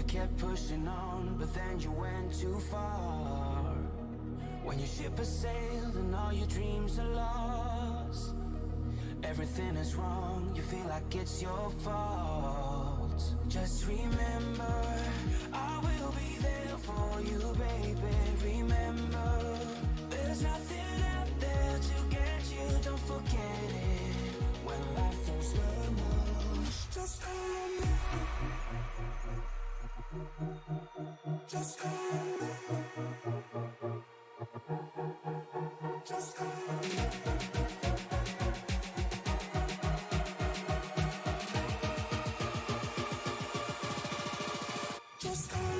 You kept pushing on, but then you went too far. When your ship has sailed and all your dreams are lost, everything is wrong, you feel like it's your fault. Just remember, I will be there for you, baby. Remember, there's nothing out there to get you, don't forget it. When life goes slow, just call me. Just call me. Just call me. Just call me.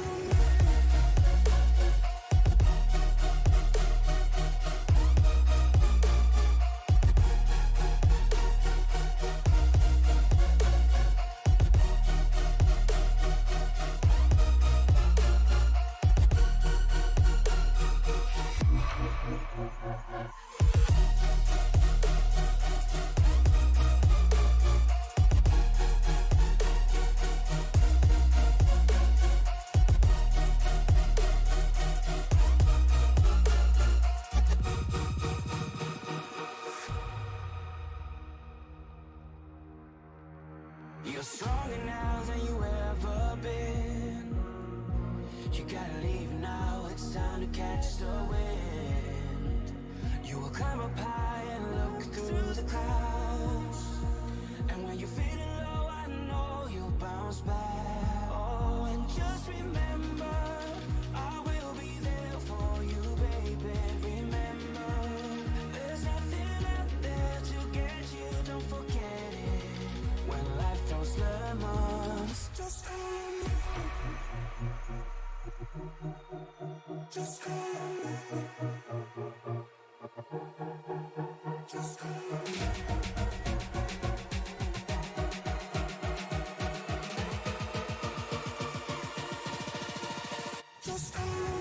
You're stronger now than you ever been. You gotta leave now, it's time to catch the wind. You will climb up high and look through the clouds. And when you're feeling low, I know you'll bounce back. Oh, and just remember, I will be there for you, baby. Remember, there's nothing out there to get you, don't forget it. When life throws lemons, just call me. Just call me. Just call me. Just call me.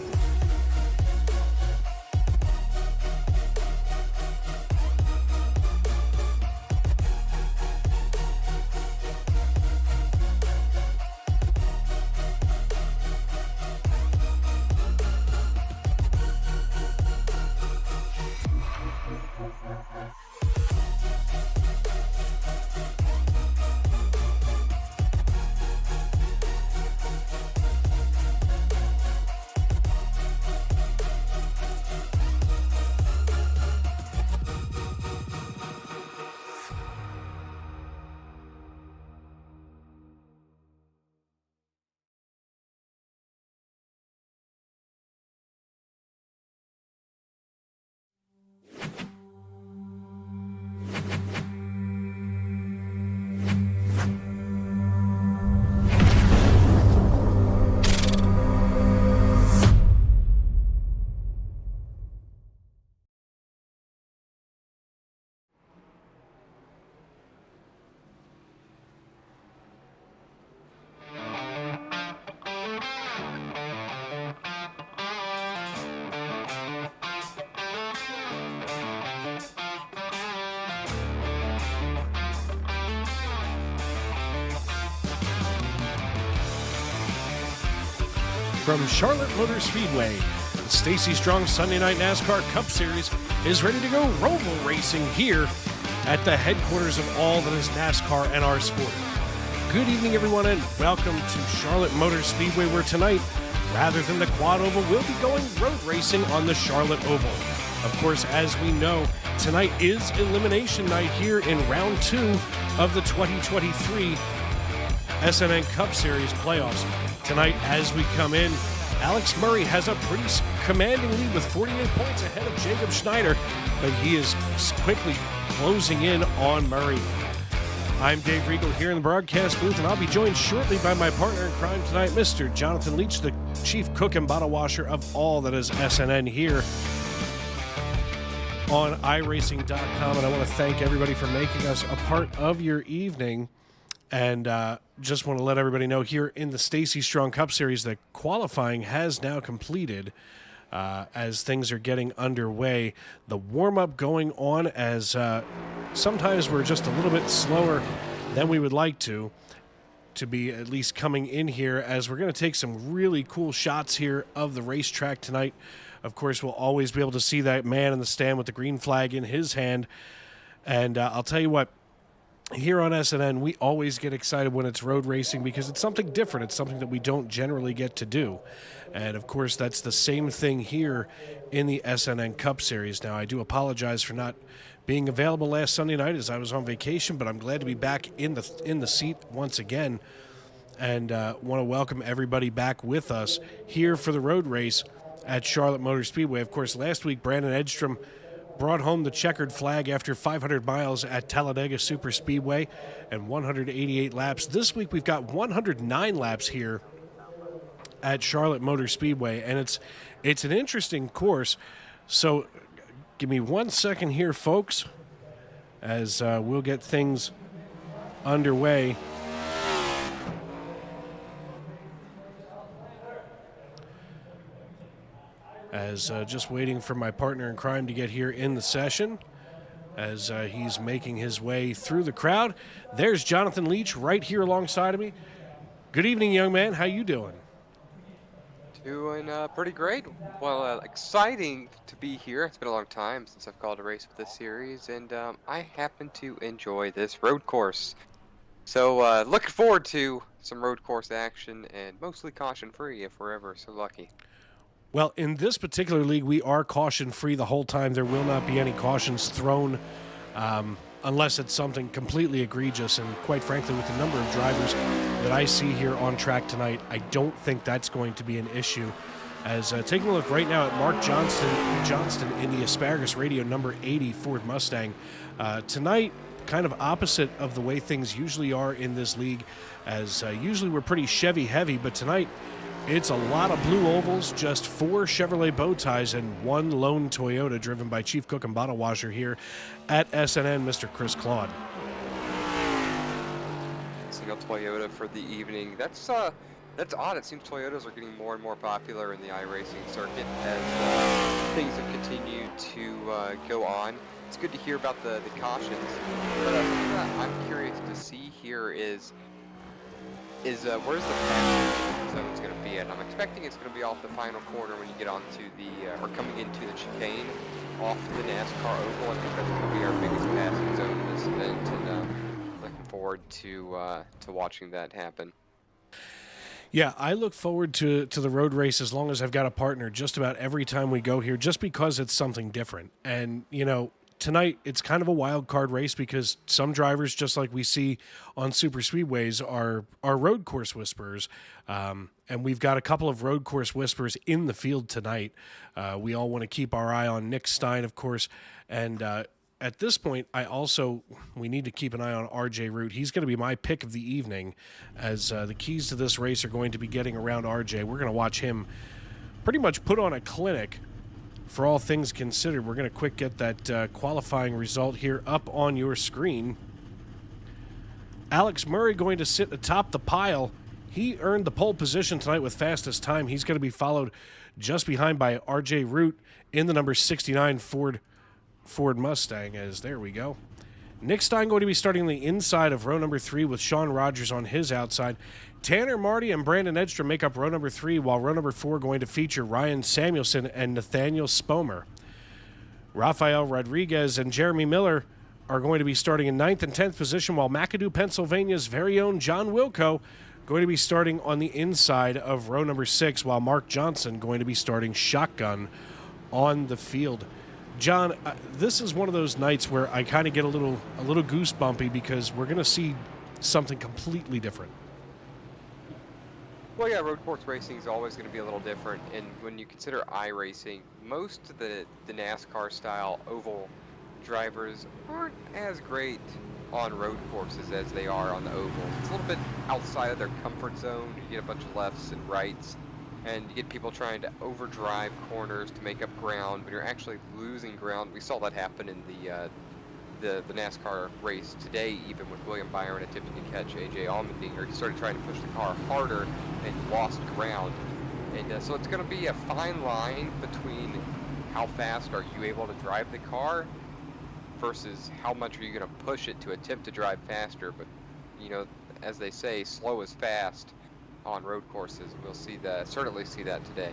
From Charlotte Motor Speedway, the Stacy Strong Sunday Night NASCAR Cup Series is ready to go roval racing here at the headquarters of all that is NASCAR and our sport. Good evening, everyone, and welcome to Charlotte Motor Speedway, where tonight, rather than the Quad Oval, we'll be going road racing on the Charlotte Oval. Of course, as we know, tonight is elimination night here in round 2 of the 2023 SNN Cup Series playoffs. Tonight, as we come in, Alex Murray has a pretty commanding lead with 48 points ahead of Jacob Schneider, but he is quickly closing in on Murray. I'm Dave Regal here in the broadcast booth, and I'll be joined shortly by my partner in crime tonight, Mr. Jonathan Leach, the chief cook and bottle washer of all that is SNN here on iRacing.com. And I want to thank everybody for making us a part of your evening. And just want to let everybody know here in the Stacy Strong Cup Series that qualifying has now completed as things are getting underway. The warm-up going on as sometimes we're just a little bit slower than we would like to. to be at least coming in here, as we're going to take some really cool shots here of the racetrack tonight. Of course, we'll always be able to see that man in the stand with the green flag in his hand. And I'll tell you what, here on SNN, we always get excited when it's road racing because it's something different. It's something that we don't generally get to do. And, of course, that's the same thing here in the SNN Cup Series. Now, I do apologize for not being available last Sunday night as I was on vacation, but I'm glad to be back in the seat once again, and want to welcome everybody back with us here for the road race at Charlotte Motor Speedway. Of course, last week, Brandon Edstrom brought home the checkered flag after 500 miles at Talladega Super Speedway and 188 laps. This week, we've got 109 laps here at Charlotte Motor Speedway, and it's an interesting course. So give me 1 second here, folks, as we'll get things underway. As just waiting for my partner in crime to get here in the session, as he's making his way through the crowd. There's Jonathan Leach right here alongside of me. Good evening, young man. How you doing? Doing pretty great. Well, exciting to be here. It's been a long time since I've called a race with this series, and I happen to enjoy this road course. So looking forward to some road course action, and mostly caution-free if we're ever so lucky. Well, in this particular league, we are caution-free the whole time. There will not be any cautions thrown unless it's something completely egregious. And quite frankly, with the number of drivers that I see here on track tonight, I don't think that's going to be an issue. As taking a look right now at Mark Johnston in the Asparagus Radio number 80 Ford Mustang. Tonight, kind of opposite of the way things usually are in this league, as usually we're pretty Chevy heavy, but tonight it's a lot of blue ovals, just 4 Chevrolet bow ties, and 1 lone Toyota driven by Chief Cook and Bottle Washer here at SNN, Mr. Chris Claude. Single Toyota for the evening. That's odd. It seems Toyotas are getting more and more popular in the iRacing circuit as things have continued to go on. It's good to hear about the cautions. But something that I'm curious to see here is where's the passing zone's going to be at. I'm expecting it's going to be off the final corner when you get onto or coming into the chicane off the NASCAR oval. I think that's going to be our biggest passing zone in this event, and looking forward to watching that happen. Yeah, I look forward to the road race as long as I've got a partner just about every time we go here, just because it's something different. And, you know, tonight it's kind of a wild card race because some drivers, just like we see on super speedways, are road course whisperers. And we've got a couple of road course whisperers in the field tonight. We all want to keep our eye on Nick Stein, of course. And at this point, we need to keep an eye on RJ Root. He's going to be my pick of the evening, as the keys to this race are going to be getting around RJ. We're going to watch him pretty much put on a clinic. For all things considered, we're going to quick get that qualifying result here up on your screen. Alex Murray going to sit atop the pile. He earned the pole position tonight with fastest time. He's going to be followed just behind by RJ Root in the number 69 Ford Mustang, as there we go. Nick Stein going to be starting the inside of row number 3 with Sean Rogers on his outside. Tanner Marty and Brandon Edstrom make up row number 3, while row number 4 going to feature Ryan Samuelson and Nathaniel Spomer. Rafael Rodriguez and Jeremy Miller are going to be starting in 9th and 10th position, while McAdoo, Pennsylvania's very own John Wilco going to be starting on the inside of row number 6, while Mark Johnson going to be starting shotgun on the field. John, this is one of those nights where I kind of get a little goosebumpy because we're going to see something completely different. Well, yeah, road course racing is always going to be a little different, and when you consider iRacing, most of the NASCAR-style oval drivers aren't as great on road courses as they are on the ovals. It's a little bit outside of their comfort zone. You get a bunch of lefts and rights, and you get people trying to overdrive corners to make up ground, but you're actually losing ground. We saw that happen in the NASCAR race today, even with William Byron attempting to catch A.J. Allmendinger. He started trying to push the car harder and lost ground. And so it's going to be a fine line between how fast are you able to drive the car versus how much are you going to push it to attempt to drive faster. But, you know, as they say, slow is fast on road courses. We'll see that, certainly see that today.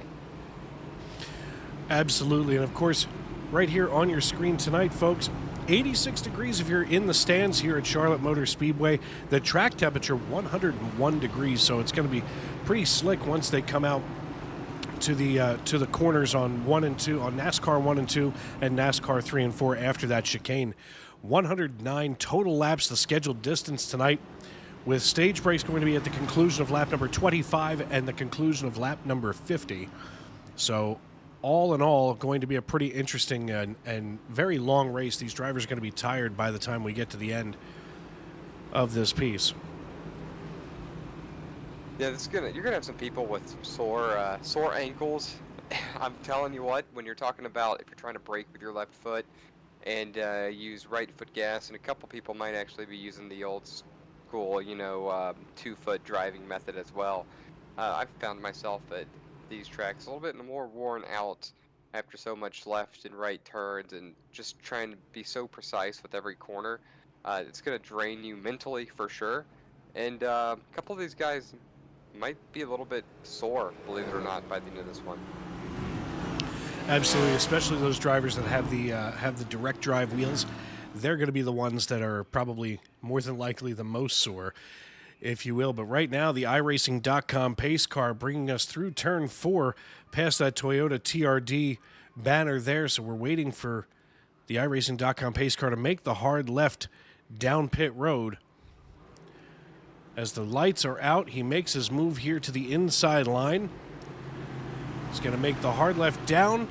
Absolutely. And of course, right here on your screen tonight, folks, 86 degrees if you're in the stands here at Charlotte Motor Speedway. The track temperature 101 degrees, so it's going to be pretty slick once they come out to the corners on 1 and 2, on NASCAR 1 and 2 and NASCAR 3 and 4 after that chicane. 109 total laps, the scheduled distance tonight, with stage breaks going to be at the conclusion of lap number 25 and the conclusion of lap number 50. So all in all, going to be a pretty interesting and very long race. These drivers are going to be tired by the time we get to the end of this piece. Yeah, you're gonna have some people with sore ankles. I'm telling you what, when you're talking about if you're trying to brake with your left foot and use right foot gas, and a couple people might actually be using the old school, 2-foot driving method as well. I've found myself at these tracks a little bit more worn out after so much left and right turns and just trying to be so precise with every corner. It's gonna drain you mentally for sure. And a couple of these guys might be a little bit sore, believe it or not, by the end of this one. Absolutely, especially those drivers that have the direct drive wheels. They're going to be the ones that are probably more than likely the most sore, if you will. But right now, the iRacing.com pace car bringing us through turn 4 past that Toyota TRD banner there. So we're waiting for the iRacing.com pace car to make the hard left down pit road. As the lights are out, he makes his move here to the inside line. He's going to make the hard left down.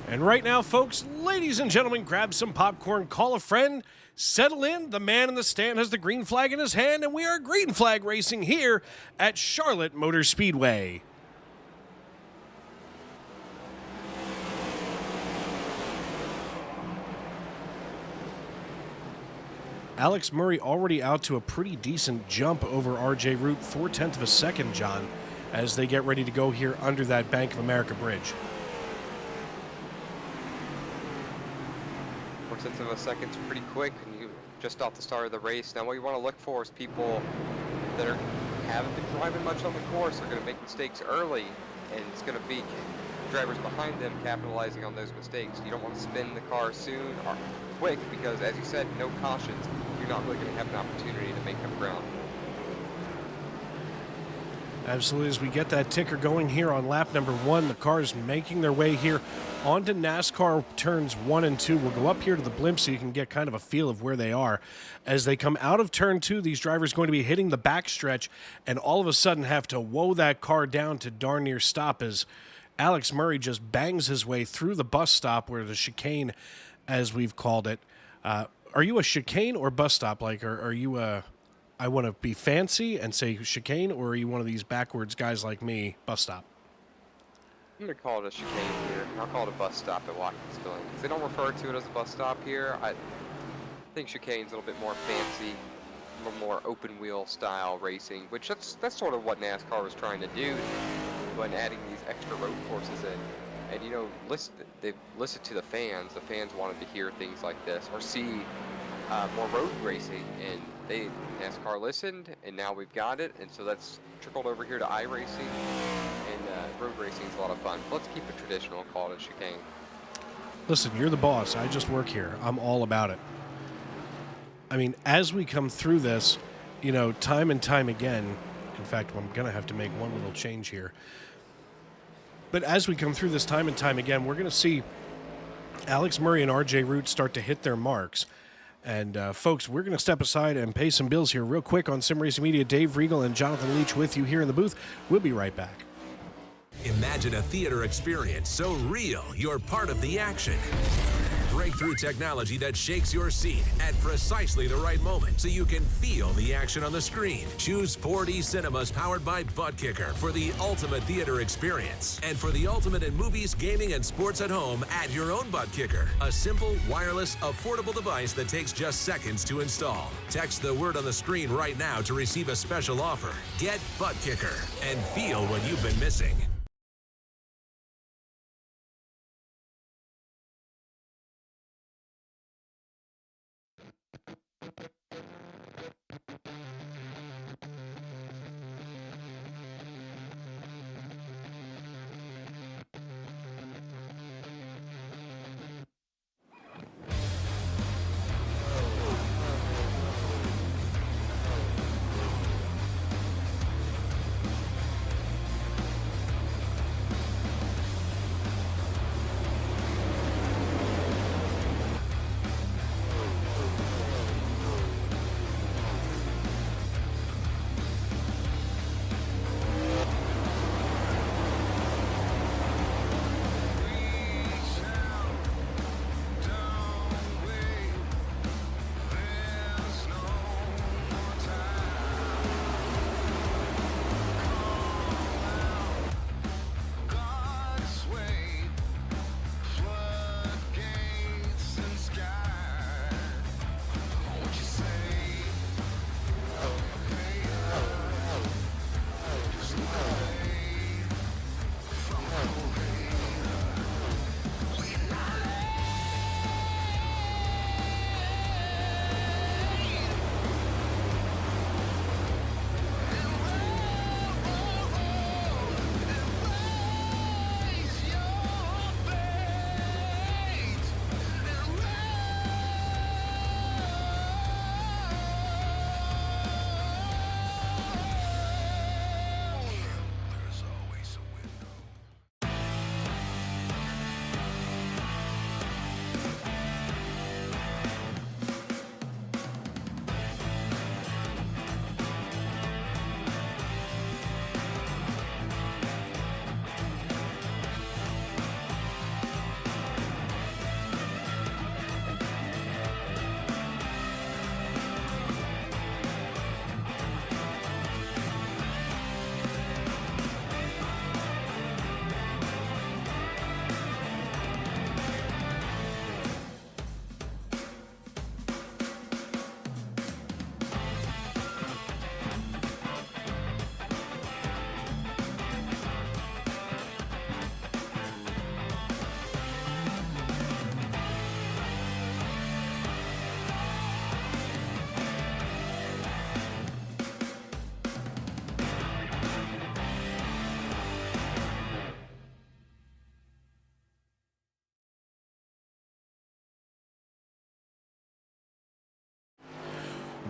And right now, folks, ladies and gentlemen, grab some popcorn, call a friend, settle in. The man in the stand has the green flag in his hand, and we are green flag racing here at Charlotte Motor Speedway. Alex Murray already out to a pretty decent jump over RJ Root, 4/10 of a second, John, as they get ready to go here under that Bank of America bridge. 4/10 of a second's pretty quick, and you just off the start of the race. Now, what you want to look for is people that haven't been driving much on the course are going to make mistakes early, and it's going to be drivers behind them capitalizing on those mistakes. You don't want to spin the car soon or quick because, as you said, no cautions. You're not really going to have an opportunity to make up ground. Absolutely. As we get that ticker going here on lap number 1, the cars making their way here onto NASCAR turns 1 and 2. We'll go up here to the blimp so you can get kind of a feel of where they are. As they come out of turn 2, these drivers are going to be hitting the backstretch and all of a sudden have to woe that car down to darn near stop as Alex Murray just bangs his way through the bus stop, where the chicane, as we've called it. Are you a chicane or bus stop? Like, are you a, I want to be fancy and say chicane, or are you one of these backwards guys like me, bus stop? I'm going to call it a chicane here. I'll call it a bus stop at Watkins Glen. They don't refer to it as a bus stop here. I think chicane's a little bit more fancy, a little more open wheel style racing, which that's sort of what NASCAR was trying to do when adding these extra road courses in. And they've listened to the fans. The fans wanted to hear things like this or see more road racing, and NASCAR listened, and now we've got it. And so that's trickled over here to iRacing, and road racing is a lot of fun. Let's keep it traditional and call it a chicane. Listen, you're the boss. I just work here. I'm all about it. I mean, as we come through this, time and time again, in fact, I'm going to have to make one little change here. But as we come through this time and time again, we're going to see Alex Murray and RJ Root start to hit their marks. And, folks, we're going to step aside and pay some bills here real quick on Sim Racing Media. Dave Regal and Jonathan Leach with you here in the booth. We'll be right back. Imagine a theater experience so real you're part of the action. Breakthrough technology that shakes your seat at precisely the right moment so you can feel the action on the screen. Choose 4D Cinemas powered by Butt Kicker for the ultimate theater experience. And for the ultimate in movies, gaming, and sports at home, add your own Butt Kicker. A simple, wireless, affordable device that takes just seconds to install. Text the word on the screen right now to receive a special offer. Get Butt Kicker and feel what you've been missing.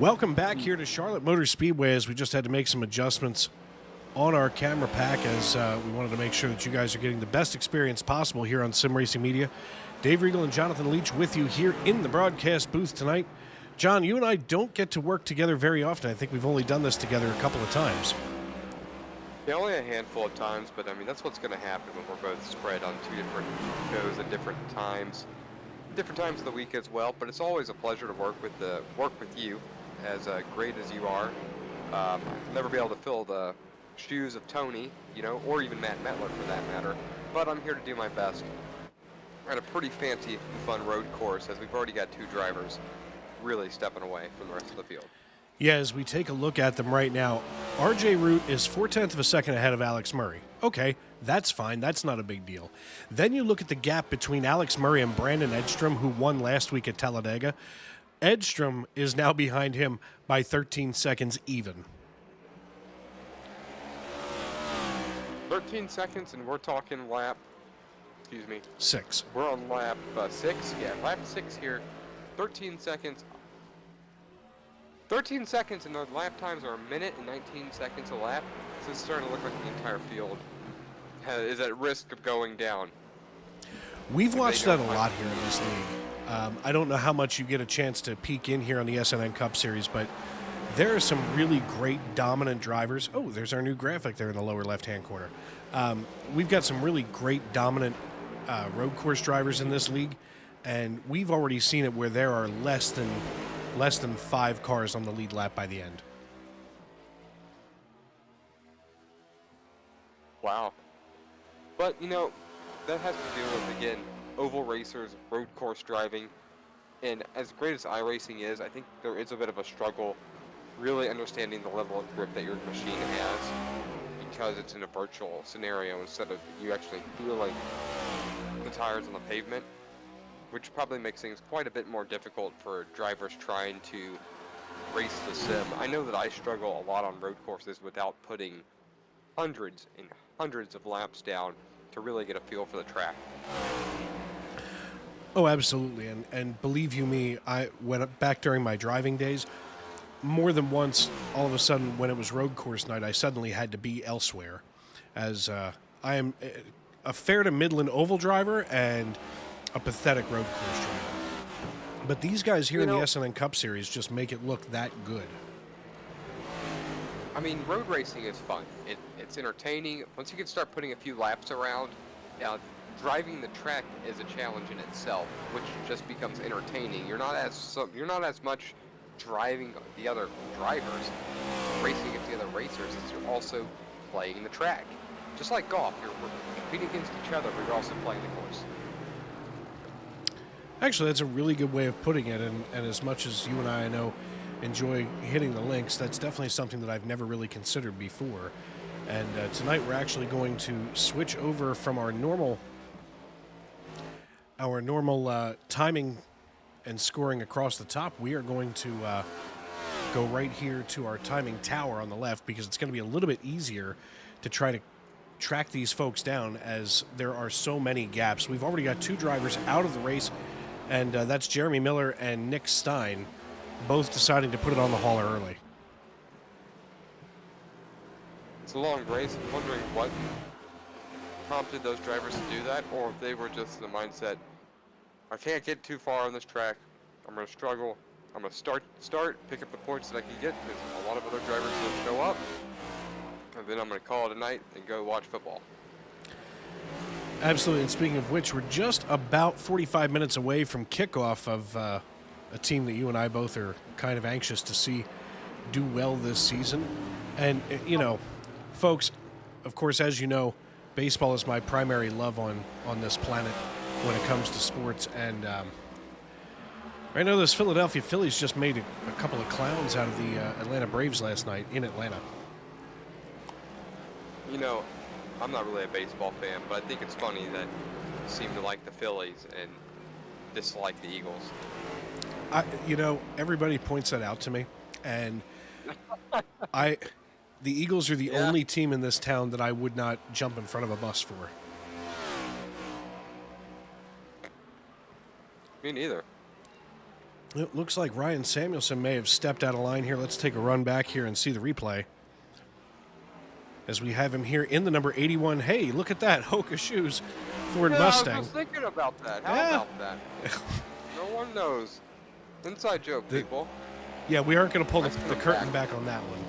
Welcome back here to Charlotte Motor Speedway, as we just had to make some adjustments on our camera pack, as we wanted to make sure that you guys are getting the best experience possible here on Sim Racing Media. Dave Regal and Jonathan Leach with you here in the broadcast booth tonight. John, you and I don't get to work together very often. I think we've only done this together a couple of times. Yeah, only a handful of times, but I mean, that's what's going to happen when we're both spread on two different shows at different times of the week as well. But it's always a pleasure to work with you, as great as you are. I'll never be able to fill the shoes of Tony, or even Matt Metler for that matter, but I'm here to do my best. We're at a pretty fancy, fun road course, as we've already got two drivers really stepping away from the rest of the field. Yeah, as we take a look at them right now, RJ Root is 0.4 of a second ahead of Alex Murray. Okay, that's fine. That's not a big deal. Then you look at the gap between Alex Murray and Brandon Edstrom, who won last week at Talladega. Edstrom is now behind him by 13 seconds even. 13 seconds, and we're talking lap, 6. We're on lap 6. Yeah, lap 6 here. 13 seconds. 13 seconds, and the lap times are 1 minute and 19 seconds a lap. So it's starting to look like the entire field is at risk of going down. We've watched that a lot here in this league. I don't know how much you get a chance to peek in here on the SRM Cup Series, but there are some really great dominant drivers. Oh, there's our new graphic there in the lower left-hand corner. We've got some really great dominant road course drivers in this league, and we've already seen it where there are less than 5 cars on the lead lap by the end. Wow. But, that has to do with, again, oval racers, road course driving. And as great as iRacing is, I think there is a bit of a struggle really understanding the level of grip that your machine has, because it's in a virtual scenario instead of you actually feeling the tires on the pavement, which probably makes things quite a bit more difficult for drivers trying to race the sim. I know that I struggle a lot on road courses without putting hundreds and hundreds of laps down to really get a feel for the track. Oh, absolutely. And believe you me, I went back during my driving days, more than once, all of a sudden, when it was road course night, I suddenly had to be elsewhere, as I am a fair to Midland oval driver and a pathetic road course driver. But these guys here in the SRM Cup Series just make it look that good. I mean, road racing is fun. It's entertaining. Once you can start putting a few laps around, driving the track is a challenge in itself, which just becomes entertaining. You're not as much driving the other drivers, racing against the other racers, as you're also playing the track. Just like golf, you're competing against each other, but you're also playing the course. Actually, that's a really good way of putting it, and as much as you and I know enjoy hitting the links, that's definitely something that I've never really considered before. And tonight we're actually going to switch over from our normal timing and scoring across the top. We are going to go right here to our timing tower on the left, because it's going to be a little bit easier to try to track these folks down, as there are so many gaps. We've already got 2 drivers out of the race, and that's Jeremy Miller and Nick Stein, both deciding to put it on the hauler early. It's a long race. I'm wondering what prompted those drivers to do that, or if they were just in the mindset, I can't get too far on this track. I'm going to struggle. I'm going to start, pick up the points that I can get, because a lot of other drivers will show up, and then I'm going to call it a night and go watch football. Absolutely, and speaking of which, we're just about 45 minutes away from kickoff of a team that you and I both are kind of anxious to see do well this season. And, folks, of course, as you know, baseball is my primary love on this planet when it comes to sports. And right now, those Philadelphia Phillies just made a couple of clowns out of the Atlanta Braves last night in Atlanta. I'm not really a baseball fan, but I think it's funny that you seem to like the Phillies and dislike the Eagles. Everybody points that out to me, and the Eagles are the only team in this town that I would not jump in front of a bus for. Me neither. It looks like Ryan Samuelson may have stepped out of line here. Let's take a run back here and see the replay. As we have him here in the number 81. Hey, look at that. Hoka Shoes Ford Mustang. I was just thinking about that. How about that? No one knows. Inside joke, people. Yeah, we aren't going to pull the curtain back on that one.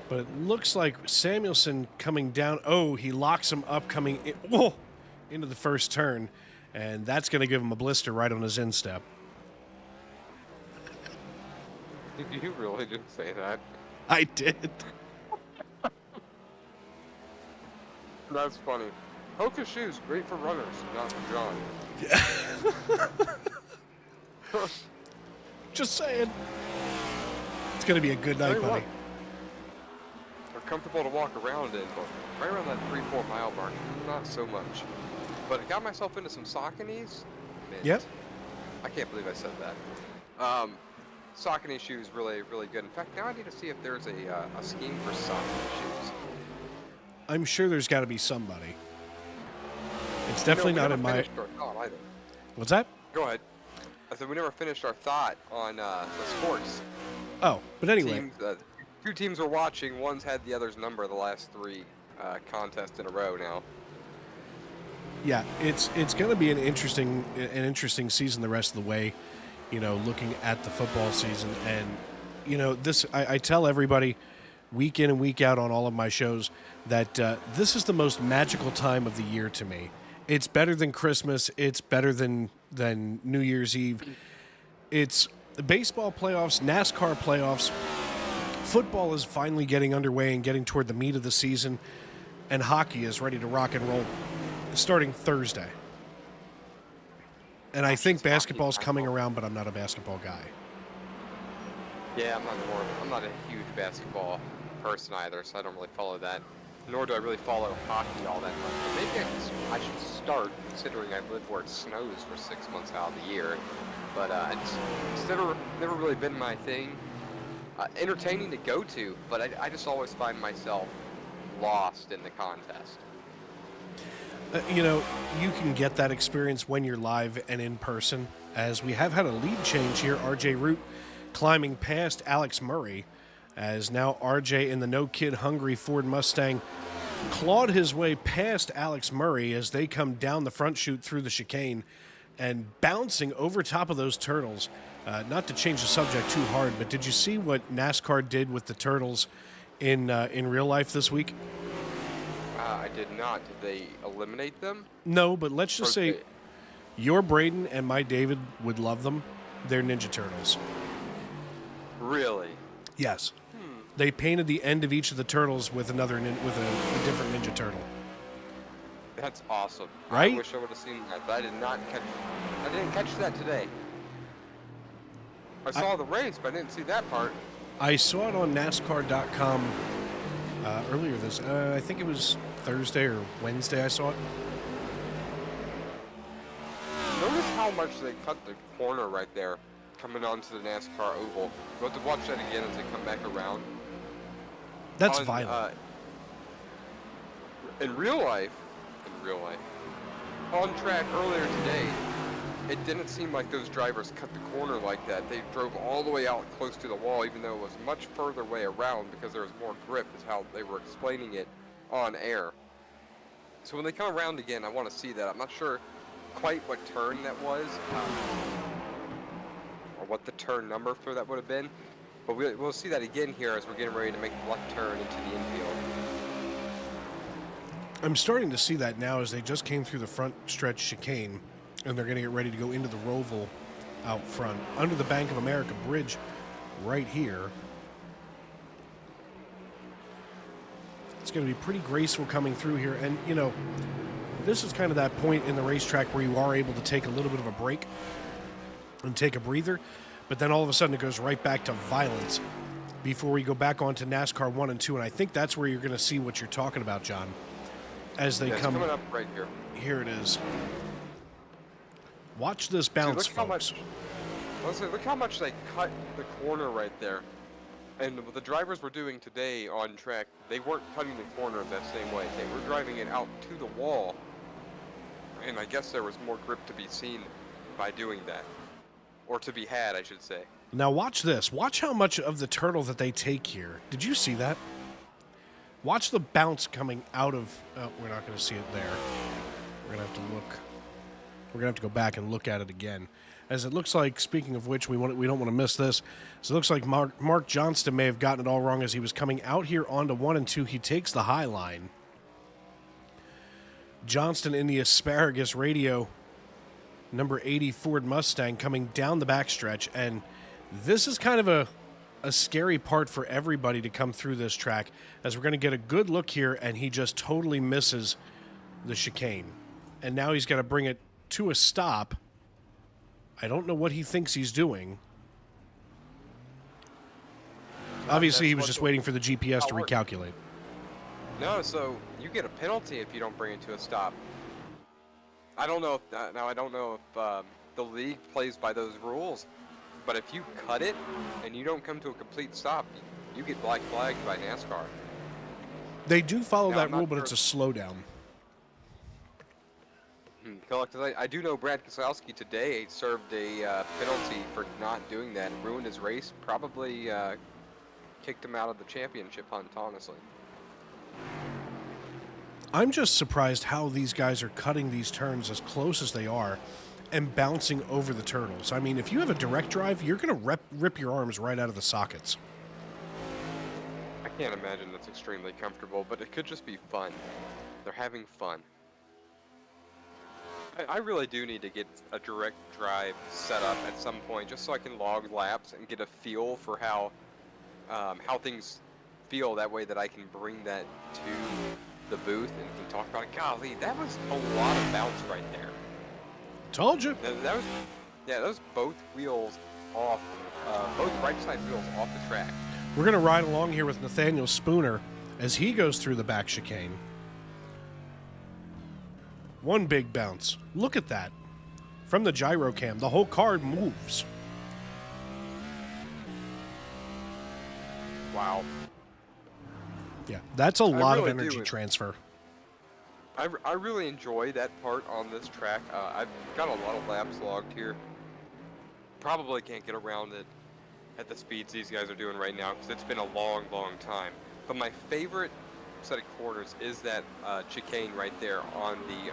But it looks like Samuelson coming down. Oh, he locks him up coming into the first turn. And that's going to give him a blister right on his instep. Did you really just say that? I did. That's funny. Hoka shoes, great for runners, not for John. Yeah. Just saying. It's going to be a good night, buddy. They're comfortable to walk around in, but right around that 3-4 mile mark, not so much. But I got myself into some Saucony's. Yep. I can't believe I said that. Saucony shoes, really, really good. In fact, now I need to see if there's a scheme for Saucony shoes. I'm sure there's got to be somebody. It's definitely not in my... What's that? Go ahead. I said we never finished our thought on the sports. Oh, but anyway. Two teams were watching. One's had the other's number the last 3 contests in a row now. Yeah, it's going to be an interesting season the rest of the way, looking at the football season. And, this I tell everybody week in and week out on all of my shows that this is the most magical time of the year to me. It's better than Christmas. It's better than New Year's Eve. It's the baseball playoffs, NASCAR playoffs. Football is finally getting underway and getting toward the meat of the season. And hockey is ready to rock and roll starting Thursday. And I think basketball's coming around, but I'm not a basketball guy. Yeah, I'm not a huge basketball person either, so I don't really follow that. Nor do I really follow hockey all that much. But maybe I should start, considering I live where it snows for 6 months out of the year. But it's never really been my thing. Entertaining to go to, but I just always find myself lost in the contest. You can get that experience when you're live and in person, as we have had a lead change here. RJ Root climbing past Alex Murray, as now RJ in the No Kid Hungry Ford Mustang clawed his way past Alex Murray as they come down the front chute through the chicane and bouncing over top of those turtles. Not to change the subject too hard, but did you see what NASCAR did with the turtles in real life this week? I did not. Did they eliminate them? No, but let's just say your Braden and my David would love them. They're Ninja Turtles. Really? Yes. They painted the end of each of the turtles with a different Ninja Turtle. That's awesome. Right? I wish I would have seen that, but I didn't catch that today. I saw the race, but I didn't see that part. I saw it on NASCAR.com earlier I think it was Thursday or Wednesday I saw it. Notice how much they cut the corner right there, coming onto the NASCAR oval. We'll have to watch that again as they come back around. That's violent. In real life, on track earlier today, it didn't seem like those drivers cut the corner like that. They drove all the way out close to the wall, even though it was much further way around because there was more grip, is how they were explaining it on air. So when they come around again, I want to see that. I'm not sure quite what turn that was, or what the turn number for that would have been. But we'll see that again here as we're getting ready to make the left turn into the infield. I'm starting to see that now as they just came through the front stretch chicane, and they're going to get ready to go into the Roval out front, under the Bank of America Bridge right here. It's going to be pretty graceful coming through here. And, this is kind of that point in the racetrack where you are able to take a little bit of a break and take a breather. But then all of a sudden it goes right back to violence before we go back on to NASCAR 1 and 2. And I think that's where you're going to see what you're talking about, John, as they come. It's coming up right here. Here it is. Watch this bounce, folks. Look how much they cut the corner right there. And what the drivers were doing today on track, they weren't cutting the corner that same way. They were driving it out to the wall. And I guess there was more grip to be seen by doing that. or to be had, I should say. Now watch this. Watch how much of the turtle that they take here. Did you see that? Watch the bounce coming out of... Oh, we're not going to see it there. We're going to have to look. We're going to have to go back and look at it again. As it looks like, speaking of which, we don't want to miss this. So it looks like Mark Johnston may have gotten it all wrong as he was coming out here onto 1 and 2. He takes the high line. Johnston in the asparagus radio, number 80 Ford Mustang, coming down the backstretch. And this is kind of a scary part for everybody to come through this track, as we're going to get a good look here, and he just totally misses the chicane. And now he's got to bring it to a stop. I don't know what he thinks he's doing. Obviously, he was just waiting for the GPS to recalculate. No, so you get a penalty if you don't bring it to a stop. I don't know if I don't know if the league plays by those rules, but if you cut it and you don't come to a complete stop, you get black flagged by NASCAR. They do follow that rule, but it's a slowdown. Because I do know Brad Keselowski today served a penalty for not doing that and ruined his race. Probably kicked him out of the championship hunt, honestly. I'm just surprised how these guys are cutting these turns as close as they are and bouncing over the turtles. I mean, if you have a direct drive, you're going to rip your arms right out of the sockets. I can't imagine that's extremely comfortable, but it could just be fun. They're having fun. I really do need to get a direct drive set up at some point, just so I can log laps and get a feel for how things feel. That way that I can bring that to the booth and can talk about it. Golly, that was a lot of bounce right there. Told you. That was both wheels off, both right side wheels off the track. We're going to ride along here with Nathaniel Spooner as he goes through the back chicane. One big bounce. Look at that. From the gyro cam, the whole car moves. Wow. Yeah, that's a lot really of energy transfer. I really enjoy that part on this track. I've got a lot of laps logged here. Probably can't get around it at the speeds these guys are doing right now because it's been a long, long time. But my favorite set of corners is that chicane right there on the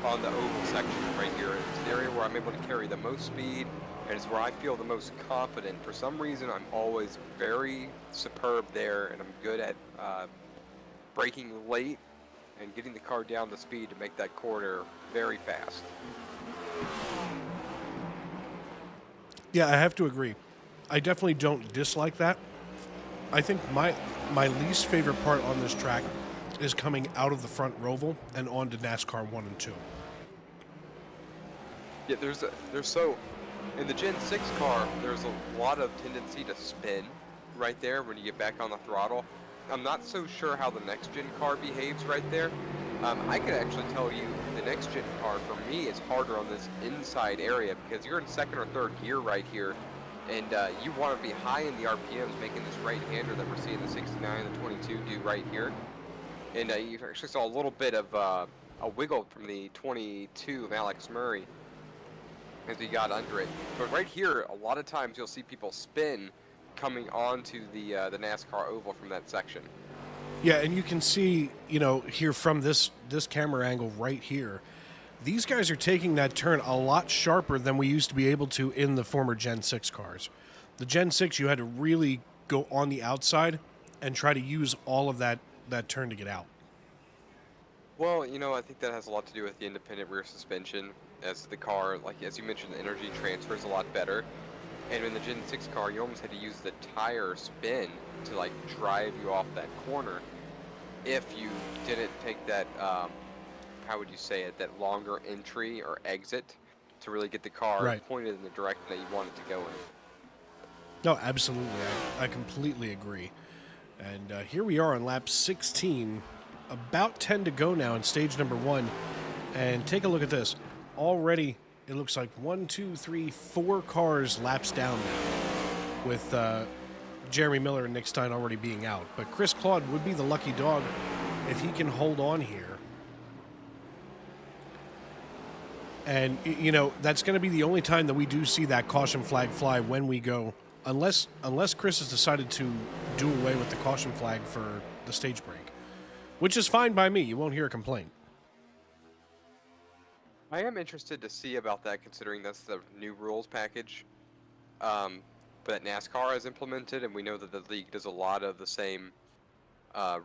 oval section right here. It's the area where I'm able to carry the most speed, and it's where I feel the most confident. For some reason, I'm always very superb there, and I'm good at braking late and getting the car down to speed to make that corner very fast. Yeah, I have to agree. I definitely don't dislike that. I think my least favorite part on this track is coming out of the front roval and onto NASCAR 1 and 2. Yeah, in the Gen 6 car, there's a lot of tendency to spin right there when you get back on the throttle. I'm not so sure how the next gen car behaves right there. I could actually tell you the next gen car for me is harder on this inside area because you're in second or third gear right here, and you want to be high in the RPMs making this right-hander that we're seeing the 69 and the 22 do right here. And you actually saw a little bit of a wiggle from the 22 of Alex Murray as he got under it. But right here, a lot of times you'll see people spin coming onto the NASCAR oval from that section. Yeah, and you can see, here from this camera angle right here, these guys are taking that turn a lot sharper than we used to be able to in the former Gen 6 cars. The Gen 6, you had to really go on the outside and try to use all of that turn to get out. Well, I think that has a lot to do with the independent rear suspension. As the car, as you mentioned, the energy transfer is a lot better. And in the Gen 6 car, you almost had to use the tire spin to drive you off that corner if you didn't take that, how would you say it, that longer entry or exit to really get the car pointed in the direction that you want it to go in. No, absolutely. I completely agree. And here we are on lap 16, about 10 to go now in stage number 1. And take a look at this. Already, it looks like 1, 2, 3, 4 cars laps down now, with Jeremy Miller and Nick Stein already being out. But Chris Claude would be the lucky dog if he can hold on here. And, that's going to be the only time that we do see that caution flag fly when we go, unless Chris has decided to do away with the caution flag for the stage break, which is fine by me. You won't hear a complaint. I am interested to see about that, considering that's the new rules package that NASCAR has implemented, and we know that the league does a lot of the same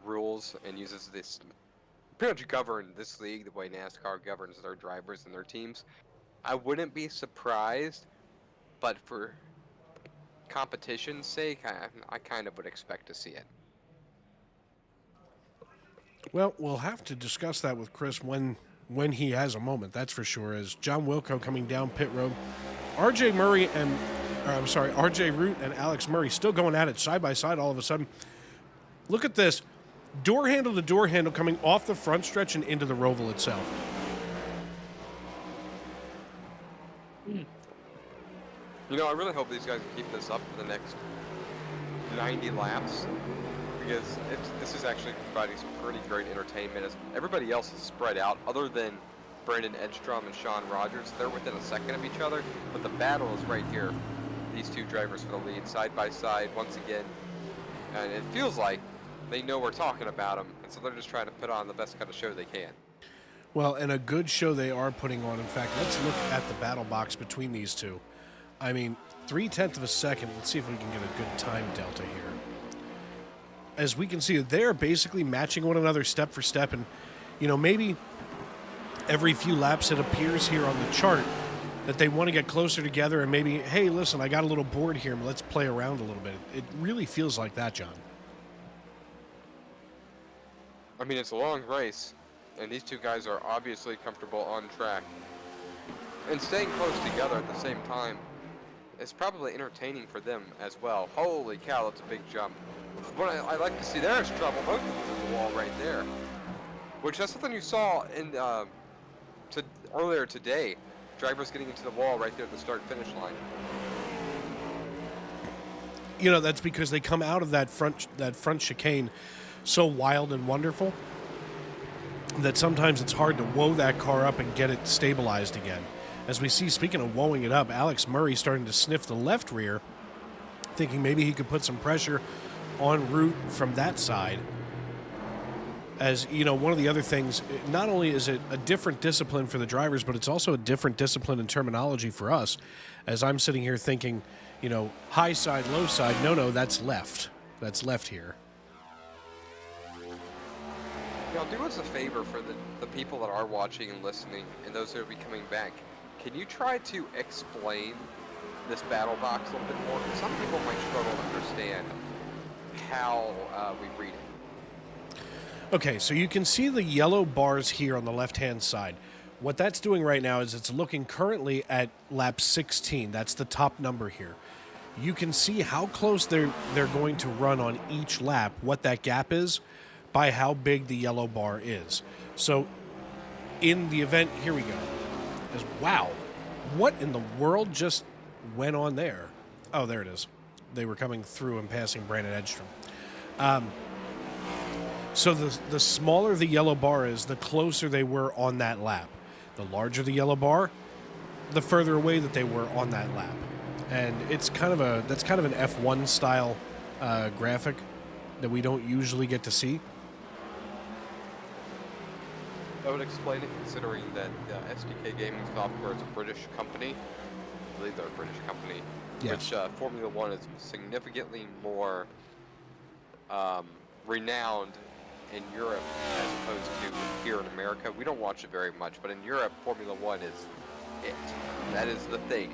rules and uses this pretty much govern this league the way NASCAR governs their drivers and their teams. I wouldn't be surprised, but for competition's sake, I kind of would expect to see it. Well, we'll have to discuss that with Chris when he has a moment, that's for sure. As John Wilco coming down pit road, RJ Root and Alex Murray still going at it side by side all of a sudden. Look at this. Door handle to door handle coming off the front stretch and into the Roval itself. I really hope these guys can keep this up for the next 90 laps, because this is actually providing some pretty great entertainment, as everybody else is spread out other than Brandon Edstrom and Sean Rogers. They're within a second of each other, but the battle is right here. These two drivers for the lead, side by side once again, and it feels like they know we're talking about them, and so they're just trying to put on the best kind of show they can. Well, and a good show they are putting on. In fact, let's look at the battle box between these two. I mean, 0.3 of a second. Let's see if we can get a good time delta here. As we can see, they're basically matching one another step for step, and maybe every few laps it appears here on the chart that they want to get closer together, and maybe, hey, listen, I got a little bored here, let's play around a little bit. It really feels like that, John. I mean, it's a long race, and these two guys are obviously comfortable on track. And staying close together at the same time is probably entertaining for them as well. Holy cow, that's a big jump. What I like to see, there's trouble. Both of them in the wall right there. Which, that's something you saw in earlier today. Drivers getting into the wall right there at the start-finish line. That's because they come out of that front chicane so wild and wonderful that sometimes it's hard to woe that car up and get it stabilized again. As we see, speaking of woeing it up, Alex Murray starting to sniff the left rear, thinking maybe he could put some pressure on Root from that side. As, one of the other things, not only is it a different discipline for the drivers, but it's also a different discipline and terminology for us. As I'm sitting here thinking, high side, low side, no, that's left. That's left here. Do us a favor for the people that are watching and listening, and those that will be coming back. Can you try to explain this battle box a little bit more? Because some people might struggle to understand how we read it. Okay, so you can see the yellow bars here on the left-hand side. What that's doing right now is it's looking currently at lap 16. That's the top number here. You can see how close they're going to run on each lap, what that gap is, by how big the yellow bar is. So in the event, here we go. Wow, what in the world just went on there? Oh, there it is. They were coming through and passing Brandon Edstrom. So the smaller the yellow bar is, the closer they were on that lap. The larger the yellow bar, the further away that they were on that lap. And that's kind of an F1 style graphic that we don't usually get to see. I would explain it, considering that SDK Gaming Software is a British company. I believe they're a British company. Yes. Which Formula One is significantly more renowned in Europe as opposed to here in America. We don't watch it very much, but in Europe, Formula One is it. That is the thing.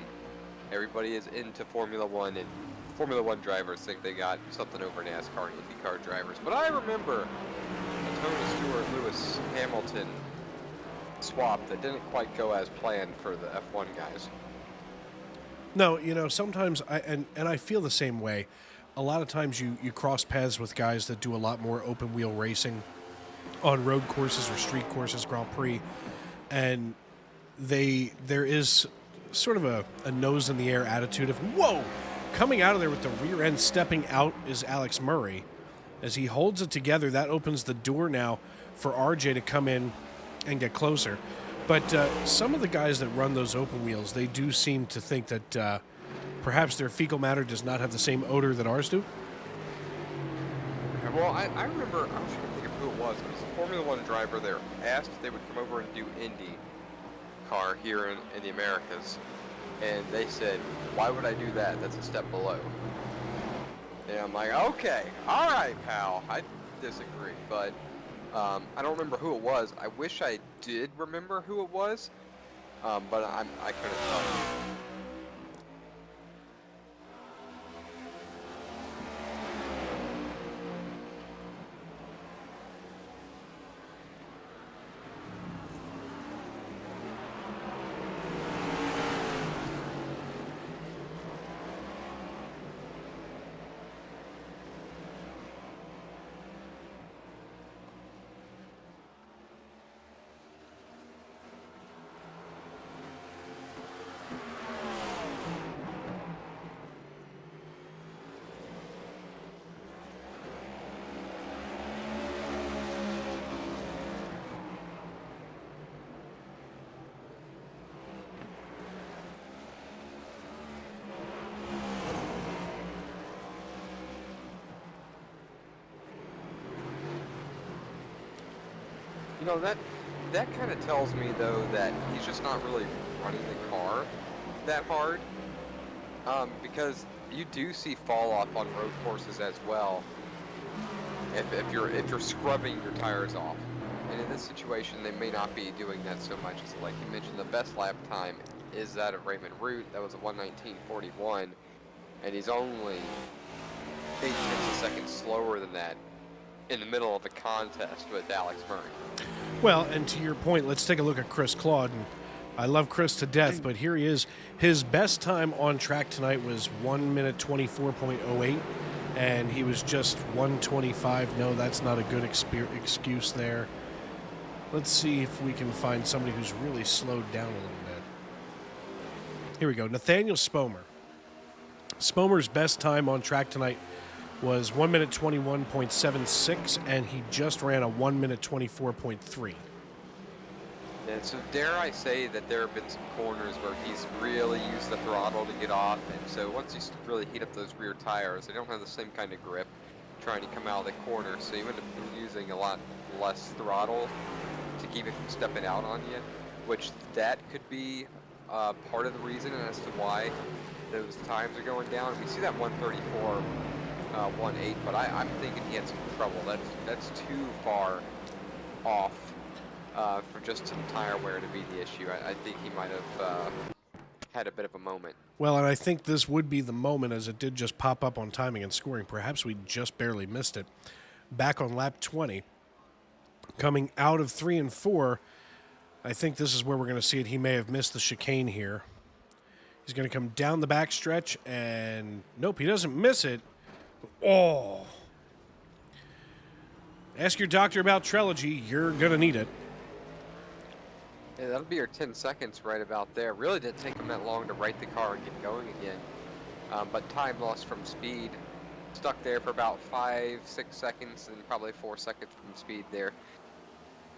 Everybody is into Formula One, and Formula One drivers think they got something over NASCAR and IndyCar drivers. But I remember a Tony Stewart, Lewis Hamilton swap that didn't quite go as planned for the F1 guys. No, sometimes I feel the same way. A lot of times you cross paths with guys that do a lot more open wheel racing on road courses or street courses, Grand Prix, and there is sort of a nose in the air attitude of, whoa, coming out of there with the rear end stepping out is Alex Murray. As he holds it together, that opens the door now for RJ to come in and get closer. But some of the guys that run those open wheels, they do seem to think that perhaps their fecal matter does not have the same odor that ours do. Well, I remember, I was trying to think of who it was. It was a Formula One driver there. Asked if they would come over and do Indy car here in the Americas. And they said, why would I do that? That's a step below. And I'm like, okay, all right, pal. I disagree, but I don't remember who it was. I wish I did remember who it was, but I couldn't tell you. You know, that kind of tells me, though, that he's just not really running the car that hard, because you do see fall off on road courses as well if you're scrubbing your tires off. And in this situation, they may not be doing that so much. As like you mentioned, the best lap time is that of Raymond Root. That was a 1:19.41, and he's only 8 tenths a second slower than that in the middle of a contest with Alex Murray. Well, and to your point, let's take a look at Chris Claude. And I love Chris to death, but here he is. His best time on track tonight was 1 minute 24.08, and he was just 1:25. No, that's not a good excuse there. Let's see if we can find somebody who's really slowed down a little bit. Here we go. Nathaniel Spomer. Spomer's best time on track tonight was 1 minute 21.76, and he just ran a 1 minute 24.3. And so dare I say that there have been some corners where he's really used the throttle to get off, and so once you really heat up those rear tires, they don't have the same kind of grip trying to come out of the corner, so you end up using a lot less throttle to keep it from stepping out on you, which that could be part of the reason as to why those times are going down. We see that 134 1.8, but I'm thinking he had some trouble. That's too far off for just some tire wear to be the issue. I think he might have had a bit of a moment. Well, and I think this would be the moment, as it did just pop up on timing and scoring. Perhaps we just barely missed it. Back on lap 20, coming out of 3 and 4, I think this is where we're going to see it. He may have missed the chicane here. He's going to come down the backstretch, and nope, he doesn't miss it. Oh. Ask your doctor about Trilogy. You're going to need it. Yeah, that'll be your 10 seconds right about there. Really didn't take him that long to right the car and get going again. But time lost from speed. Stuck there for about 5-6 seconds and probably 4 seconds from speed there.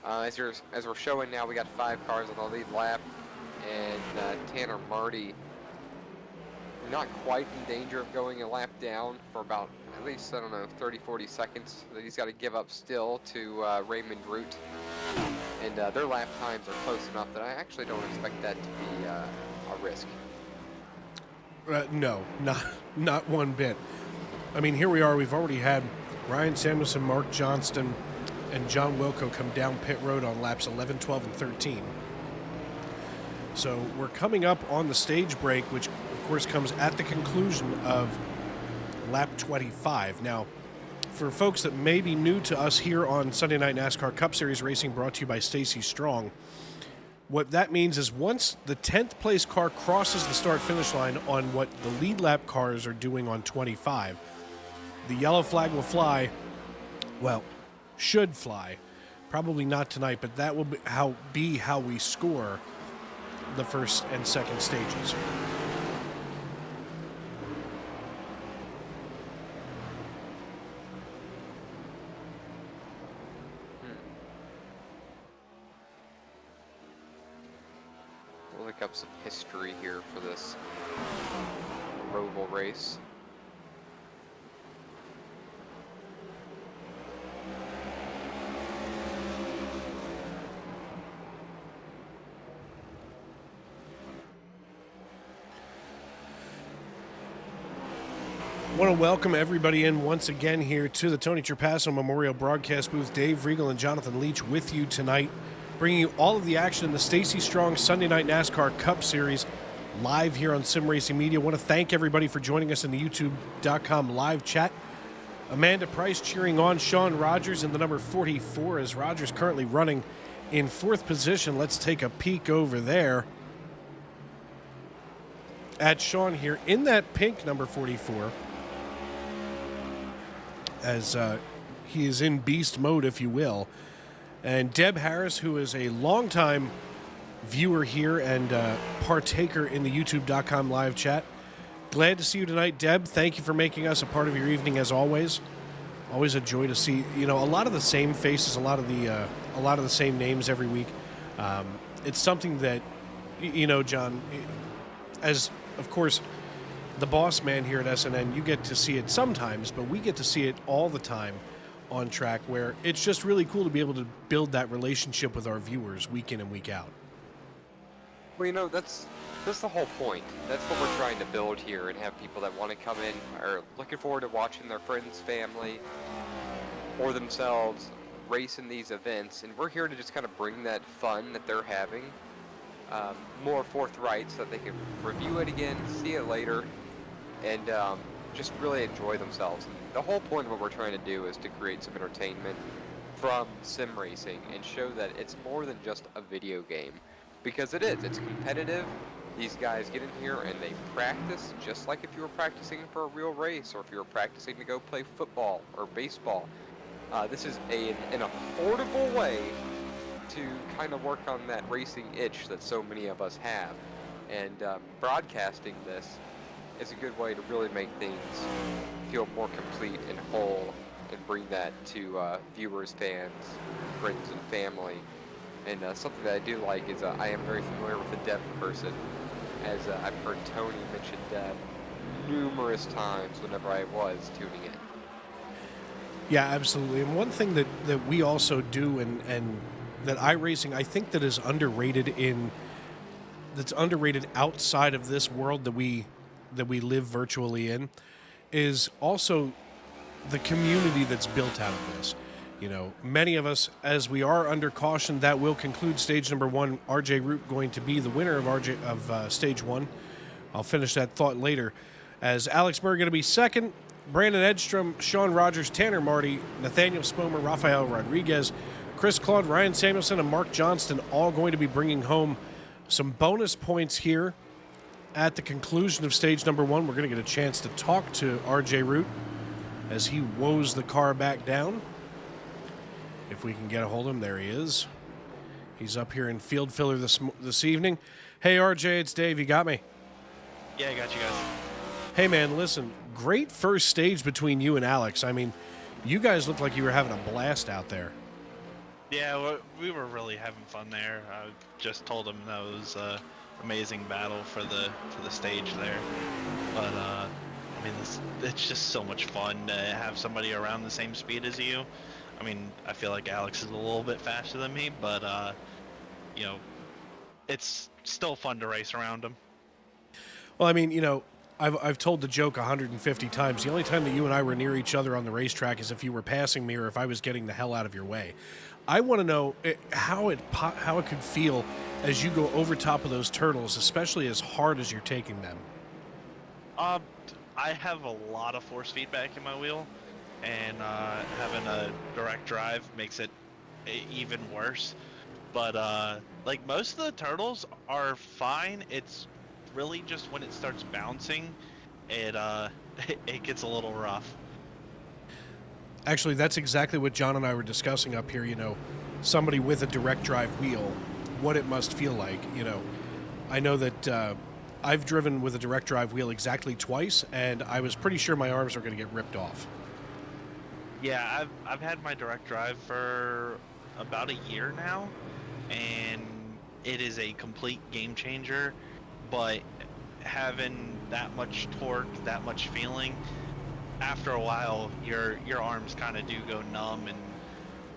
As we're showing now, we got 5 cars on the lead lap. And Tanner Marty not quite in danger of going a lap down for about, at least, I don't know, 30-40 seconds that he's got to give up still to Raymond Root. And their lap times are close enough that I actually don't expect that to be a risk. No, not one bit. I mean, here we are. We've already had Ryan Samuelson, Mark Johnston, and John Wilco come down pit road on laps 11, 12, and 13. So we're coming up on the stage break, which, of course, comes at the conclusion of lap 25. Now, for folks that may be new to us here on Sunday Night NASCAR Cup Series Racing, brought to you by Stacy Strong, what that means is once the 10th place car crosses the start-finish line on what the lead lap cars are doing on 25, the yellow flag will fly, well, should fly. Probably not tonight, but that will be how we score the first and second stages. some history here for this Roval race. I want to welcome everybody in once again here to the Tony Trapasso Memorial Broadcast Booth. Dave Regal and Jonathan Leach with you tonight, bringing you all of the action in the Stacey Strong Sunday Night NASCAR Cup Series live here on Sim Racing Media. I want to thank everybody for joining us in the YouTube.com live chat. Amanda Price cheering on Sean Rogers in the number 44 as Rogers currently running in 4th position. Let's take a peek over there at Sean here in that pink number 44. As he is in beast mode, if you will. And Deb Harris, who is a longtime viewer here and partaker in the YouTube.com live chat. Glad to see you tonight, Deb. Thank you for making us a part of your evening, as always. Always a joy to see, a lot of the same faces, a lot of the same names every week. It's something that, John, as of course, the boss man here at SNN, you get to see it sometimes, but we get to see it all the time on track, where it's just really cool to be able to build that relationship with our viewers week in and week out. Well, that's the whole point. That's what we're trying to build here, and have people that want to come in are looking forward to watching their friends, family, or themselves race in these events, and we're here to just kind of bring that fun that they're having more forthright so that they can review it again, see it later, and just really enjoy themselves. And the whole point of what we're trying to do is to create some entertainment from sim racing and show that it's more than just a video game, because it is. It's competitive. These guys get in here and they practice just like if you were practicing for a real race, or if you were practicing to go play football or baseball. This is an affordable way to kind of work on that racing itch that so many of us have, and broadcasting this is a good way to really make things feel more complete and whole, and bring that to viewers, fans, friends, and family. And something that I do like is I am very familiar with the Deb person, as I've heard Tony mention Deb numerous times whenever I was tuning in. Yeah, absolutely. And one thing that we also do, and that iRacing, I think, that is underrated that's underrated outside of this world that we live virtually in, is also the community that's built out of this. Many of us, as we are under caution, that will conclude stage number 1. RJ Root going to be the winner of stage 1. I'll finish that thought later. As Alex Murray going to be second, Brandon Edstrom, Sean Rogers, Tanner Marty, Nathaniel Spomer, Rafael Rodriguez, Chris Claude, Ryan Samuelson, and Mark Johnston all going to be bringing home some bonus points here at the conclusion of stage number 1. We're going to get a chance to talk to RJ Root as he woes the car back down. If we can get a hold of him, there he is. He's up here in field filler this evening. Hey, RJ, it's Dave. You got me? Yeah, I got you guys. Hey, man, listen, great first stage between you and Alex. I mean, you guys looked like you were having a blast out there. Yeah, we were really having fun there. I just told him that was an amazing battle for the stage there. But it's just so much fun to have somebody around the same speed as you. I mean, I feel like Alex is a little bit faster than me, but it's still fun to race around him. Well, I mean, I've told the joke 150 times. The only time that you and I were near each other on the racetrack is if you were passing me or if I was getting the hell out of your way. I want to know how it could feel as you go over top of those turtles, especially as hard as you're taking them. I have a lot of force feedback in my wheel, and having a direct drive makes it even worse. But most of the turtles are fine. It's really just when it starts bouncing, it gets a little rough. Actually, that's exactly what John and I were discussing up here. Somebody with a direct drive wheel, what it must feel like. I know that I've driven with a direct drive wheel exactly twice, and I was pretty sure my arms were going to get ripped off. Yeah, I've had my direct drive for about a year now, and it is a complete game changer. but having that much torque, that much feeling, after a while, your arms kind of do go numb,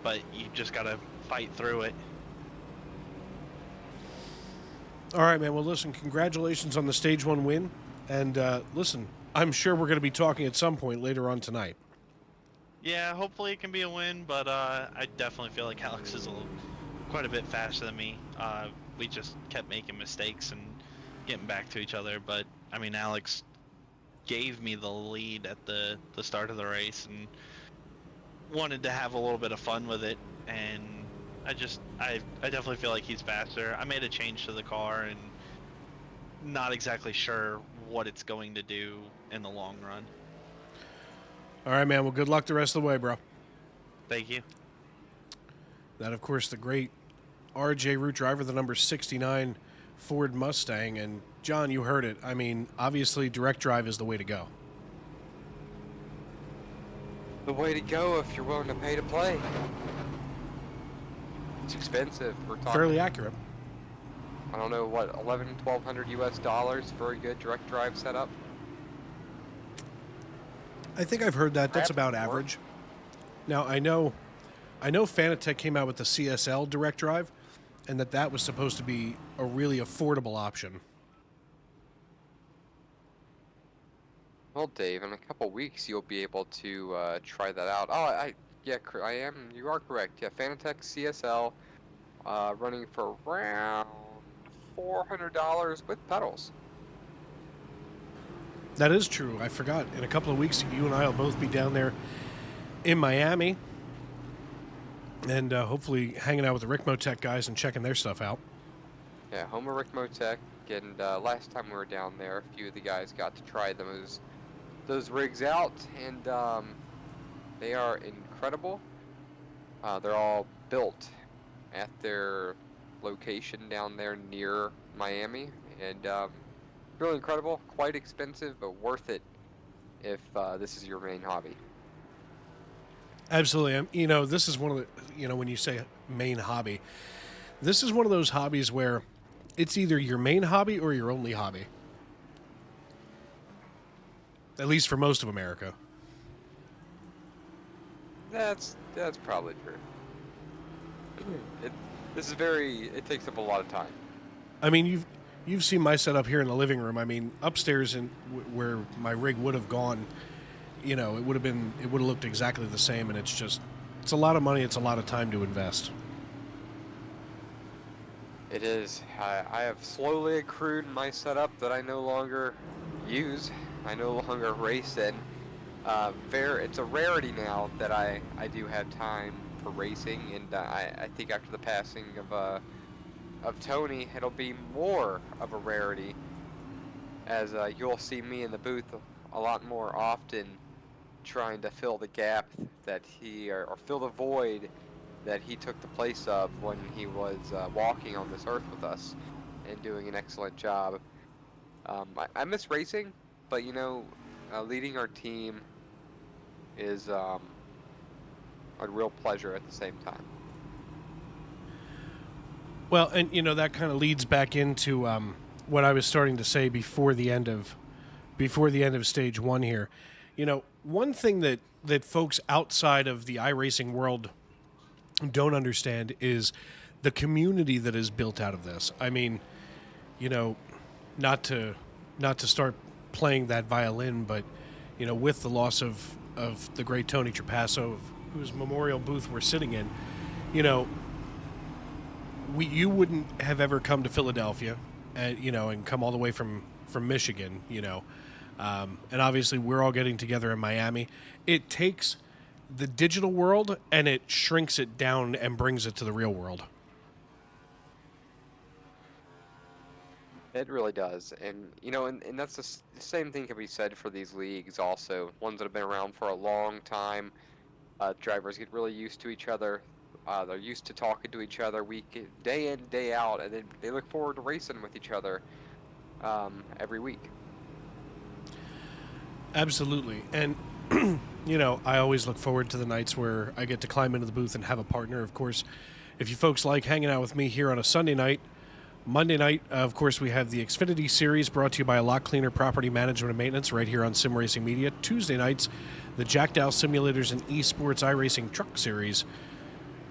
but you just gotta fight through it. All right, man. Well, listen, congratulations on the Stage 1 win. And listen, I'm sure we're going to be talking at some point later on tonight. Yeah, hopefully it can be a win, but I definitely feel like Alex is quite a bit faster than me. We just kept making mistakes and getting back to each other, but I mean, Alex gave me the lead at the start of the race and wanted to have a little bit of fun with it, and I definitely feel like he's faster. I made a change to the car and not exactly sure what it's going to do in the long run. All right, man. Well, good luck the rest of the way, bro. Thank you. That, of course, the great RJ Root driver, the number 69 Ford Mustang. And, John, you heard it. I mean, obviously, direct drive is the way to go. The way to go if you're willing to pay to play. It's expensive. We're talking Fairly accurate. I don't know what, $1,100 to $1,200 for a good direct drive setup. I think I've heard that. That's about average. Now, I know Fanatec came out with the CSL direct drive, and that was supposed to be a really affordable option. Well, Dave, in a couple weeks you'll be able to try that out. Oh, I am. You are correct. Yeah, Fanatec CSL, running for around $400 with pedals. That is true. I forgot. In a couple of weeks, you and I will both be down there in Miami, and hopefully hanging out with the Rick Motec guys and checking their stuff out. Yeah, home of Rick Motec, and last time we were down there, a few of the guys got to try those rigs out, and they are incredible. They're all built at their location down there near Miami, and really incredible, quite expensive, but worth it if this is your main hobby. Absolutely. This is one of the, when you say main hobby, this is one of those hobbies where it's either your main hobby or your only hobby. At least for most of America. That's probably true. It takes up a lot of time. I mean, you've seen my setup here in the living room. I mean, upstairs where my rig would have gone, it would have looked exactly the same, and it's a lot of money, it's a lot of time to invest. It is. I have slowly accrued my setup that I no longer use. I no longer race in. It's a rarity now that I do have time for racing, and I think after the passing of Tony, it'll be more of a rarity, as you'll see me in the booth a lot more often, trying to fill the gap that or fill the void that he took the place of when he was walking on this earth with us and doing an excellent job. I miss racing, but leading our team is a real pleasure at the same time. Well, and that kind of leads back into what I was starting to say before the end of stage one here. One thing that folks outside of the iRacing world don't understand is the community that is built out of this. I mean, not to start playing that violin, but with the loss of the great Tony Trapasso, whose memorial booth we're sitting in, you wouldn't have ever come to Philadelphia, and come all the way from Michigan, and obviously we're all getting together in Miami. It takes the digital world and it shrinks it down and brings it to the real world. It really does, and and that's the same thing can be said for these leagues also. Ones that have been around for a long time. Drivers get really used to each other. They're used to talking to each other day in, day out, and they look forward to racing with each other every week. Absolutely. And, I always look forward to the nights where I get to climb into the booth and have a partner. Of course, if you folks like hanging out with me here on a Sunday night, Monday night, of course, we have the Xfinity Series brought to you by A Lot Cleaner Property Management and Maintenance right here on Sim Racing Media. Tuesday nights, the Jack Dow Simulators and Esports iRacing Truck Series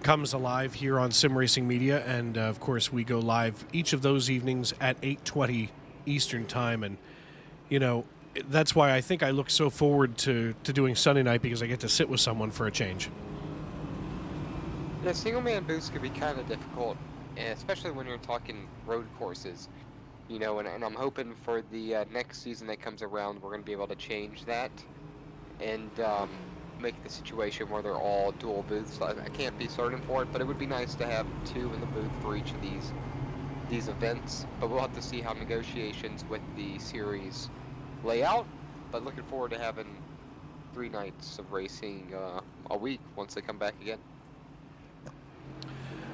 comes alive here on Sim Racing Media. And, of course, we go live each of those evenings at 8:20 Eastern Time. And, you know, that's why I think I look so forward to doing Sunday night, because I get to sit with someone for a change. Yeah, single-man booths could be kind of difficult, especially when you're talking road courses, you know, and I'm hoping for the next season that comes around, we're going to be able to change that and make the situation where they're all dual booths. I can't be certain for it, but it would be nice to have 2 in the booth for each of these events, but we'll have to see how negotiations with the series lay out, but looking forward to having 3 nights of racing a week once they come back again.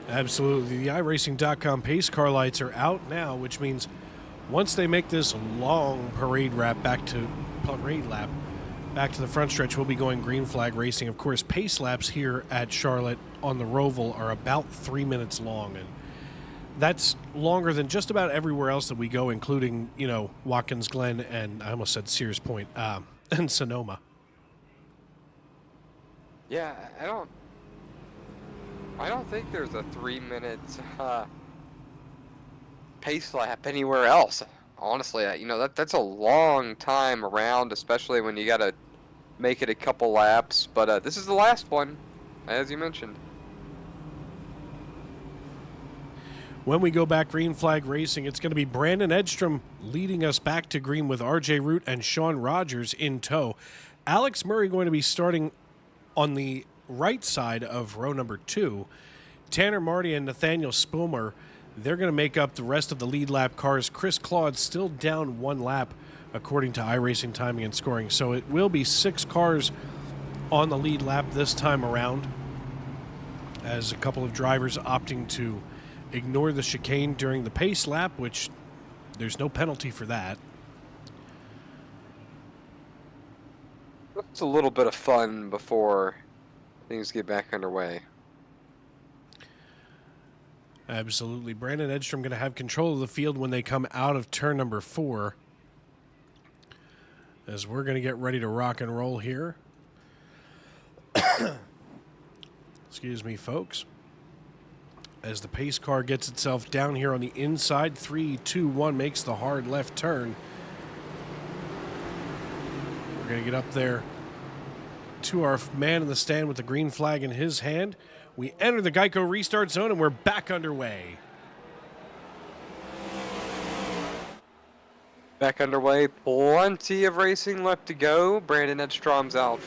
Absolutely. The iRacing.com pace car lights are out now, which means once they make this long parade lap back to the front stretch, we'll be going green flag racing. Of course, pace laps here at Charlotte on the Roval are about 3 minutes long, and that's longer than just about everywhere else that we go, including, you know, Watkins Glen and I almost said Sears Point and Sonoma. Yeah, I don't think there's a 3 minute pace lap anywhere else. Honestly, you know, that's a long time around, especially when you got to make it a couple laps. But this is the last one, as you mentioned. When we go back green flag racing, it's going to be Brandon Edstrom leading us back to green with RJ Root and Sean Rogers in tow. Alex Murray going to be starting on the right side of row number 2. Tanner Marty and Nathaniel Spoomer, they're going to make up the rest of the lead lap cars. Chris Claude still down 1 lap according to iRacing timing and scoring. So it will be 6 cars on the lead lap this time around, as a couple of drivers opting to ignore the chicane during the pace lap, which there's no penalty for that. It's a little bit of fun before things get back underway. Absolutely. Brandon Edstrom going to have control of the field when they come out of turn number 4, as we're going to get ready to rock and roll here. Excuse me, folks. As the pace car gets itself down here on the inside, 3, 2, 1 makes the hard left turn. We're going to get up there to our man in the stand with the green flag in his hand. We enter the Geico restart zone, and we're back underway. Back underway, plenty of racing left to go. Brandon Edstrom's out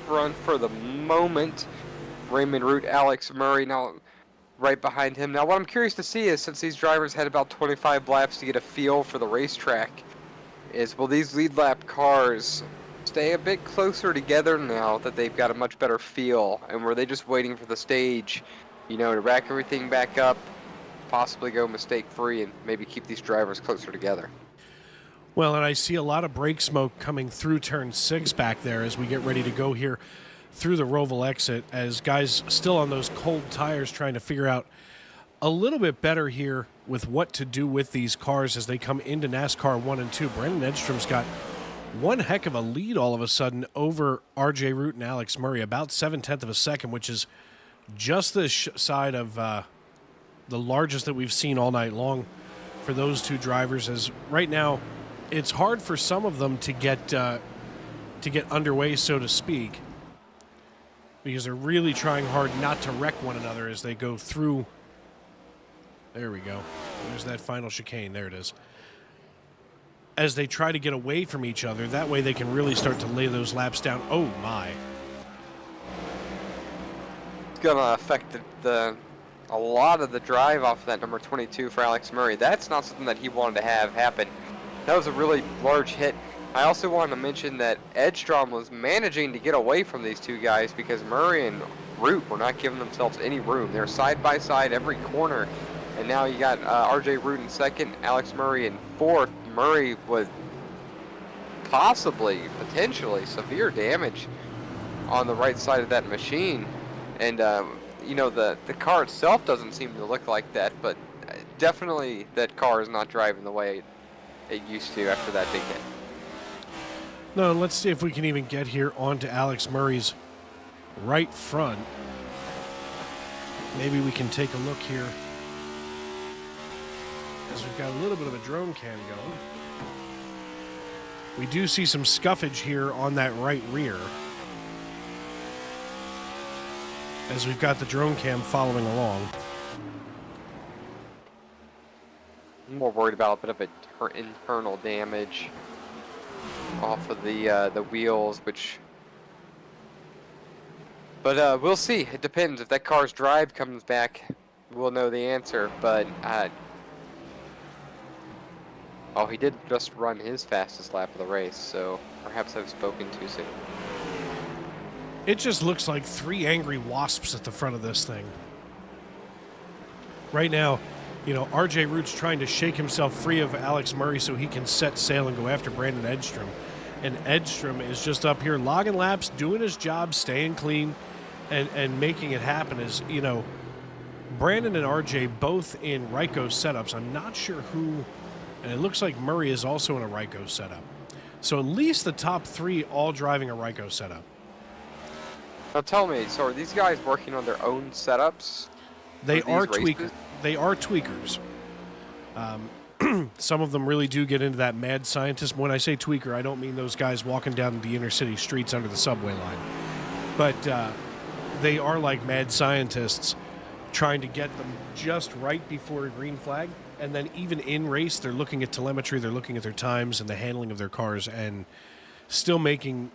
front for the moment. Raymond Root, Alex Murray now right behind him. Now what I'm curious to see is, since these drivers had about 25 laps to get a feel for the racetrack, is will these lead lap cars stay a bit closer together now that they've got a much better feel, and were they just waiting for the stage, you know, to rack everything back up, possibly go mistake free, and maybe keep these drivers closer together? Well, and I see a lot of brake smoke coming through turn 6 back there as we get ready to go here through the Roval exit, as guys still on those cold tires trying to figure out a little bit better here with what to do with these cars as they come into NASCAR 1 and 2. Brandon Edstrom's got one heck of a lead all of a sudden over RJ Root and Alex Murray, about 0.7 of a second, which is just the side of the largest that we've seen all night long for those two drivers. As right now, it's hard for some of them to get underway, so to speak, because they're really trying hard not to wreck one another as they go through. There we go. There's that final chicane. There it is. As they try to get away from each other, that way they can really start to lay those laps down. Oh my. It's going to affect a lot of the drive off of that number 22 for Alex Murray. That's not something that he wanted to have happen. That was a really large hit. I also wanted to mention that Edstrom was managing to get away from these two guys because Murray and Root were not giving themselves any room. They're side by side every corner. And now you got RJ Root in second, Alex Murray in fourth. Murray with potentially severe damage on the right side of that machine. And, you know, the car itself doesn't seem to look like that, but definitely that car is not driving the way it used to after that big hit. No, let's see if we can even get here onto Alex Murray's right front. Maybe we can take a look here, as we've got a little bit of a drone cam going. We do see some scuffage here on that right rear, as we've got the drone cam following along. I'm more worried about a bit of internal damage off of the wheels, which. But we'll see. It depends. If that car's drive comes back, we'll know the answer. But oh, he did just run his fastest lap of the race, so perhaps I've spoken too soon. It just looks like 3 angry wasps at the front of this thing. Right now, you know, RJ Root's trying to shake himself free of Alex Murray so he can set sail and go after Brandon Edstrom. And Edstrom is just up here logging laps, doing his job, staying clean, and making it happen. As you know, Brandon and RJ both in Ryko setups. I'm not sure who, and it looks like Murray is also in a Ryko setup. So at least the top 3 all driving a Ryko setup. Now tell me, so are these guys working on their own setups? They are tweakers. They are tweakers. Some of them really do get into that mad scientist. When I say tweaker, I don't mean those guys walking down the inner city streets under the subway line. But they are like mad scientists, trying to get them just right before a green flag. And then even in race, they're looking at telemetry, they're looking at their times and the handling of their cars, and still making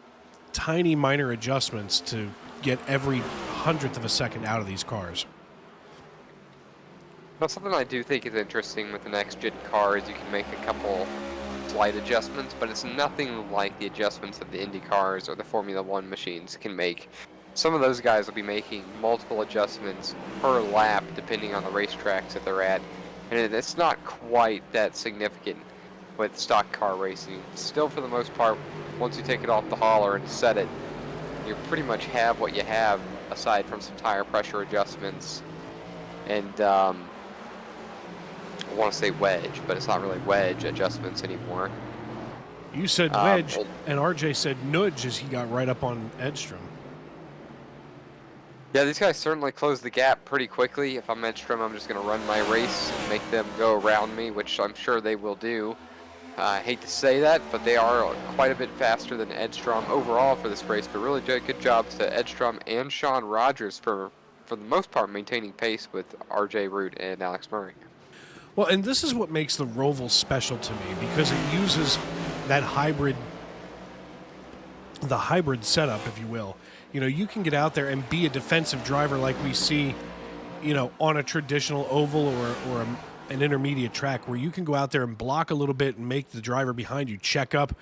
tiny minor adjustments to get every 100th of a second out of these cars. Now, something I do think is interesting with the next-gen car is you can make a couple slight adjustments, but it's nothing like the adjustments that the Indy cars or the Formula One machines can make. Some of those guys will be making multiple adjustments per lap depending on the racetracks that they're at, and it's not quite that significant with stock car racing. Still, for the most part, once you take it off the hauler and set it, you pretty much have what you have aside from some tire pressure adjustments and I want to say wedge, but it's not really wedge adjustments anymore. You said wedge, and RJ said nudge as he got right up on Edstrom. Yeah, these guys certainly close the gap pretty quickly. If I'm Edstrom, I'm just going to run my race and make them go around me, which I'm sure they will do. I hate to say that, but they are quite a bit faster than Edstrom overall for this race, but really did a good job to Edstrom and Sean Rogers for the most part maintaining pace with RJ Root and Alex Murray. Well, and this is what makes the Roval special to me, because it uses that hybrid setup, if you will. You know, you can get out there and be a defensive driver like we see, you know, on a traditional oval or an intermediate track, where you can go out there and block a little bit and make the driver behind you check up,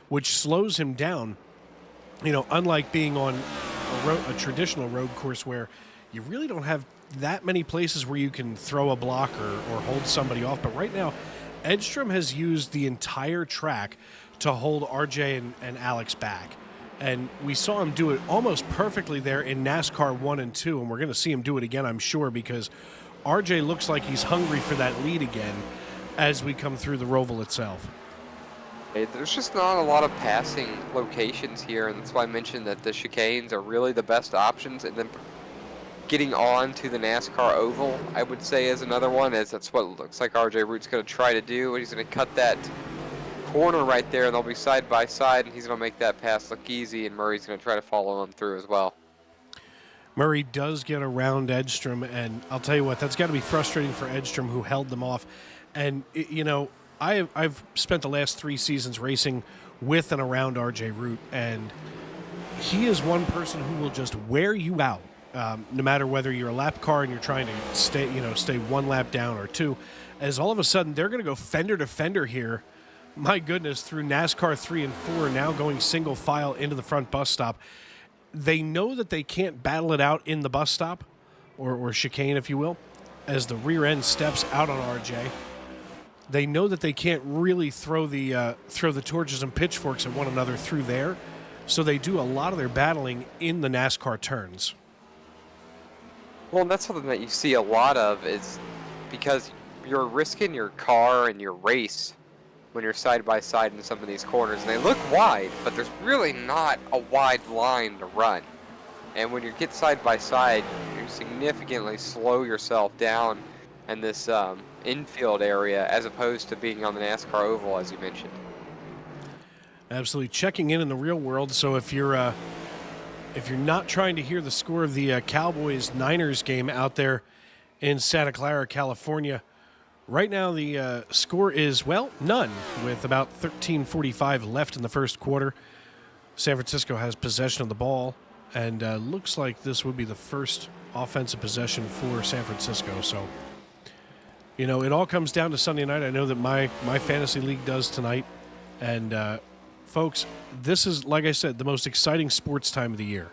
which slows him down. You know, unlike being on a traditional road course where you really don't have that many places where you can throw a block or hold somebody off. But right now, Edstrom has used the entire track to hold RJ and Alex back. And we saw him do it almost perfectly there in NASCAR 1 and 2, and we're going to see him do it again, I'm sure, because RJ looks like he's hungry for that lead again as we come through the Roval itself. Hey, there's just not a lot of passing locations here, and that's why I mentioned that the chicanes are really the best options, and then getting on to the NASCAR oval, I would say, is another one, as that's what it looks like RJ Root's going to try to do. He's going to cut that corner right there, and they'll be side by side, and he's going to make that pass look easy, and Murray's going to try to follow him through as well. Murray does get around Edstrom, and I'll tell you what, that's got to be frustrating for Edstrom, who held them off. And, you know, I've spent the last 3 seasons racing with and around RJ Root, and he is one person who will just wear you out, no matter whether you're a lap car and you're trying to stay one lap down or 2, as all of a sudden they're going to go fender to fender here. My goodness, through NASCAR 3 and 4, now going single file into the front bus stop. They know that they can't battle it out in the bus stop, or chicane, if you will, as the rear end steps out on RJ. They know that they can't really throw the torches and pitchforks at one another through there, so they do a lot of their battling in the NASCAR turns. Well, and that's something that you see a lot of, is because you're risking your car and your race when you're side by side in some of these corners, and they look wide, but there's really not a wide line to run. And when you get side by side, you significantly slow yourself down in this infield area, as opposed to being on the NASCAR oval, as you mentioned. Absolutely. Checking in the real world. So if you're not trying to hear the score of the Cowboys-Niners game out there in Santa Clara, California, right now the score is, well, none, with about 13:45 left in the first quarter. San Francisco has possession of the ball, and looks like this would be the first offensive possession for San Francisco. So, you know, it all comes down to Sunday night. I know that my fantasy league does tonight. And, folks, this is, like I said, the most exciting sports time of the year.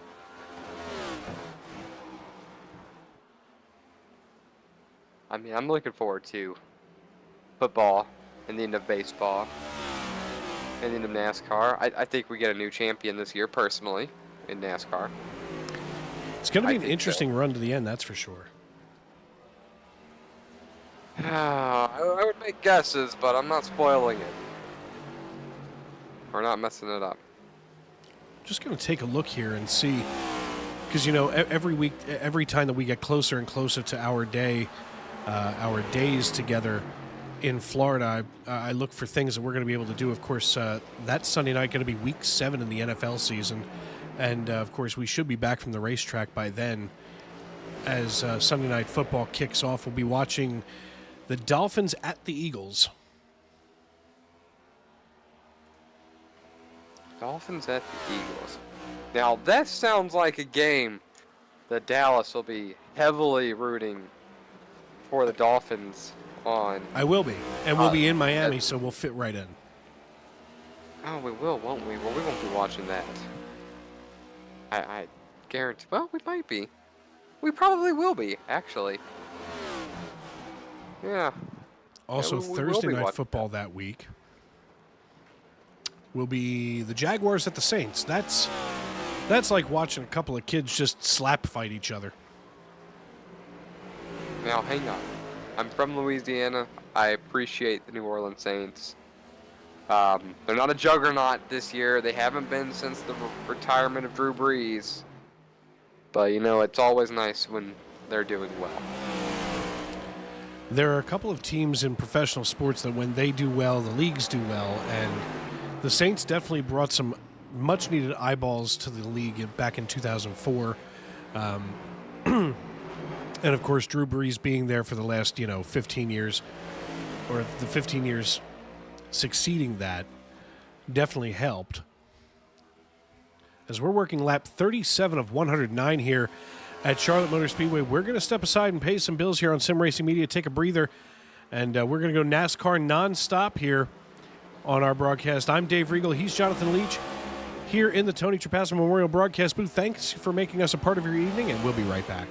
I mean, I'm looking forward to football and the end of baseball and the end of NASCAR. I think we get a new champion this year, personally, in NASCAR. It's going to be an think interesting run to the end, that's for sure. I would make guesses, but I'm not spoiling it. Or not messing it up. Just going to take a look here and see, because, you know, every week, every time that we get closer and closer to our day, our days together in Florida, I look for things that we're going to be able to do. Of course, that Sunday night going to be week 7 in the NFL season. And, of course, we should be back from the racetrack by then. As Sunday night football kicks off, we'll be watching the Dolphins at the Eagles. Dolphins at the Eagles. Now, that sounds like a game that Dallas will be heavily rooting for the Dolphins on. I will be. And we'll be in Miami, so we'll fit right in. Oh, we will, won't we? Well, we won't be watching that. I guarantee. Well, we might be. We probably will be, actually. Yeah. Also, Yeah, we will Thursday be night watching football that week will be the Jaguars at the Saints. That's like watching a couple of kids just slap fight each other. Now, hang on. I'm from Louisiana. I appreciate the New Orleans Saints. They're not a juggernaut this year. They haven't been since the retirement of Drew Brees. But, you know, it's always nice when they're doing well. There are a couple of teams in professional sports that when they do well, the leagues do well. And the Saints definitely brought some much-needed eyeballs to the league back in 2004. And, of course, Drew Brees being there for the last, 15 years, or the 15 years succeeding that, definitely helped. As we're working lap 37 of 109 here at Charlotte Motor Speedway, we're going to step aside and pay some bills here on Sim Racing Media, take a breather, and we're going to go NASCAR nonstop here on our broadcast. I'm Dave Riegel. He's Jonathan Leach here in the Tony Trapasso Memorial Broadcast booth. Thanks for making us a part of your evening, and we'll be right back.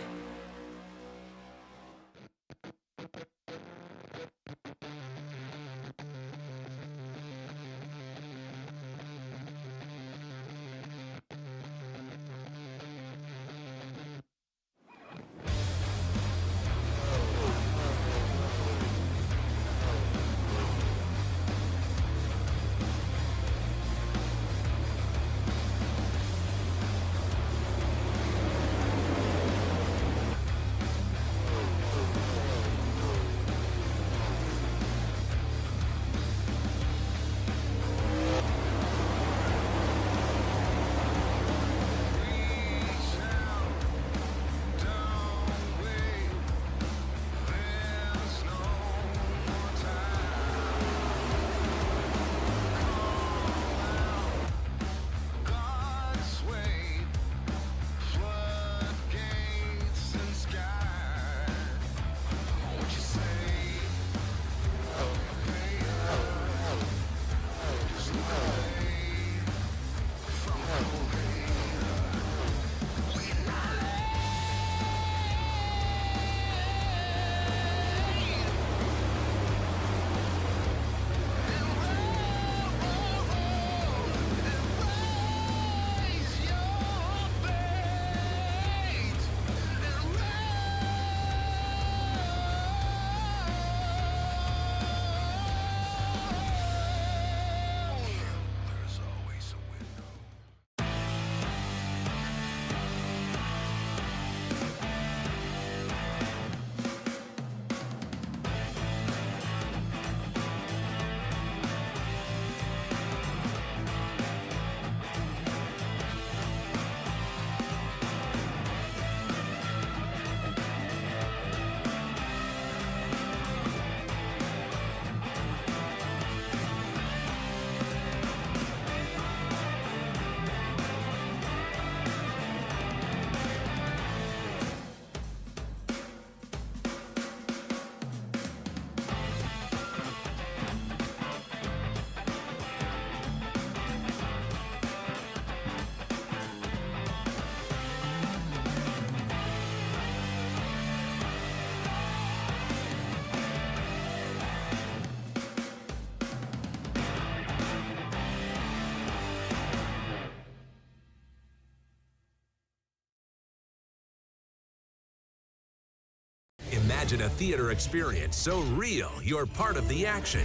Imagine a theater experience so real you're part of the action.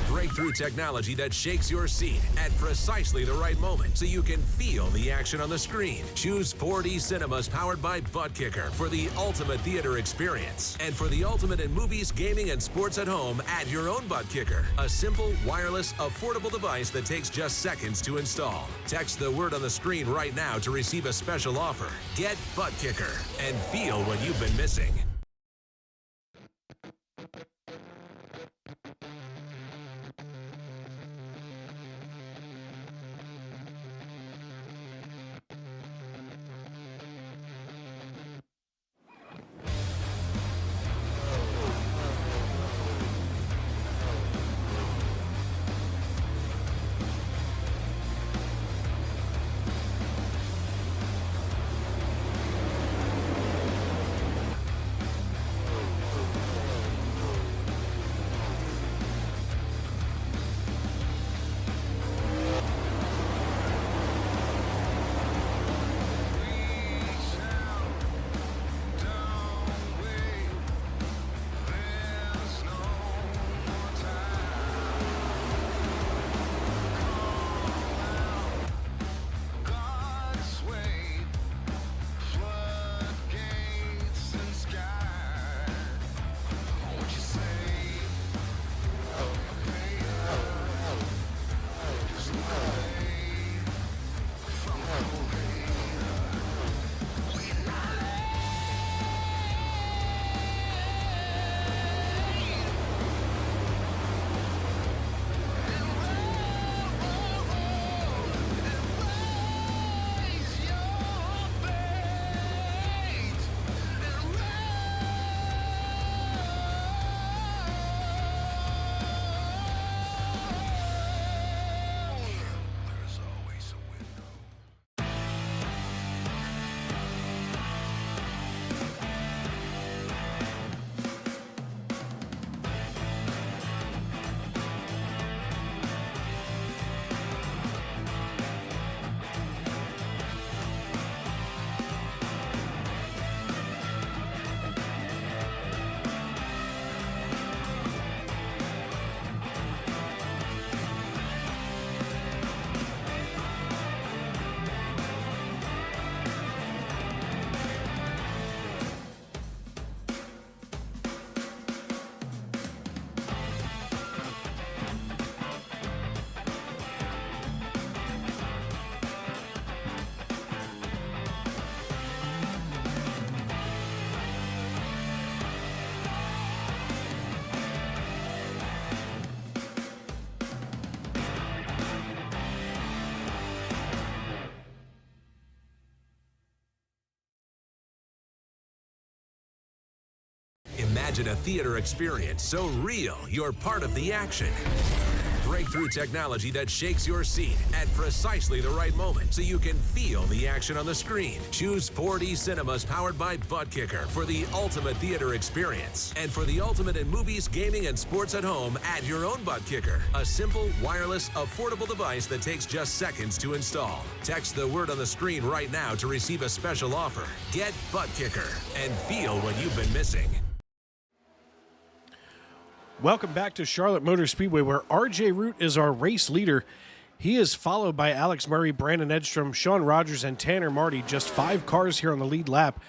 Breakthrough technology that shakes your seat at precisely the right moment so you can feel the action on the screen. Choose 4D cinemas powered by Butt Kicker for the ultimate theater experience. And for the ultimate in movies, gaming, and sports at home, add your own Butt Kicker. A simple, wireless, affordable device that takes just seconds to install. Text the word on the screen right now to receive a special offer. Get Butt Kicker and feel what you've been missing. Imagine a theater experience so real you're part of the action. Breakthrough technology that shakes your seat at precisely the right moment so you can feel the action on the screen. Choose 4D cinemas powered by Butt Kicker for the ultimate theater experience. And for the ultimate in movies, gaming, and sports at home, add your own Butt Kicker. A simple, wireless, affordable device that takes just seconds to install. Text the word on the screen right now to receive a special offer. Get Butt Kicker and feel what you've been missing. Welcome back to Charlotte Motor Speedway, where RJ Root is our race leader. He is followed by Alex Murray, Brandon Edstrom, Sean Rogers, and Tanner Marty. Just 5 cars here on the lead lap.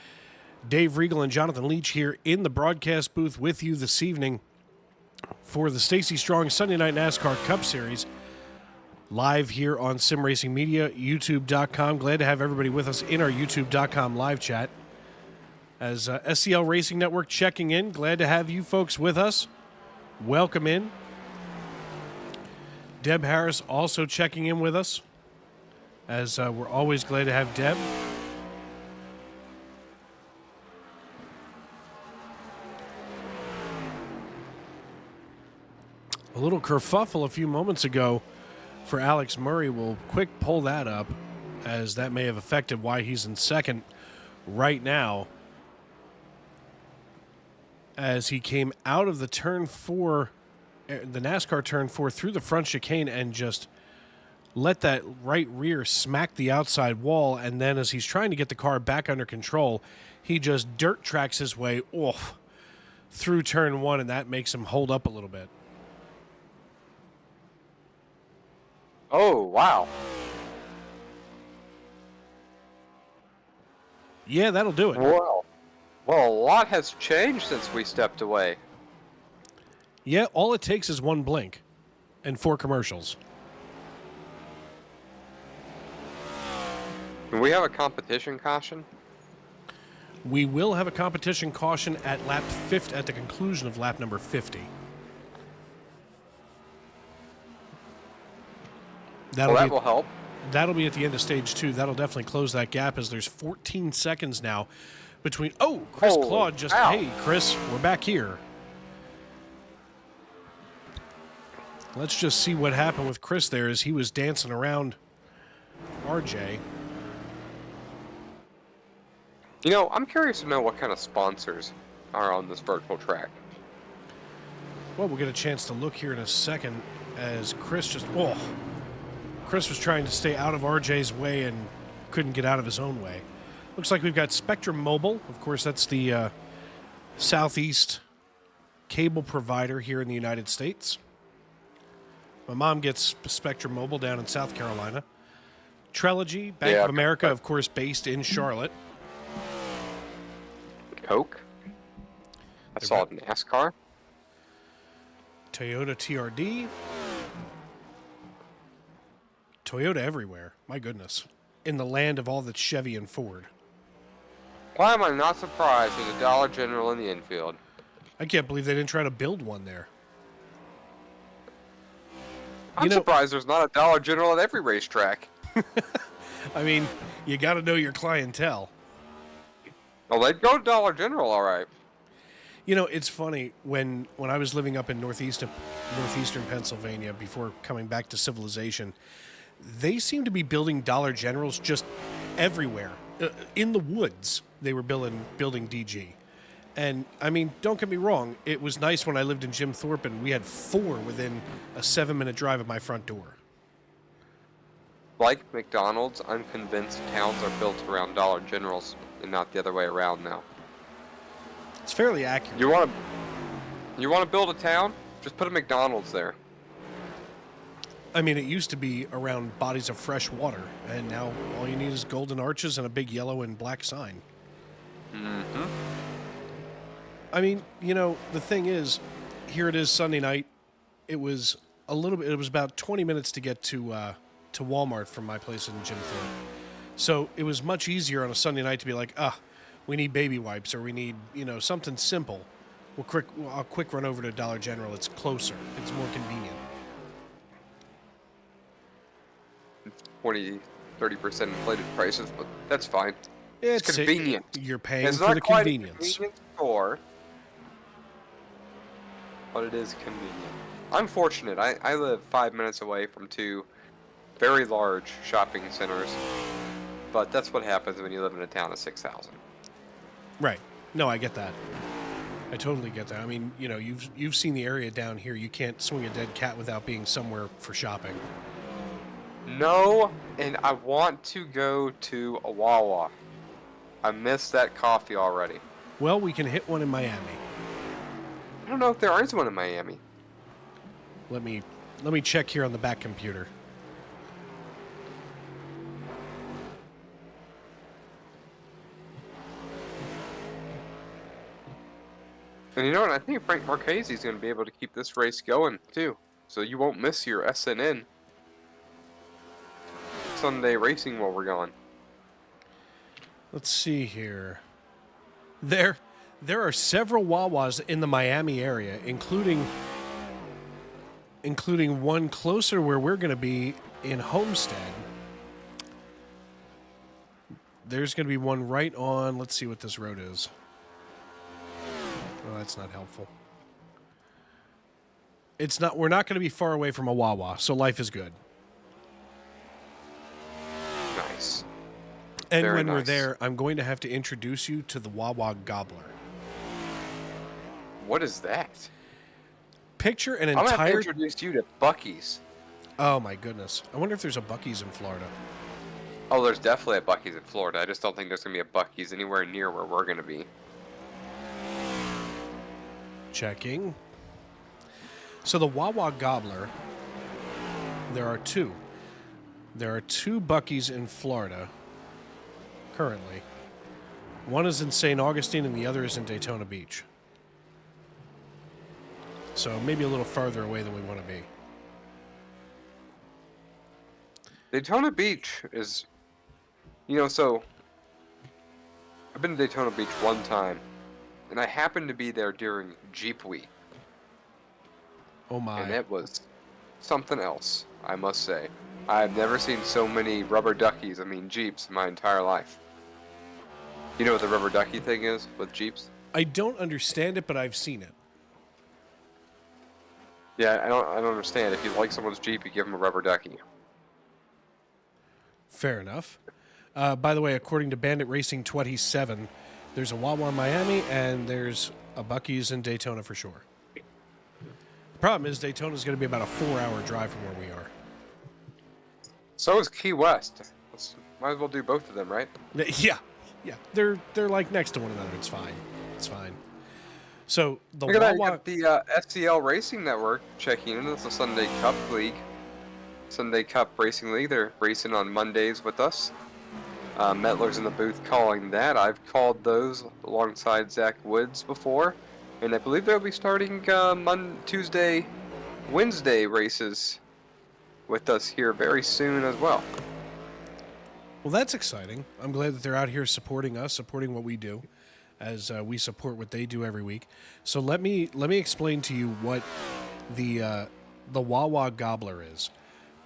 Dave Regal and Jonathan Leach here in the broadcast booth with you this evening for the Stacey Strong Sunday Night NASCAR Cup Series. Live here on Sim Racing Media, YouTube.com. Glad to have everybody with us in our YouTube.com live chat. As SCL Racing Network checking in, glad to have you folks with us. Welcome in. Deb Harris also checking in with us, as we're always glad to have Deb. A little kerfuffle a few moments ago for Alex Murray. We'll quick pull that up, as that may have affected why he's in second right now, as he came out of the turn 4, the NASCAR turn 4, through the front chicane and just let that right rear smack the outside wall. And then as he's trying to get the car back under control, he just dirt tracks his way off through turn one, and that makes him hold up a little bit. Oh, wow. Yeah, that'll do it. Well, a lot has changed since we stepped away. Yeah, all it takes is one blink and 4 commercials. Do we have a competition caution? We will have a competition caution at lap 50, at the conclusion of lap number 50. Well, that will help. That'll be at the end of stage 2. That'll definitely close that gap as there's 14 seconds now between... Oh, Chris Holy Claude just... cow. Hey, Chris, we're back here. Let's just see what happened with Chris there as he was dancing around RJ. You know, I'm curious to know what kind of sponsors are on this virtual track. Well, we'll get a chance to look here in a second as Chris just... Oh, Chris was trying to stay out of RJ's way and couldn't get out of his own way. Looks like we've got Spectrum Mobile. Of course, that's the Southeast cable provider here in the United States. My mom gets Spectrum Mobile down in South Carolina. Trilogy, Bank of America, of course, based in Charlotte. Coke. I saw it in NASCAR. Toyota TRD. Toyota everywhere. My goodness. In the land of all that's Chevy and Ford. Why am I not surprised there's a Dollar General in the infield? I can't believe they didn't try to build one there. I'm surprised there's not a Dollar General at every racetrack. I mean, you got to know your clientele. Well, they'd go to Dollar General, all right. You know, it's funny, when I was living up in northeastern Pennsylvania before coming back to civilization, they seem to be building Dollar Generals just everywhere. In the woods, they were building DG. And, I mean, don't get me wrong, it was nice when I lived in Jim Thorpe, we had 4 within a 7-minute drive of my front door. Like McDonald's, I'm convinced towns are built around Dollar Generals and not the other way around now. It's fairly accurate. You want to build a town? Just put a McDonald's there. I mean, it used to be around bodies of fresh water, and now all you need is golden arches and a big yellow and black sign. Mm-hmm. I mean, you know, the thing is, here it is Sunday night. It was about 20 minutes to get to Walmart from my place in Jim Thorpe. So it was much easier on a Sunday night to be like, we need baby wipes, or we need, something simple. I'll quick run over to Dollar General. It's closer. It's more convenient. 20-30% inflated prices, but that's fine. It's convenient. You're paying it's for not the quite convenience. A convenient store, but it is convenient. I'm fortunate. I live 5 minutes away from 2 very large shopping centers, but that's what happens when you live in a town of 6,000. Right. No, I get that. I totally get that. I mean, you've seen the area down here. You can't swing a dead cat without being somewhere for shopping. No, and I want to go to a Wawa. I missed that coffee already. Well, we can hit one in Miami. I don't know if there is one in Miami. Let me check here on the back computer. And you know what? I think Frank Marchese is going to be able to keep this race going, too. So you won't miss your SNN Sunday racing while we're gone. Let's see here. There are several Wawas in the Miami area, including one closer where we're going to be in Homestead. There's going to be one right on, let's see what this road is. Oh, that's not helpful. We're not going to be far away from a Wawa, so life is good. Nice. And Very when we're nice. there, I'm going to have to introduce you to the Wawa Gobbler. What is that? Picture an I'm going to have to entire... introduce you to Buc-ee's. Oh, my goodness. I wonder if there's a Buc-ee's in Florida. Oh, there's definitely a Buc-ee's in Florida. I just don't think there's going to be a Buc-ee's anywhere near where we're going to be. Checking. So the Wawa Gobbler, there are two. There are two Buc-ee's in Florida currently. One is in St. Augustine and the other is in Daytona Beach. So maybe a little farther away than we want to be. Daytona Beach is, so I've been to Daytona Beach one time, and I happened to be there during Jeep Week, Oh my. and it was something else, I must say. I've never seen so many rubber duckies, Jeeps, in my entire life. You know what the rubber ducky thing is with Jeeps? I don't understand it, but I've seen it. Yeah, I don't understand. If you like someone's Jeep, you give them a rubber ducky. Fair enough. By the way, according to Bandit Racing 27, there's a Wawa in Miami and there's a Buc-ee's in Daytona for sure. The problem is Daytona's going to be about a 4-hour drive from where we are. So is Key West. Might as well do both of them, right? Yeah. They're like next to one another. It's fine. So the Look at that, you Wawa. got the SCL Racing Network checking in. It's the Sunday Cup League. Sunday Cup Racing League. They're racing on Mondays with us. Metler's in the booth calling that. I've called those alongside Zach Woods before. And I believe they'll be starting Tuesday, Wednesday races with us here very soon as well. Well, that's exciting. I'm glad that they're out here supporting us, supporting what we do, as we support what they do every week. So let me explain to you what the Wawa Gobbler is.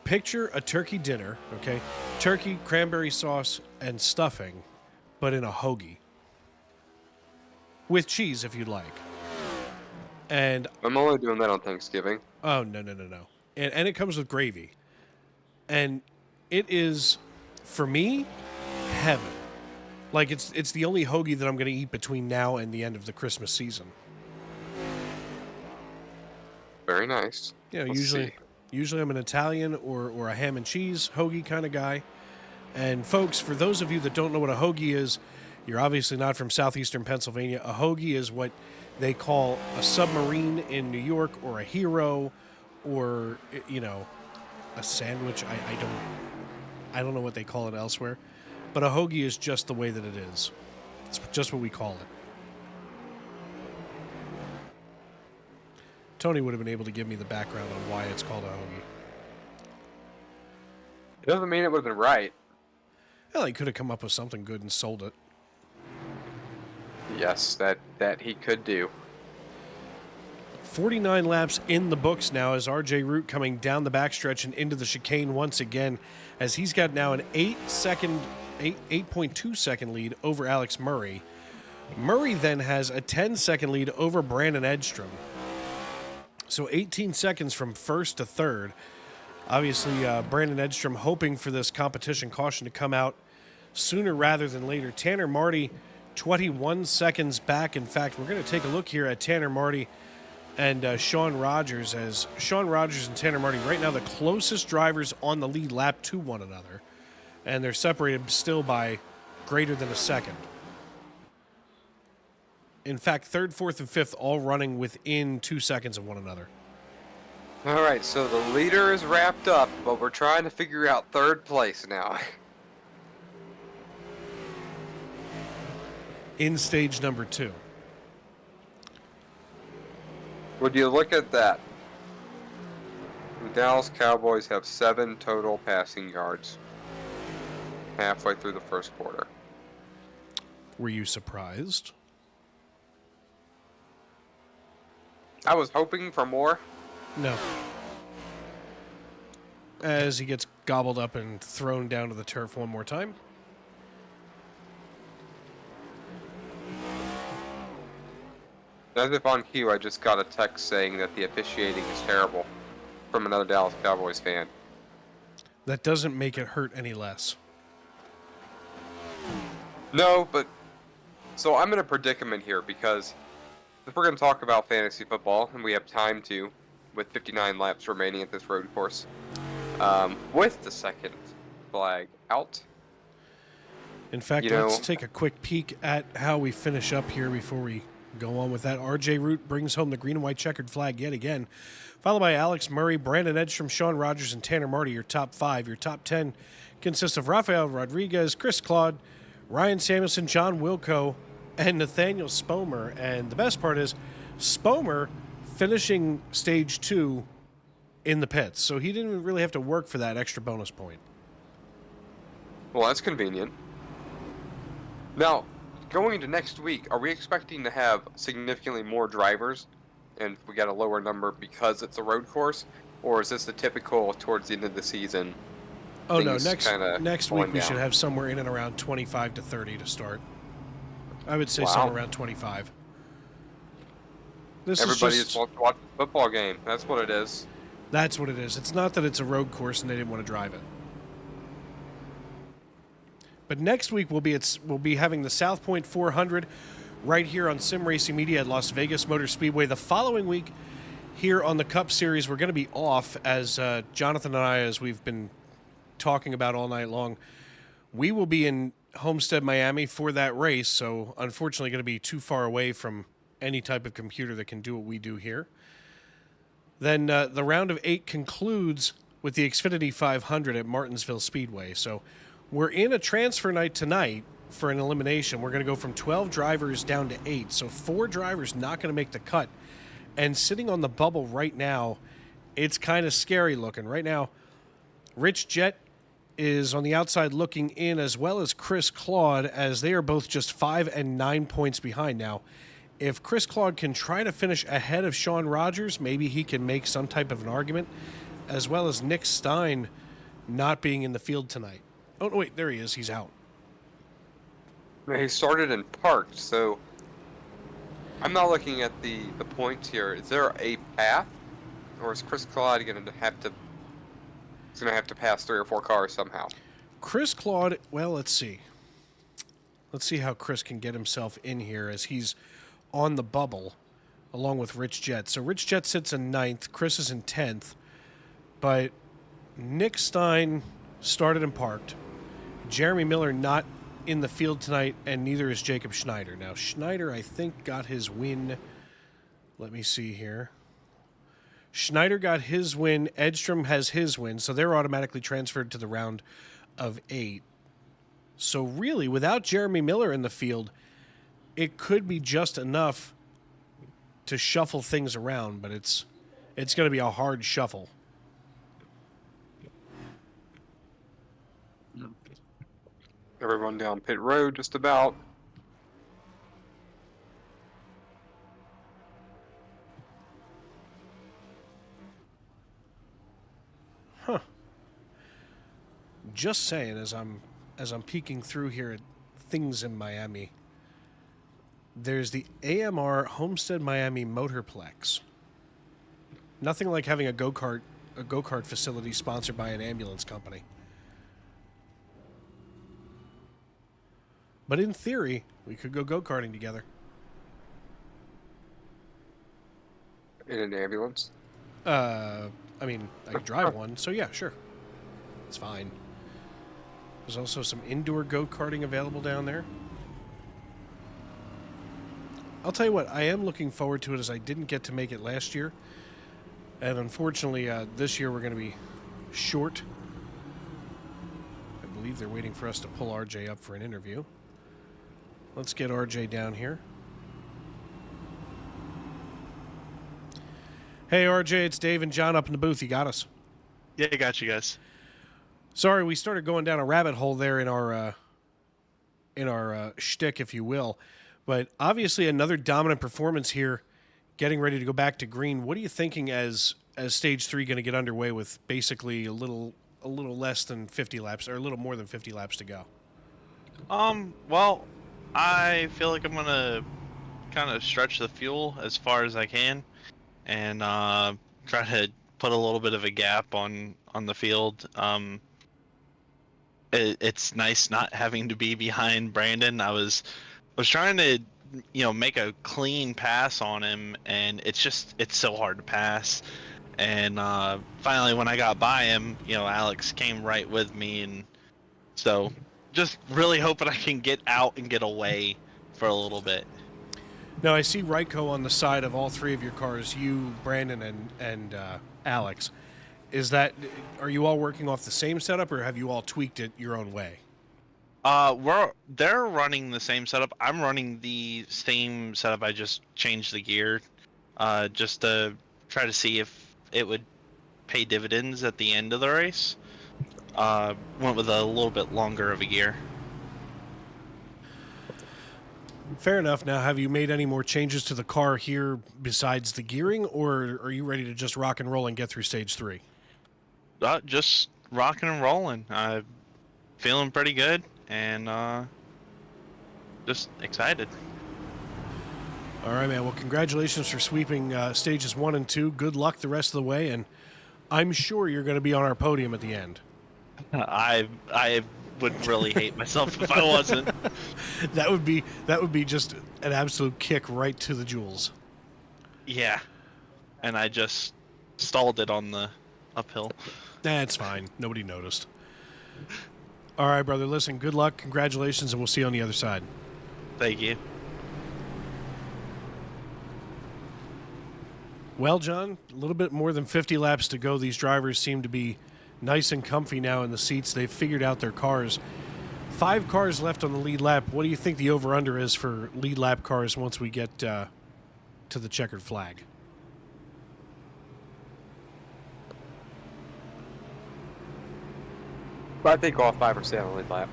Picture a turkey dinner, okay? Turkey, cranberry sauce, and stuffing, but in a hoagie. With cheese, if you'd like. And I'm only doing that on Thanksgiving. oh, no. And it comes with gravy. And it is, for me, heaven. Like, it's the only hoagie that I'm going to eat between now and the end of the Christmas season. Very nice. You know, Let's usually I'm an Italian or a ham and cheese hoagie kind of guy. And folks, for those of you that don't know what a hoagie is, you're obviously not from southeastern Pennsylvania. A hoagie is what they call a submarine in New York, or a hero, or, you know, a sandwich. I don't know what they call it elsewhere. But a hoagie is just the way that it is. It's just what we call it. Tony would have been able to give me the background on why it's called a hoagie. It doesn't mean it would have been right. Well, he could have come up with something good and sold it. Yes, that he could do. 49 laps in the books now as RJ Root coming down the backstretch and into the chicane once again, as he's got now an 8.2 second lead over Alex Murray. Murray then has a 10-second lead over Brandon Edstrom. So 18 seconds from first to third. Obviously, Brandon Edstrom hoping for this competition caution to come out sooner rather than later. Tanner Marty, 21 seconds back. In fact, we're going to take a look here at Tanner Marty and Sean Rogers, as Sean Rogers and Tanner Marty right now the closest drivers on the lead lap to one another. And they're separated still by greater than a second. In fact, third, fourth, and fifth all running within 2 seconds of one another. All right, so the leader is wrapped up, but we're trying to figure out third place now. In stage number 2. Would you look at that? The Dallas Cowboys have 7 total passing yards halfway through the first quarter. Were you surprised? I was hoping for more. No. As he gets gobbled up and thrown down to the turf one more time. As if on cue, I just got a text saying that the officiating is terrible from another Dallas Cowboys fan. That doesn't make it hurt any less. No, but so I'm in a predicament here because if we're going to talk about fantasy football, and we have time to, with 59 laps remaining at this road course, with the second flag out. In fact, let's take a quick peek at how we finish up here before we Go on with that. RJ Root brings home the green and white checkered flag yet again. Followed by Alex Murray, Brandon Edstrom, Sean Rogers, and Tanner Marty, your top 5. Your top 10 consists of Rafael Rodriguez, Chris Claude, Ryan Samuelson, John Wilco, and Nathaniel Spomer. And the best part is Spomer finishing stage 2 in the pits. So he didn't really have to work for that extra bonus point. Well, that's convenient. Now, going into next week, are we expecting to have significantly more drivers and we got a lower number because it's a road course? Or is this the typical towards the end of the season? Oh, no. Things Next going week we down? should have somewhere in and around 25 to 30 to start. I would say Wow. somewhere around 25. Everybody just wants to watch the football game. That's what it is. That's what it is. It's not that it's a road course and they didn't want to drive it. But next week we'll be having the South Point 400 right here on Sim Racing Media at Las Vegas Motor Speedway. The following week here on the Cup Series, we're going to be off, as Jonathan and I, as we've been talking about all night long, we will be in Homestead, Miami for that race. So unfortunately going to be too far away from any type of computer that can do what we do here. Then the round of 8 concludes with the Xfinity 500 at Martinsville Speedway. So we're in a transfer night tonight for an elimination. We're going to go from 12 drivers down to 8. So 4 drivers not going to make the cut. And sitting on the bubble right now, it's kind of scary looking. Right now, Rich Jett is on the outside looking in, as well as Chris Claude, as they are both just 5 and 9 points behind now. If Chris Claude can try to finish ahead of Sean Rogers, maybe he can make some type of an argument, as well as Nick Stein not being in the field tonight. Oh, no, wait, there he is. He's out. He started and parked, so I'm not looking at the points here. Is there a path, or is Chris Claude going to have to? He's going to have to pass 3 or 4 cars somehow. Chris Claude. Well, let's see. Let's see how Chris can get himself in here, as he's on the bubble, along with Rich Jett. So Rich Jett sits in 9th. Chris is in 10th, but Nick Stein started and parked. Jeremy Miller not in the field tonight, and neither is Jacob Schneider. Now, Schneider, I think, got his win. Let me see here. Schneider got his win. Edstrom has his win, so they're automatically transferred to the round of 8. So really, without Jeremy Miller in the field, it could be just enough to shuffle things around, but it's going to be a hard shuffle. Everyone down pit road, just about. Huh. Just saying, as I'm peeking through here at things in Miami, there's the AMR Homestead Miami Motorplex. Nothing like having a go-kart facility sponsored by an ambulance company. But in theory, we could go go-karting together. In an ambulance? I mean, I could drive one, so yeah, sure. It's fine. There's also some indoor go-karting available down there. I'll tell you what, I am looking forward to it, as I didn't get to make it last year. And unfortunately, this year we're going to be short. I believe they're waiting for us to pull RJ up for an interview. Let's get RJ down here. Hey, RJ, it's Dave and John up in the booth. You got us. Yeah, I got you guys. Sorry, we started going down a rabbit hole there in our shtick, if you will. But obviously another dominant performance here, getting ready to go back to green. What are you thinking as stage 3 going to get underway with basically a little less than 50 laps, or a little more than 50 laps to go? Well, I feel like I'm gonna kind of stretch the fuel as far as I can, and try to put a little bit of a gap on the field. It's nice not having to be behind Brandon. I was trying to, make a clean pass on him, and it's so hard to pass. And finally, when I got by him, Alex came right with me, and so just really hoping I can get out and get away for a little bit. Now, I see Ryko on the side of all three of your cars, you, Brandon, and Alex. Are you all working off the same setup, or have you all tweaked it your own way? They're running the same setup. I'm running the same setup. I just changed the gear, just to try to see if it would pay dividends at the end of the race. Went with a little bit longer of a gear. Fair enough. Now, have you made any more changes to the car here besides the gearing, or are you ready to just rock and roll and get through stage 3? Just rocking and rolling. I'm feeling pretty good, and just excited. All right, man. Well, congratulations for sweeping stages 1 and 2. Good luck the rest of the way, and I'm sure you're going to be on our podium at the end. I would really hate myself if I wasn't. That would be just an absolute kick right to the jewels. Yeah, and I just stalled it on the uphill. That's fine. Nobody noticed. All right, brother. Listen, good luck. Congratulations, and we'll see you on the other side. Thank you. Well, John, a little bit more than 50 laps to go. These drivers seem to be nice and comfy now in the seats. They've figured out their cars. 5 cars left on the lead lap. What do you think the over-under is for lead lap cars once we get to the checkered flag? But I think all 5 are staying on the lead lap.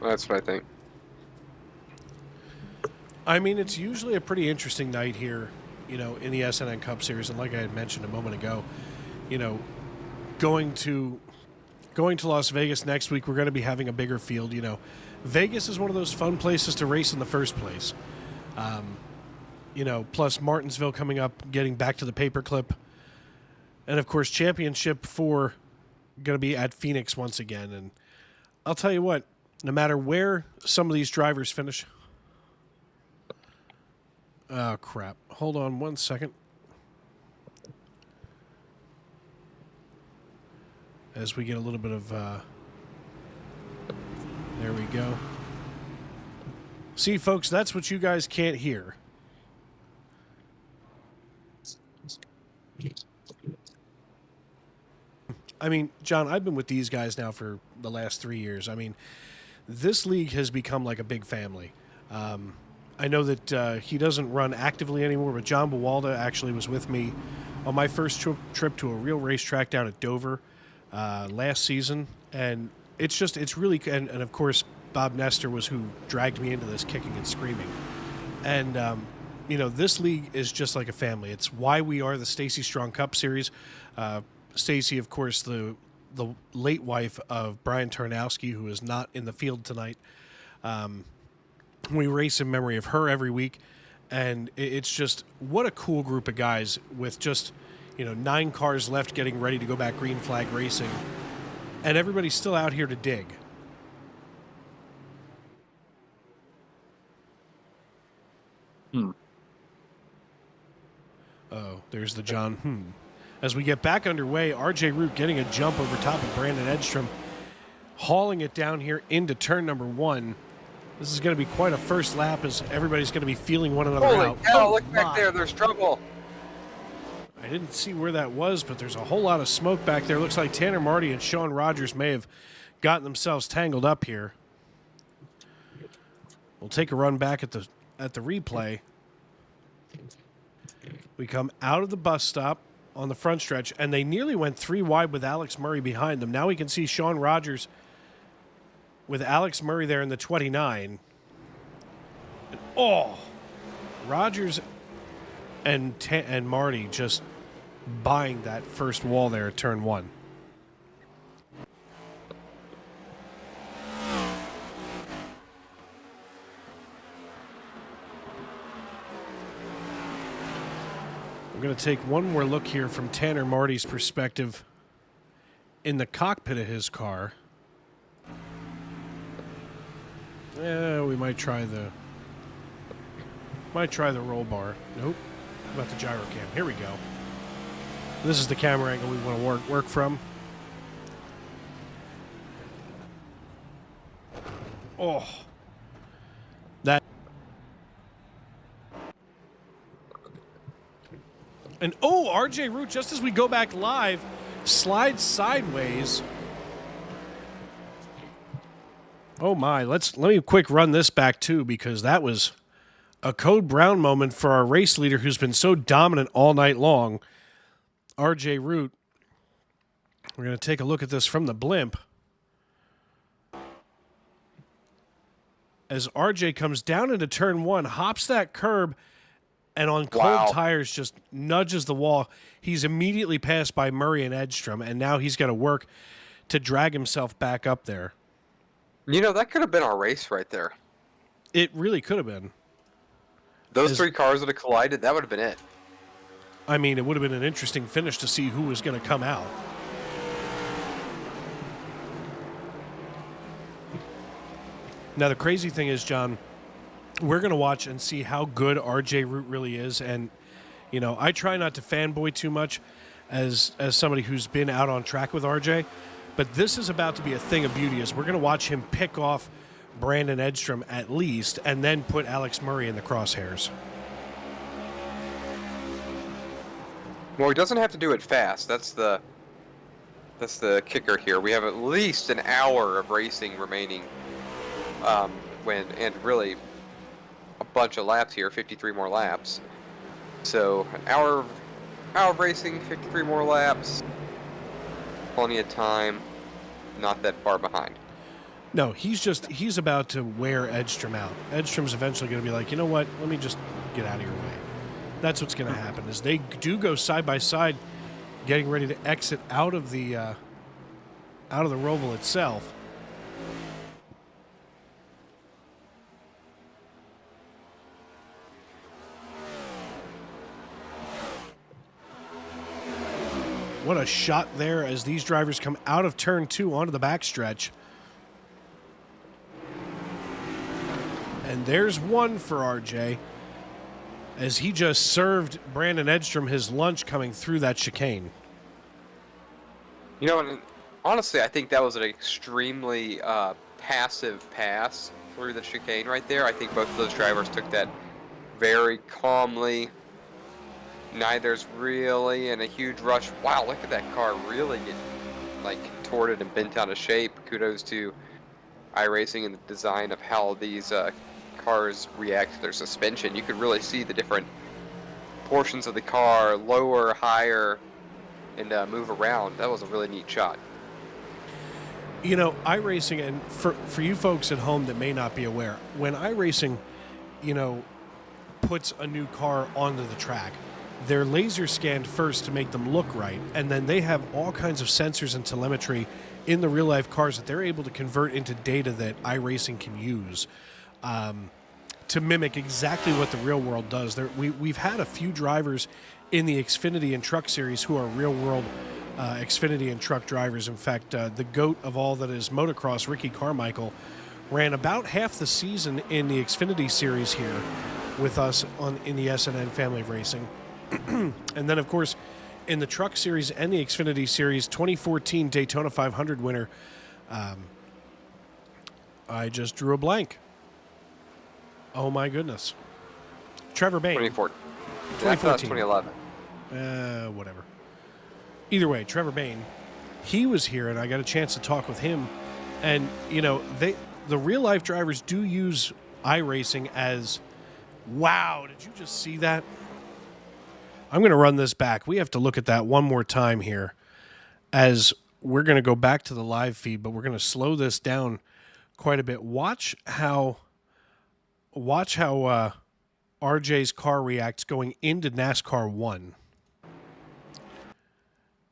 Well, that's what I think. I mean, it's usually a pretty interesting night here, you know, in the SNN Cup Series. And like I had mentioned a moment ago, you know, going to Las Vegas next week, we're going to be having a bigger field. You know, Vegas is one of those fun places to race in the first place. You know, plus Martinsville coming up, getting back to the paperclip. And, of course, Championship 4 going to be at Phoenix once again. And I'll tell you what, no matter where some of these drivers finish... Oh, crap. Hold on 1 second. As we get a little bit of... There we go. See, folks, that's what you guys can't hear. I mean, John, I've been with these guys now for the last 3 years. I mean, this league has become like a big family. I know that he doesn't run actively anymore, but John Bawalda actually was with me on my first trip to a real racetrack down at Dover last season. And it's really, and of course, Bob Nestor was who dragged me into this kicking and screaming. And, you know, this league is just like a family. It's why we are the Stacy Strong Cup Series. Stacy, of course, the late wife of Brian Tarnowski, who is not in the field tonight. We race in memory of her every week, and it's just what a cool group of guys with just, you know, 9 cars left getting ready to go back green flag racing, and everybody's still out here to dig. Oh, there's the John. As we get back underway, RJ Root getting a jump over top of Brandon Edstrom, hauling it down here into turn number 1. This is going to be quite a first lap as everybody's going to be feeling one another Holy out. cow, look back there. There's trouble. I didn't see where that was, but there's a whole lot of smoke back there. Looks like Tanner Marty and Sean Rogers may have gotten themselves tangled up here. We'll take a run back at the replay. We come out of the bus stop on the front stretch, and they nearly went 3 wide with Alex Murray behind them. Now we can see Sean Rogers with Alex Murray there in the 29. And, Rogers and Marty just buying that first wall there at turn 1. We're going to take one more look here from Tanner Marty's perspective in the cockpit of his car. Yeah, we might try the roll bar. Nope. How about the gyro cam? Here we go. This is the camera angle we want to work from. And, oh, RJ Root, just as we go back live, slides sideways. Oh, my. Let me quick run this back, too, because that was a Code Brown moment for our race leader who's been so dominant all night long, RJ Root. We're going to take a look at this from the blimp. As RJ comes down into turn 1, hops that curb, and on cold tires just nudges the wall. He's immediately passed by Murray and Edstrom, and now he's got to work to drag himself back up there. You know, that could have been our race right there. It really could have been. Those three cars would have collided. That would have been it. I mean, it would have been an interesting finish to see who was going to come out. Now, the crazy thing is, John, we're going to watch and see how good RJ Root really is. And, you know, I try not to fanboy too much as somebody who's been out on track with RJ. But this is about to be a thing of beauty as we're going to watch him pick off Brandon Edstrom at least and then put Alex Murray in the crosshairs. Well, he doesn't have to do it fast. That's the kicker here. We have at least an hour of racing remaining. And really a bunch of laps here, 53 more laps. So an hour of racing, 53 more laps. Plenty of time, not that far behind. No, he's about to wear Edstrom out. Edstrom's eventually going to be like, you know what? Let me just get out of your way. That's what's going to happen. Is they do go side by side, getting ready to exit out of the roval itself. What a shot there as these drivers come out of turn 2 onto the backstretch. And there's one for RJ as he just served Brandon Edstrom his lunch coming through that chicane. You know, and honestly, I think that was an extremely passive pass through the chicane right there. I think both of those drivers took that very calmly. Neither's really in a huge rush. Wow, look at that car really get contorted and bent out of shape. Kudos to iRacing and the design of how these cars react to their suspension. You could really see the different portions of the car, lower, higher, and move around. That was a really neat shot. You know, iRacing, and for you folks at home that may not be aware, when iRacing, you know, puts a new car onto the track, they're laser scanned first to make them look right, and then they have all kinds of sensors and telemetry in the real life cars that they're able to convert into data that iRacing can use to mimic exactly what the real world does. We've had a few drivers in the Xfinity and Truck Series who are real world Xfinity and Truck drivers. In fact, the GOAT of all that is motocross, Ricky Carmichael, ran about half the season in the Xfinity Series here with us in the SNN family of racing. And then, of course, in the Truck Series and the Xfinity Series, 2014 Daytona 500 winner, I just drew a blank. Oh, my goodness. Trevor Bain. 2014. 2014. 2011. Whatever. Either way, Trevor Bain, he was here, and I got a chance to talk with him. And, you know, the real-life drivers do use iRacing as, wow, did you just see that? I'm going to run this back. We have to look at that one more time here as we're going to go back to the live feed, but we're going to slow this down quite a bit. Watch how RJ's car reacts going into NASCAR 1.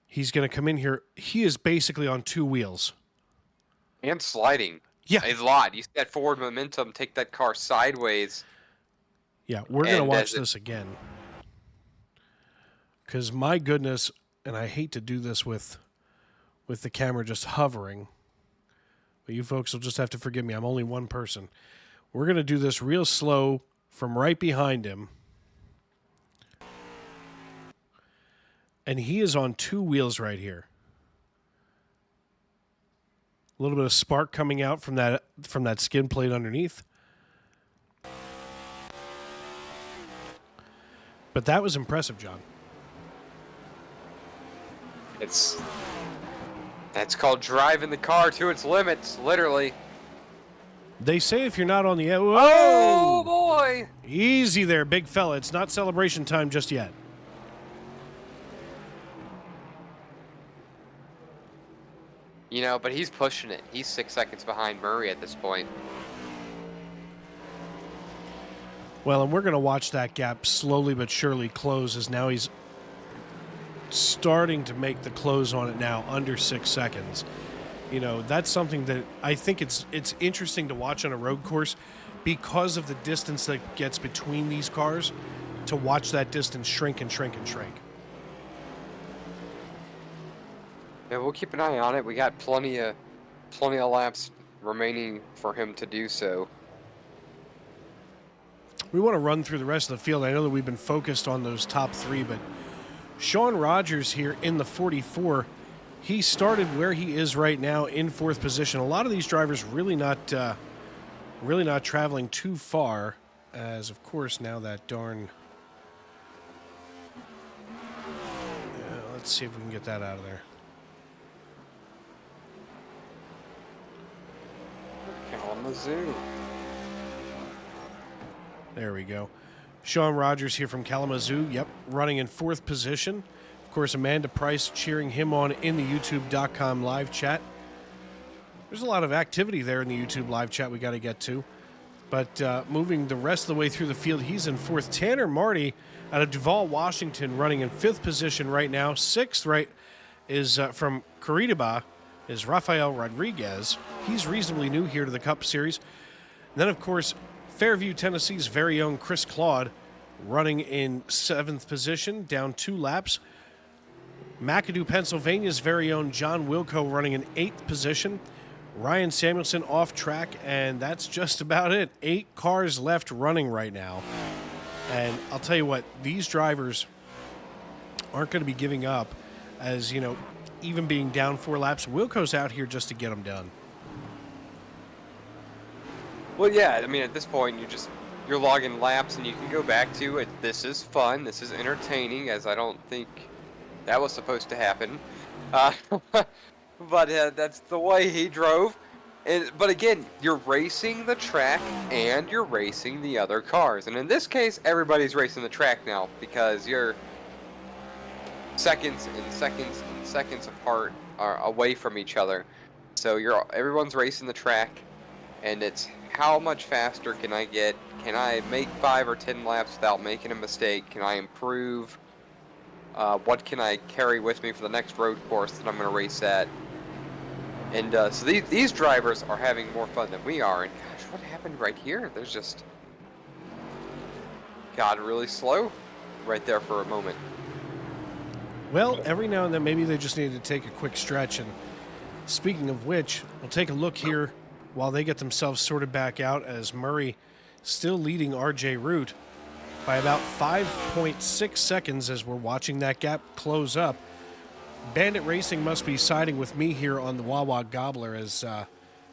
He's going to come in here. He is basically on 2 wheels. And sliding. Yeah. A lot. You see that forward momentum, take that car sideways. Yeah, we're going to watch this again. Because my goodness, and I hate to do this with the camera just hovering, but you folks will just have to forgive me. I'm only one person. We're going to do this real slow from right behind him. And he is on 2 wheels right here. A little bit of spark coming out from that skin plate underneath. But that was impressive, John. That's called driving the car to its limits, literally. They say if you're not on the edge... Oh boy! Easy there, big fella. It's not celebration time just yet. You know, but he's pushing it. He's 6 seconds behind Murray at this point. Well, and we're going to watch that gap slowly but surely close, as now he's starting to make the close on it now, under 6 seconds. You know, that's something that I think it's interesting to watch on a road course because of the distance that gets between these cars, to watch that distance shrink and shrink and shrink. Yeah, we'll keep an eye on it. We got plenty of laps remaining for him to do so. We want to run through the rest of the field. I know that we've been focused on those top three, but Sean Rogers here in the 44, he started where he is right now in 4th position. A lot of these drivers really not traveling too far, as of course now that darn... let's see if we can get that out of there. Kalamazoo. There we go. Sean Rogers here from Kalamazoo. Yep, running in 4th position. Of course, Amanda Price cheering him on in the YouTube.com live chat. There's a lot of activity there in the YouTube live chat we got to get to. But moving the rest of the way through the field, he's in 4th. Tanner Marty out of Duvall, Washington, running in 5th position right now. 6th right is from Curitiba is Rafael Rodriguez. He's reasonably new here to the Cup Series. And then, of course, Fairview, Tennessee's very own Chris Claude running in 7th position, down 2 laps. McAdoo, Pennsylvania's very own John Wilco running in 8th position. Ryan Samuelson off track, and that's just about it. 8 cars left running right now. And I'll tell you what, these drivers aren't going to be giving up, as, you know, even being down 4 laps. Wilco's out here just to get them done. Well, yeah, I mean, at this point, you're logging laps, and you can go back to it. This is fun. This is entertaining, as I don't think that was supposed to happen. But that's the way he drove. But again, you're racing the track, and you're racing the other cars. And in this case, everybody's racing the track now, because you're seconds and seconds and seconds apart, or away from each other. So everyone's racing the track, and it's how much faster can I get? Can I make 5 or 10 laps without making a mistake? Can I improve? What can I carry with me for the next road course that I'm going to race at? And so these drivers are having more fun than we are. And gosh, what happened right here? There's just got really slow right there for a moment. Well, every now and then maybe they just needed to take a quick stretch. And speaking of which, we'll take a look here while they get themselves sorted back out, as Murray still leading RJ Root by about 5.6 seconds as we're watching that gap close up. Bandit Racing must be siding with me here on the Wawa Gobbler, as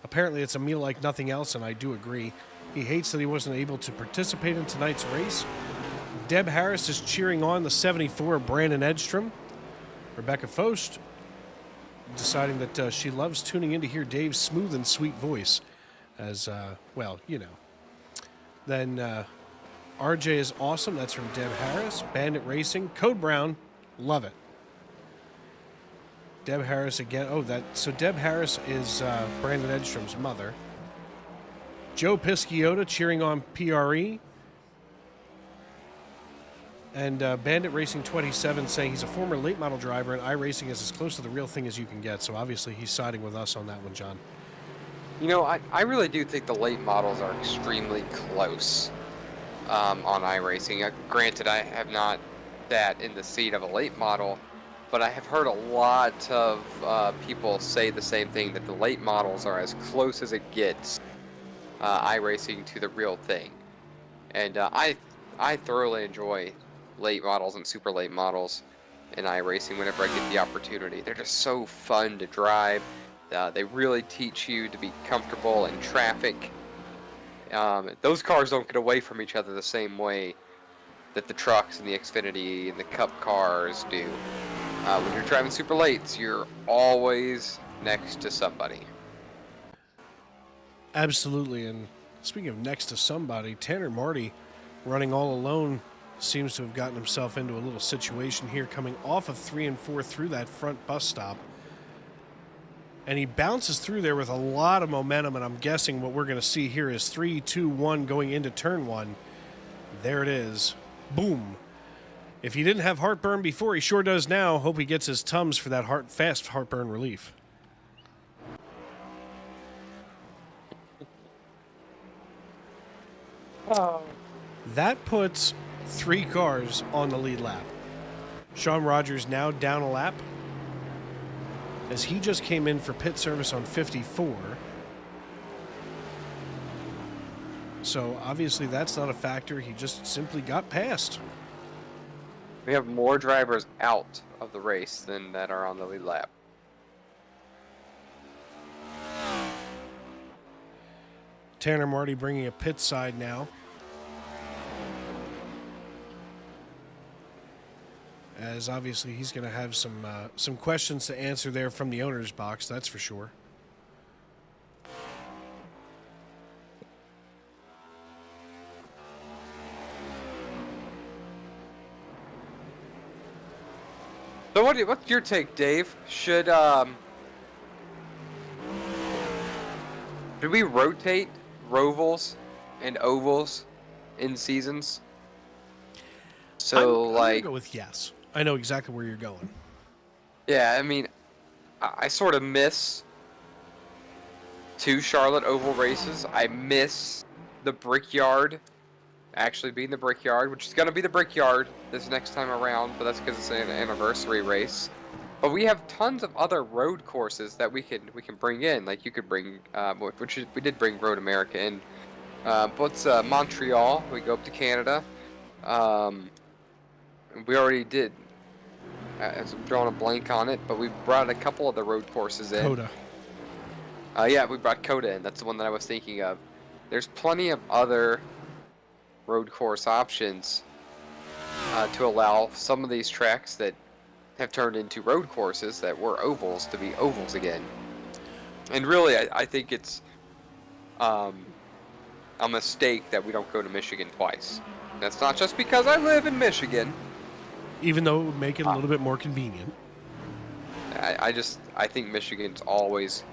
apparently it's a meal like nothing else, and I do agree. He hates that he wasn't able to participate in tonight's race. Deb Harris is cheering on the 74, Brandon Edstrom. Rebecca Fost deciding that she loves tuning in to hear Dave's smooth and sweet voice, as, well, you know. Then RJ is awesome. That's from Deb Harris. Bandit Racing. Code Brown. Love it. Deb Harris again. Oh, so Deb Harris is Brandon Edstrom's mother. Joe Pisciota cheering on PRE. And Bandit Racing 27 saying he's a former late model driver, and iRacing is as close to the real thing as you can get. So obviously he's siding with us on that one, John. You know, I really do think the late models are extremely close on iRacing. Granted, I have not sat in the seat of a late model, but I have heard a lot of people say the same thing, that the late models are as close as it gets, iRacing, to the real thing. And I thoroughly enjoy late models and super late models in iRacing whenever I get the opportunity. They're just so fun to drive. They really teach you to be comfortable in traffic. Those cars don't get away from each other the same way that the trucks and the Xfinity and the Cup cars do. When you're driving super late, you're always next to somebody. Absolutely. And speaking of next to somebody, Tanner Marty, running all alone, seems to have gotten himself into a little situation here, coming off of 3 and 4 through that front bus stop. And he bounces through there with a lot of momentum, and I'm guessing what we're going to see here is 3, 2, 1 going into turn 1. There it is. Boom. If he didn't have heartburn before, he sure does now. Hope he gets his Tums for that fast heartburn relief. Oh. That puts 3 cars on the lead lap. Sean Rogers now down a lap, as he just came in for pit service on 54. So obviously that's not a factor. He just simply got past. We have more drivers out of the race than that are on the lead lap. Tanner Marty bringing a pit side now. As obviously he's going to have some questions to answer there from the owner's box, that's for sure. So what's your take, Dave? Should we rotate rovals and ovals in seasons? So I'm like, gonna go with yes. I know exactly where you're going. yeah, I mean, I sort of miss 2 Charlotte oval races. I miss the Brickyard actually being the Brickyard, which is going to be the Brickyard this next time around, but that's because it's an anniversary race. But we have tons of other road courses that we can bring in. Like you could bring, we did bring Road America in. But Montreal, we go up to Canada. We already did. I'm drawing a blank on it, but we brought a couple of the road courses in. Coda. Yeah, we brought Coda in. That's the one that I was thinking of. There's plenty of other road course options to allow some of these tracks that have turned into road courses that were ovals to be ovals again. And really, I think it's a mistake that we don't go to Michigan twice. That's not just because I live in Michigan. Even though it would make it a little bit more convenient. I think Michigan's always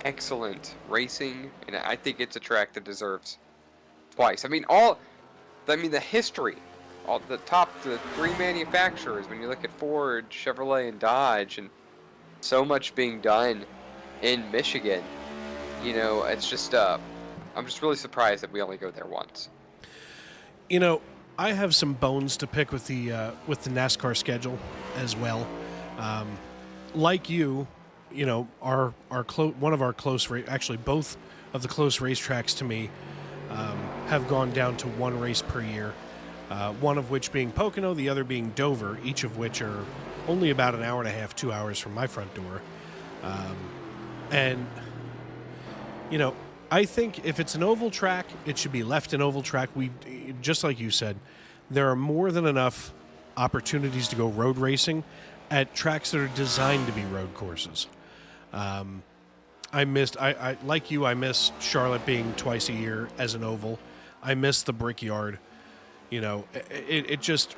excellent racing, and I think it's a track that deserves twice. I mean, the history, the 3 manufacturers, when you look at Ford, Chevrolet, and Dodge, and so much being done in Michigan, you know, it's just, I'm just really surprised that we only go there once. You know, I have some bones to pick with the NASCAR schedule as well. Like you know, one of our close race, actually both of the close racetracks to me have gone down to 1 race per year. One of which being Pocono, the other being Dover, each of which are only about an hour and a half, 2 hours from my front door. And you know, I think if it's an oval track, it should be left an oval track. Just like you said, there are more than enough opportunities to go road racing at tracks that are designed to be road courses. I like you, I miss Charlotte being twice a year as an oval. I miss the Brickyard. You know, it just,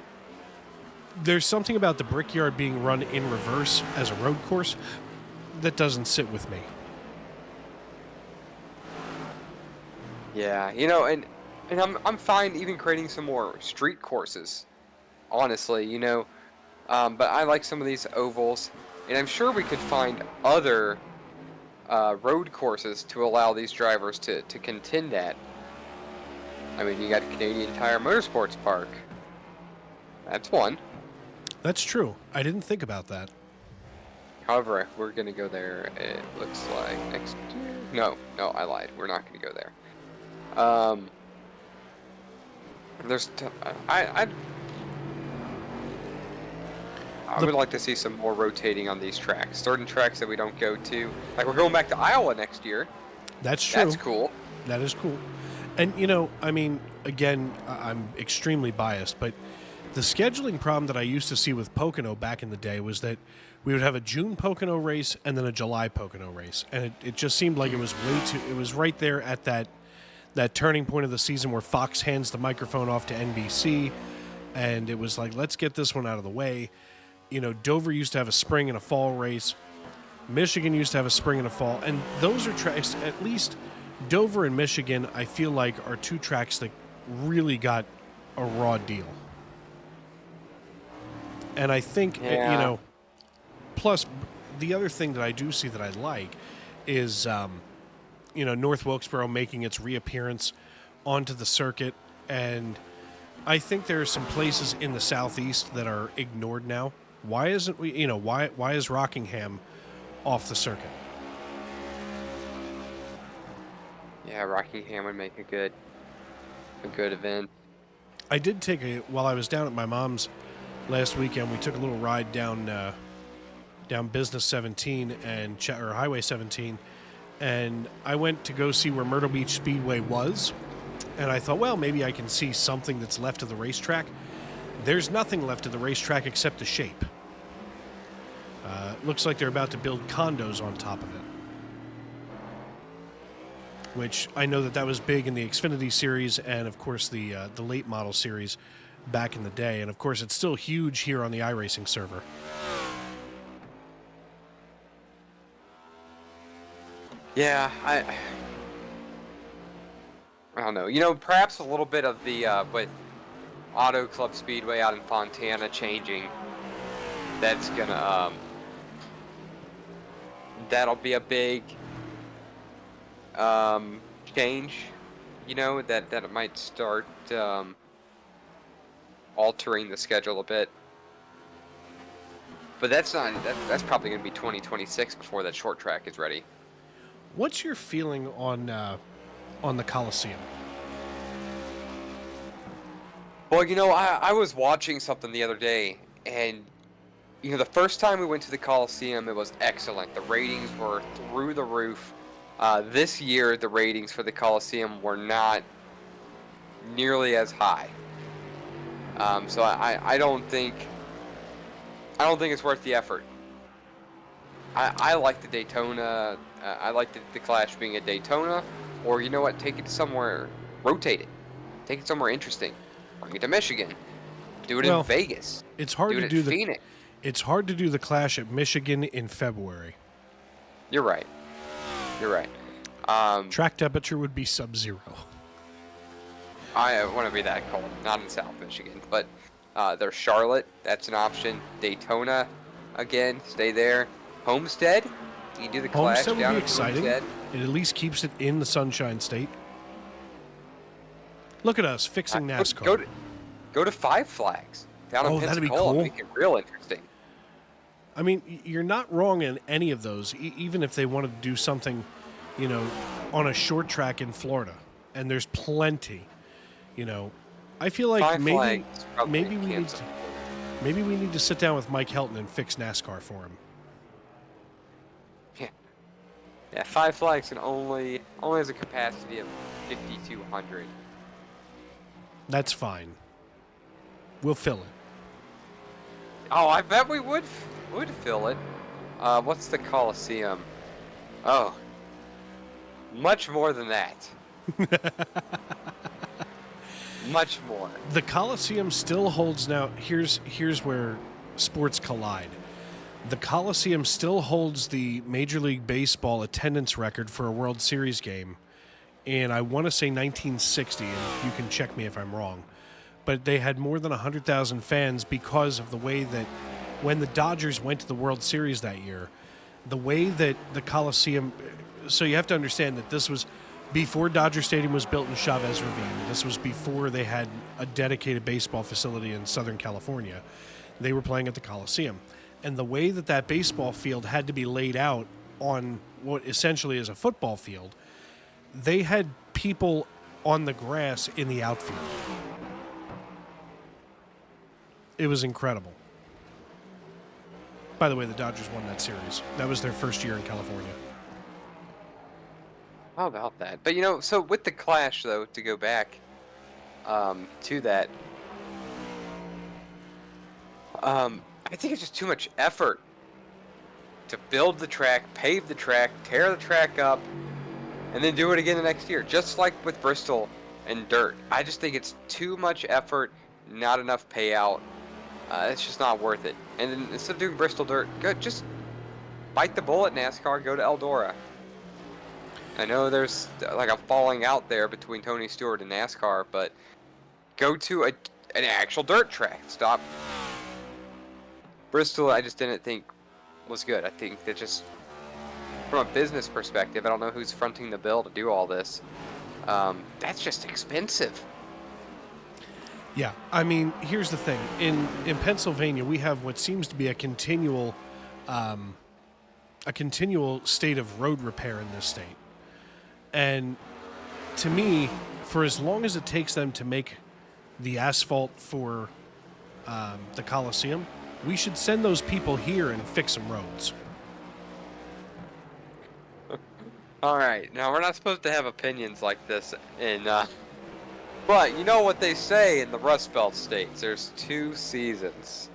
there's something about the Brickyard being run in reverse as a road course that doesn't sit with me. Yeah, you know, and I'm fine even creating some more street courses, honestly, you know. But I like some of these ovals, and I'm sure we could find other road courses to allow these drivers to contend at. I mean, you got Canadian Tire Motorsports Park. That's one. That's true. I didn't think about that. However, we're going to go there, it looks like, next year. No, I lied. We're not going to go there. I would like to see some more rotating on these tracks. Certain tracks that we don't go to. Like, we're going back to Iowa next year. That's true. That's cool. That is cool. And, you know, I mean, again, I'm extremely biased, but The scheduling problem that I used to see with Pocono back in the day was that we would have a June Pocono race and then a July Pocono race, and it just seemed like it was it was right there at that turning point of the season where Fox hands the microphone off to NBC, and it was like, let's get this one out of the way. You know, Dover used to have a spring and a fall race. Michigan used to have a spring and a fall, and those are tracks, at least Dover and Michigan, I feel like are two tracks that really got a raw deal. And I think, you know, plus the other thing that I do see that I like is, you know, North Wilkesboro making its reappearance onto the circuit. And I think there are some places in the Southeast that are ignored now. Why isn't we, you know, why is Rockingham off the circuit? Yeah, Rockingham would make a good event. I did take while I was down at my mom's last weekend, we took a little ride down Business 17 and or Highway 17, and I went to go see where Myrtle Beach Speedway was, and I thought, well, maybe I can see something that's left of the racetrack. There's nothing left of the racetrack except the shape. Looks like they're about to build condos on top of it, which I know that was big in the Xfinity series and, of course, the late model series back in the day. And, of course, it's still huge here on the iRacing server. Yeah, I don't know. You know, perhaps a little bit of the, with Auto Club Speedway out in Fontana changing, that's gonna, that'll be a big change, you know, that it might start altering the schedule a bit. But that's that's probably going to be 2026 before that short track is ready. What's your feeling on the Coliseum? Well, you know, I was watching something the other day, and you know, the first time we went to the Coliseum, it was excellent. The ratings were through the roof. This year, the ratings for the Coliseum were not nearly as high. So I don't think it's worth the effort. I like the Daytona. I like the Clash being at Daytona, or you know what? Take it somewhere, rotate it, take it somewhere interesting. Bring it to Michigan. Do it in Vegas. It's hard to do Phoenix. It's hard to do the Clash at Michigan in February. You're right. You're right. Track temperature would be sub-zero. I want to be that cold. Not in South Michigan, but there's Charlotte. That's an option. Daytona, again, stay there. Homestead, you do the Clash Homestead down would be at exciting. Homestead. It at least keeps it in the Sunshine State. Look at us fixing NASCAR. Go to Five Flags down in Pensacola. That'd be cool. Make it real interesting. I mean, you're not wrong in any of those, even if they wanted to do something, you know, on a short track in Florida. And there's plenty, you know. I feel like maybe we need to sit down with Mike Helton and fix NASCAR for him. Yeah, Five Flags can only has a capacity of 5,200. That's fine. We'll fill it. Oh, I bet we would fill it. What's the Coliseum? Oh, much more than that. Much more. The Coliseum still holds now. Here's where sports collide. The Coliseum still holds the Major League Baseball attendance record for a World Series game, and I want to say 1960, and you can check me if I'm wrong, but they had more than 100,000 fans because of the way that when the Dodgers went to the World Series that year, the way that the Coliseum, so you have to understand that this was before Dodger Stadium was built in Chavez Ravine. This was before they had a dedicated baseball facility in Southern California. They were playing at the Coliseum. And the way that baseball field had to be laid out on what essentially is a football field, they had people on the grass in the outfield. It was incredible. By the way, the Dodgers won that series. That was their first year in California. How about that? But, you know, so with the Clash, though, to go back to that, I think it's just too much effort to build the track, pave the track, tear the track up, and then do it again the next year. Just like with Bristol and dirt. I just think it's too much effort, not enough payout. It's just not worth it. And then instead of doing Bristol dirt, just bite the bullet, NASCAR, go to Eldora. I know there's like a falling out there between Tony Stewart and NASCAR, but go to an actual dirt track. Stop. Bristol, I just didn't think was good. I think that just from a business perspective, I don't know who's fronting the bill to do all this. That's just expensive. Yeah, I mean, here's the thing. In Pennsylvania, we have what seems to be a continual state of road repair in this state. And to me, for as long as it takes them to make the asphalt for the Coliseum, we should send those people here and fix some roads. All right, now we're not supposed to have opinions like this but you know what they say in the Rust Belt states, there's 2 seasons.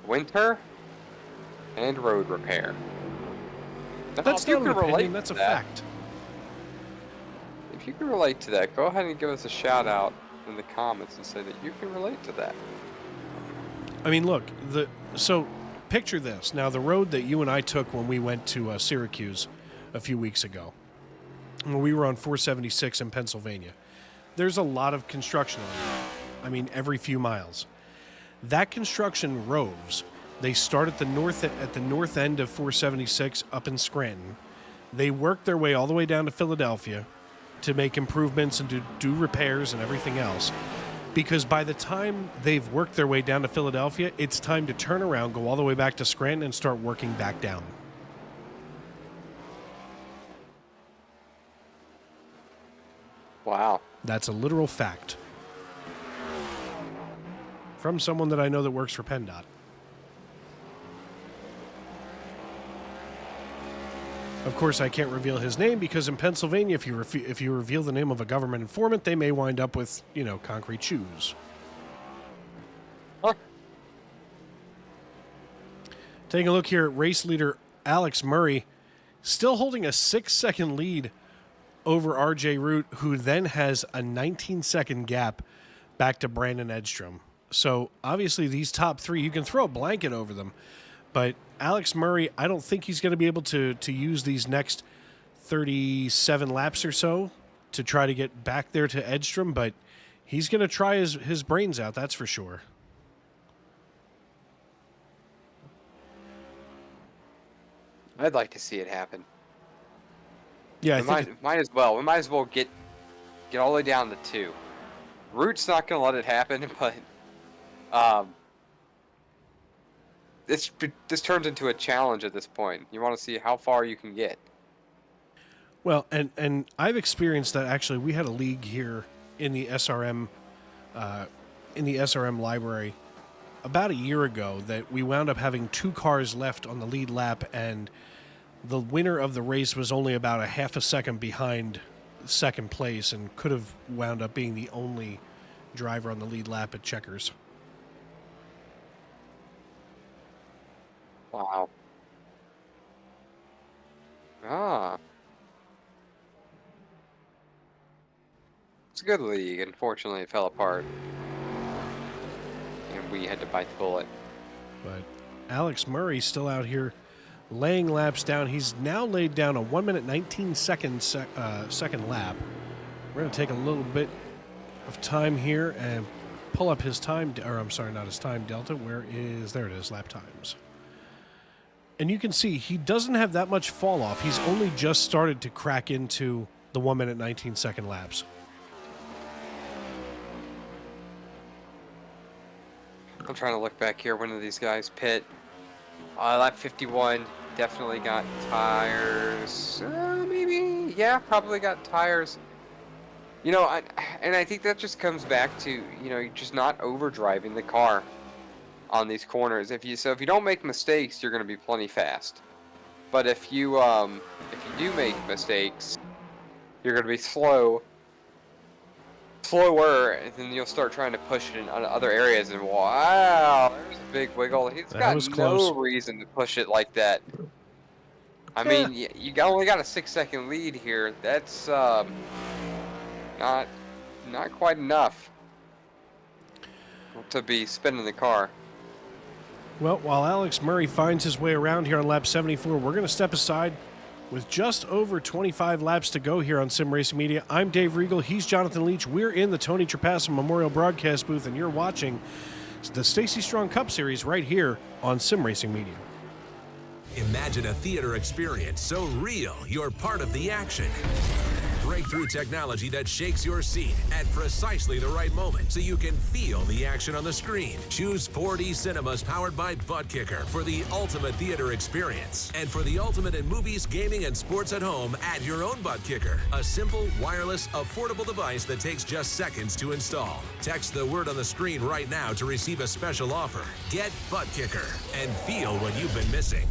Winter and road repair. Now, That's not an opinion, that's a fact. If you can relate to that, go ahead and give us a shout out in the comments and say that you can relate to that. I mean, look, so picture this. Now, the road that you and I took when we went to Syracuse a few weeks ago, when we were on 476 in Pennsylvania, there's a lot of construction on it. I mean, every few miles. That construction roves. They start at the north end of 476 up in Scranton. They work their way all the way down to Philadelphia to make improvements and to do repairs and everything else. Because by the time they've worked their way down to Philadelphia, it's time to turn around, go all the way back to Scranton, and start working back down. Wow. That's a literal fact. From someone that I know that works for PennDOT. Of course, I can't reveal his name because in Pennsylvania, if you reveal the name of a government informant, they may wind up with, concrete shoes. Huh. Taking a look here at race leader Alex Murray, still holding a 6-second lead over RJ Root, who then has a 19-second gap back to Brandon Edstrom. So obviously these top 3, you can throw a blanket over them, but Alex Murray, I don't think he's going to be able to use these next 37 laps or so to try to get back there to Edstrom, but he's going to try his brains out, that's for sure. I'd like to see it happen. Yeah, might as well. We might as well get all the way down to 2. Root's not going to let it happen, but this turns into a challenge at this point. You want to see how far you can get. Well, and I've experienced that. Actually, we had a league here in the SRM library about a year ago that we wound up having 2 cars left on the lead lap, and the winner of the race was only about a half a second behind second place and could have wound up being the only driver on the lead lap at Checkers. Wow. Ah. It's a good league. Unfortunately, it fell apart. And we had to bite the bullet. But Alex Murray's still out here laying laps down. He's now laid down a 1 minute 19 second second lap. We're going to take a little bit of time here and pull up his time, or I'm sorry, not his time delta. There it is, lap times. And you can see he doesn't have that much fall off. He's only just started to crack into the 1 minute 19 second laps. I'm trying to look back here. When did these guys pit? Lap 51 definitely got tires. Maybe, yeah, probably got tires. And I think that just comes back to you're just not overdriving the car on these corners. If you don't make mistakes, you're going to be plenty fast. But if you do make mistakes, you're going to be slow slower, and then you'll start trying to push it in other areas, and wow, there's a big wiggle. He's That got was no close. reason to push it like that. I mean, you only got a 6-second lead here. That's not quite enough to be spinning the car. Well, while Alex Murray finds his way around here on lap 74, we're going to step aside with just over 25 laps to go here on Sim Racing Media. I'm Dave Regal. He's Jonathan Leach. We're in the Tony Trapasso Memorial Broadcast booth, and you're watching the Stacy Strong Cup Series right here on Sim Racing Media. Imagine a theater experience so real you're part of the action. Breakthrough technology that shakes your seat at precisely the right moment so you can feel the action on the screen. Choose 4D Cinemas powered by Butt Kicker for the ultimate theater experience. And for the ultimate in movies, gaming, and sports at home, add your own Butt Kicker. A simple, wireless, affordable device that takes just seconds to install. Text the word on the screen right now to receive a special offer. Get Butt Kicker and feel what you've been missing.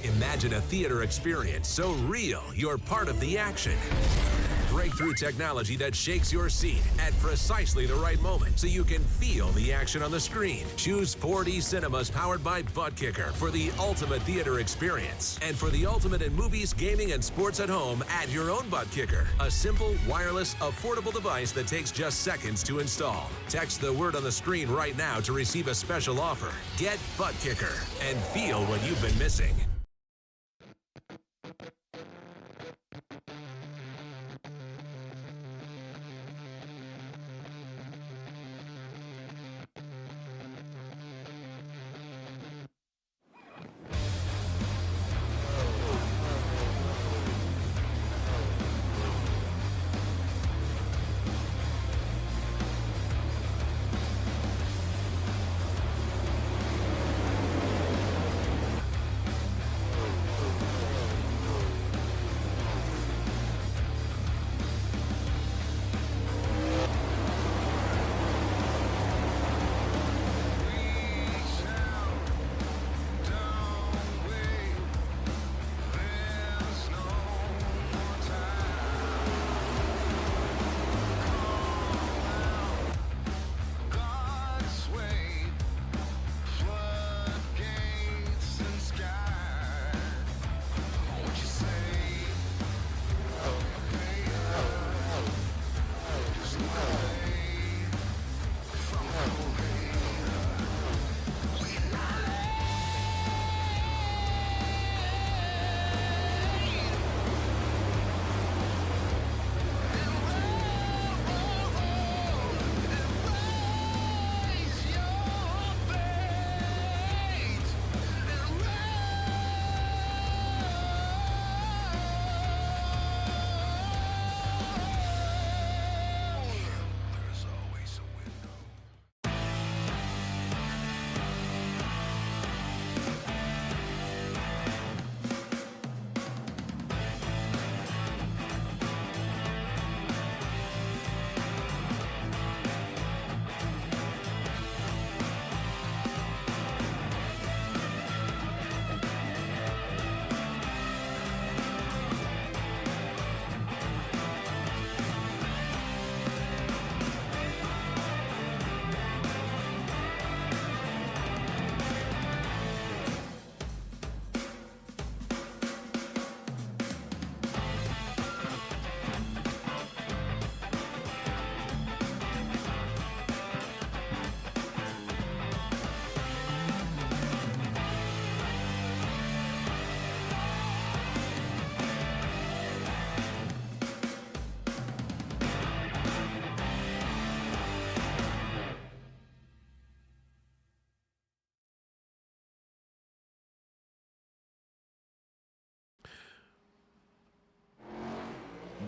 Imagine a theater experience so real you're part of the action. Breakthrough technology that shakes your seat at precisely the right moment so you can feel the action on the screen. Choose 4D Cinemas powered by Butt Kicker for the ultimate theater experience. And for the ultimate in movies, gaming, and sports at home, add your own Butt Kicker. A simple, wireless, affordable device that takes just seconds to install. Text the word on the screen right now to receive a special offer. Get Butt Kicker and feel what you've been missing.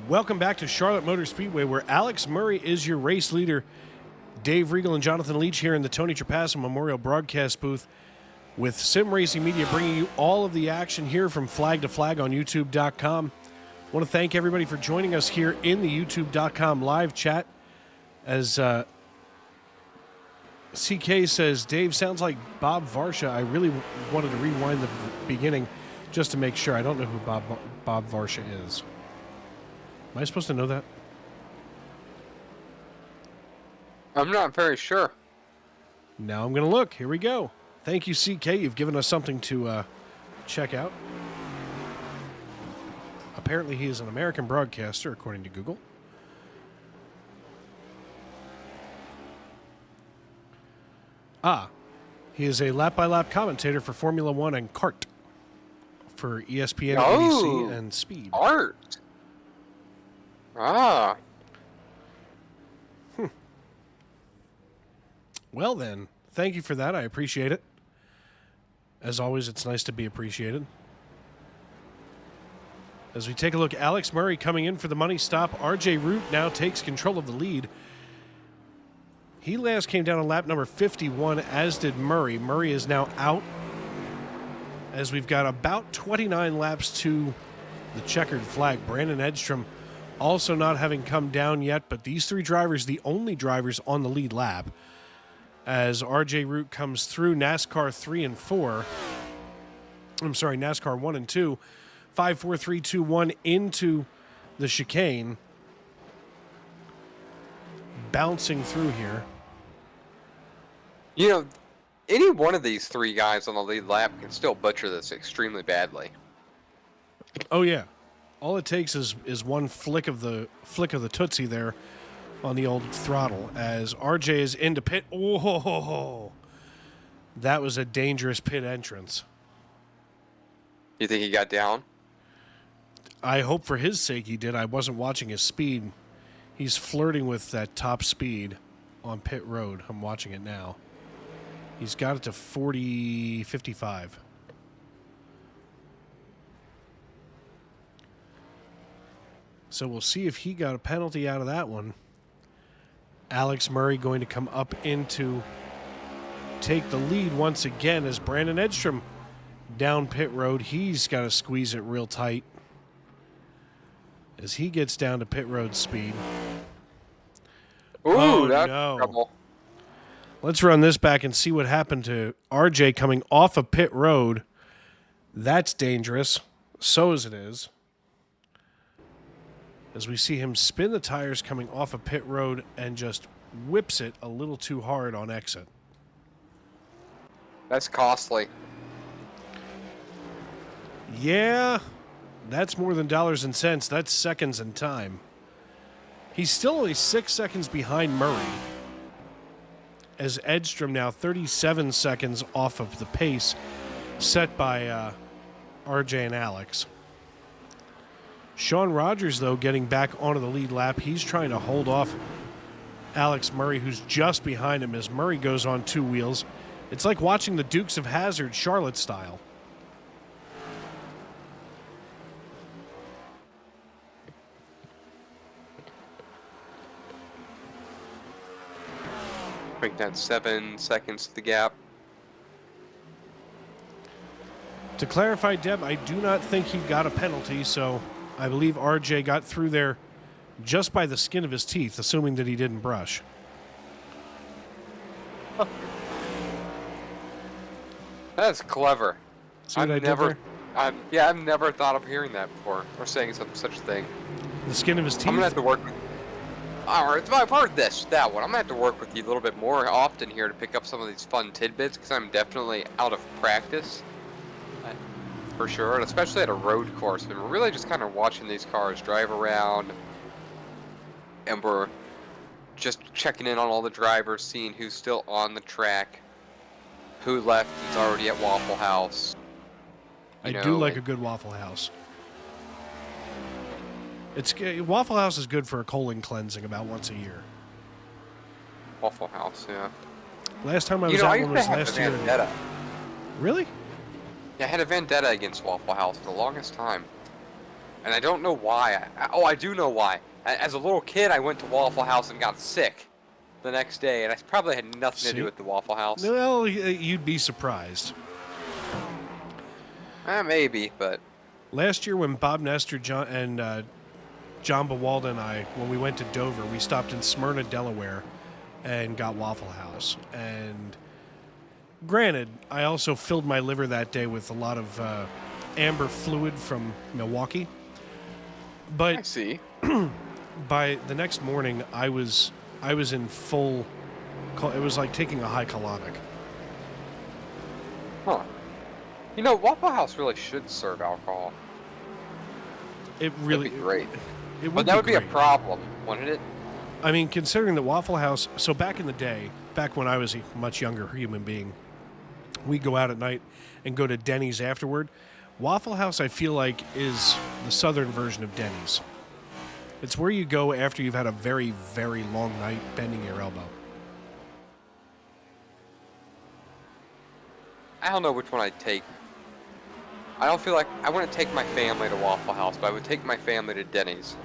Welcome back to Charlotte Motor Speedway, where Alex Murray is your race leader. Dave Regal and Jonathan Leach here in the Tony Trapasso Memorial Broadcast booth with Sim Racing Media, bringing you all of the action here from flag to flag on YouTube.com. I want to thank everybody for joining us here in the YouTube.com live chat. As CK says, Dave sounds like Bob Varsha. I really wanted to rewind the beginning just to make sure. I don't know who Bob Varsha is. Am I supposed to know that? I'm not very sure. Now I'm going to look. Here we go. Thank you, CK. You've given us something to check out. Apparently he is an American broadcaster, according to Google. He is a lap-by-lap commentator for Formula One and kart for ESPN, ABC, and Speed. Art. Well then, thank you for that. I appreciate it. As always, it's nice to be appreciated. As we take a look, Alex Murray coming in for the money stop. RJ Root now takes control of the lead. He last came down on lap number 51, as did Murray. Murray is now out, as we've got about 29 laps to the checkered flag. Brandon Edstrom also not having come down yet, but these three drivers, the only drivers on the lead lap, as RJ Root comes through NASCAR 3 and 4. I'm sorry, NASCAR 1 and 2. 5, 4, 3, 2, 1 into the chicane. Bouncing through here. You know, any one of these three guys on the lead lap can still butcher this extremely badly. Oh yeah, all it takes is one flick of the tootsie there on the old throttle. As RJ is into pit. Oh, that was a dangerous pit entrance. You think he got down? I hope for his sake he did. I wasn't watching his speed. He's flirting with that top speed on pit road. I'm watching it now. He's got it to 40-55. So we'll see if he got a penalty out of that one. Alex Murray going to come up into take the lead once again as Brandon Edstrom down pit road. He's got to squeeze it real tight as he gets down to pit road speed. Ooh, that's trouble. Let's run this back and see what happened to RJ coming off of pit road. That's dangerous. So as it is. As we see him spin the tires coming off of pit road and just whips it a little too hard on exit. That's costly. Yeah, that's more than dollars and cents. That's seconds and time. He's still only 6 seconds behind Murray, as Edstrom now 37 seconds off of the pace set by RJ and Alex. Sean Rogers, though, getting back onto the lead lap. He's trying to hold off Alex Murray, who's just behind him as Murray goes on two wheels. It's like watching the Dukes of Hazzard Charlotte style. I think that's 7 seconds to the gap. To clarify, Deb, I do not think he got a penalty, so I believe RJ got through there just by the skin of his teeth, assuming that he didn't brush. That's clever. See what I did there? I've never thought of hearing that before, or saying such a thing. The skin of his teeth? I'm gonna have to work with. Alright, I've heard that one. I'm gonna have to work with you a little bit more often here to pick up some of these fun tidbits, because I'm definitely out of practice. For sure, and especially at a road course. And we're really just kind of watching these cars drive around, and we're just checking in on all the drivers, seeing who's still on the track, who left is already at Waffle House. I do like a good Waffle House. Waffle House is good for a colon cleansing about once a year. Waffle House, yeah. Last time I was at one was last year. Vendetta. Really? Yeah, I had a vendetta against Waffle House for the longest time. And I don't know why. I do know why. As a little kid, I went to Waffle House and got sick the next day, and it probably had nothing to do with the Waffle House. Well, you'd be surprised. Maybe, but... Last year when Bob Nestor and John Bawalda and I, when we went to Dover, we stopped in Smyrna, Delaware, and got Waffle House. And granted, I also filled my liver that day with a lot of amber fluid from Milwaukee. But I see. by the next morning, I was in full... It was like taking a high colonic. Huh. You know, Waffle House really should serve alcohol. It really... That'd be great. It would But that would be a great. problem, wouldn't it? I mean, considering that Waffle House... So back in the day, back when I was a much younger human being, we'd go out at night and go to Denny's afterward. Waffle House, I feel like, is the southern version of Denny's. It's where you go after you've had a very, very long night bending your elbow. I don't know which one I'd take. I don't feel like... I wouldn't take my family to Waffle House, but I would take my family to Denny's.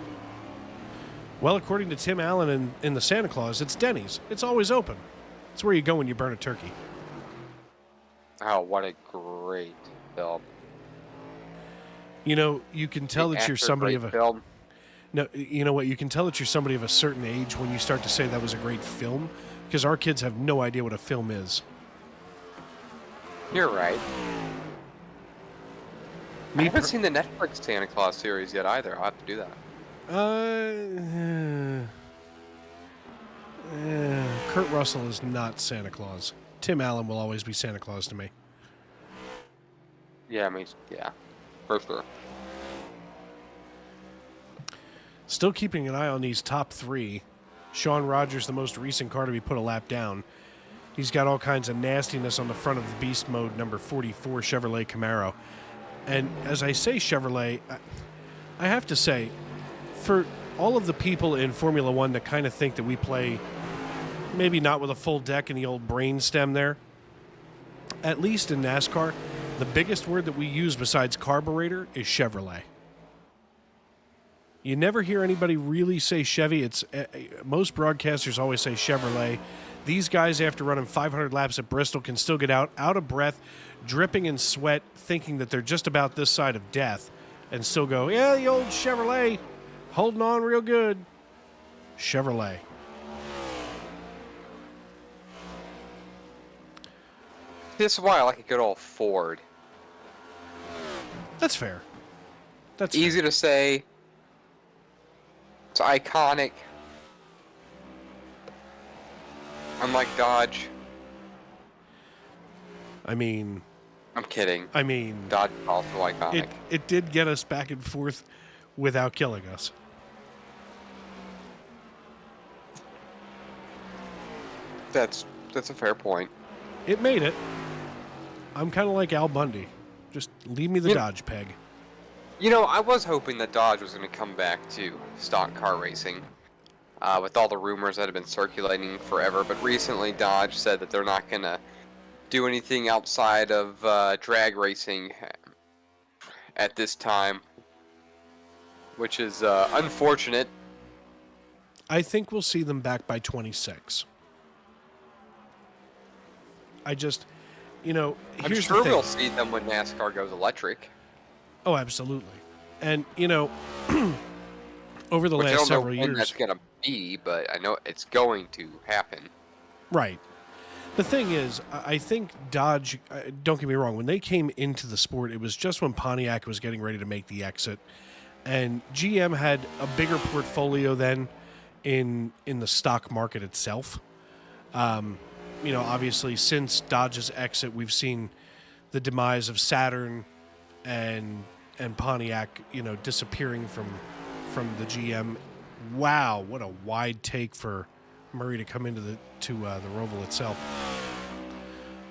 Well, according to Tim Allen in the Santa Claus, it's Denny's. It's always open. It's where you go when you burn a turkey. Oh, what a great film. You know, you can tell that you're somebody of a... film. No, you know what? You can tell that you're somebody of a certain age when you start to say that was a great film, because our kids have no idea what a film is. You're right. I Me haven't seen the Netflix Santa Claus series yet either. I'll have to do that. Kurt Russell is not Santa Claus. Tim Allen will always be Santa Claus to me. Yeah, I mean, yeah, for sure. Still keeping an eye on these top three. Sean Rogers, the most recent car to be put a lap down. He's got all kinds of nastiness on the front of the Beast Mode number 44 Chevrolet Camaro. And as I say Chevrolet, I have to say, for all of the people in Formula One that kind of think that we play maybe not with a full deck and the old brain stem there, at least in NASCAR, the biggest word that we use besides carburetor is Chevrolet. You never hear anybody really say Chevy. It's most broadcasters always say Chevrolet. These guys, after running 500 laps at Bristol, can still get out of breath, dripping in sweat, thinking that they're just about this side of death, and still go, yeah, the old Chevrolet, holding on real good. Chevrolet. This is why I like a good old Ford. That's fair. That's Easy to say. It's iconic. Unlike Dodge. I mean, I'm kidding. Dodge is also iconic. it did get us back and forth without killing us. That's a fair point. It made it. I'm kind of like Al Bundy. Just leave me the Dodge peg. You know, I was hoping that Dodge was going to come back to stock car racing. With all the rumors that have been circulating forever, but recently Dodge said that they're not going to do anything outside of drag racing at this time, which is unfortunate. I think we'll see them back by 26. I just, you know, I'm here's sure the thing. we'll see them when NASCAR goes electric. Oh, absolutely. And, you know, over the Which I last don't know several when years... that's going to be, but I know it's going to happen. Right. The thing is, I think Dodge, don't get me wrong, when they came into the sport, it was just when Pontiac was getting ready to make the exit. And GM had a bigger portfolio then in the stock market itself. You know, obviously, since Dodge's exit, we've seen the demise of Saturn and Pontiac, you know, disappearing from the GM. Wow, what a wide take for Murray to come into the Roval itself.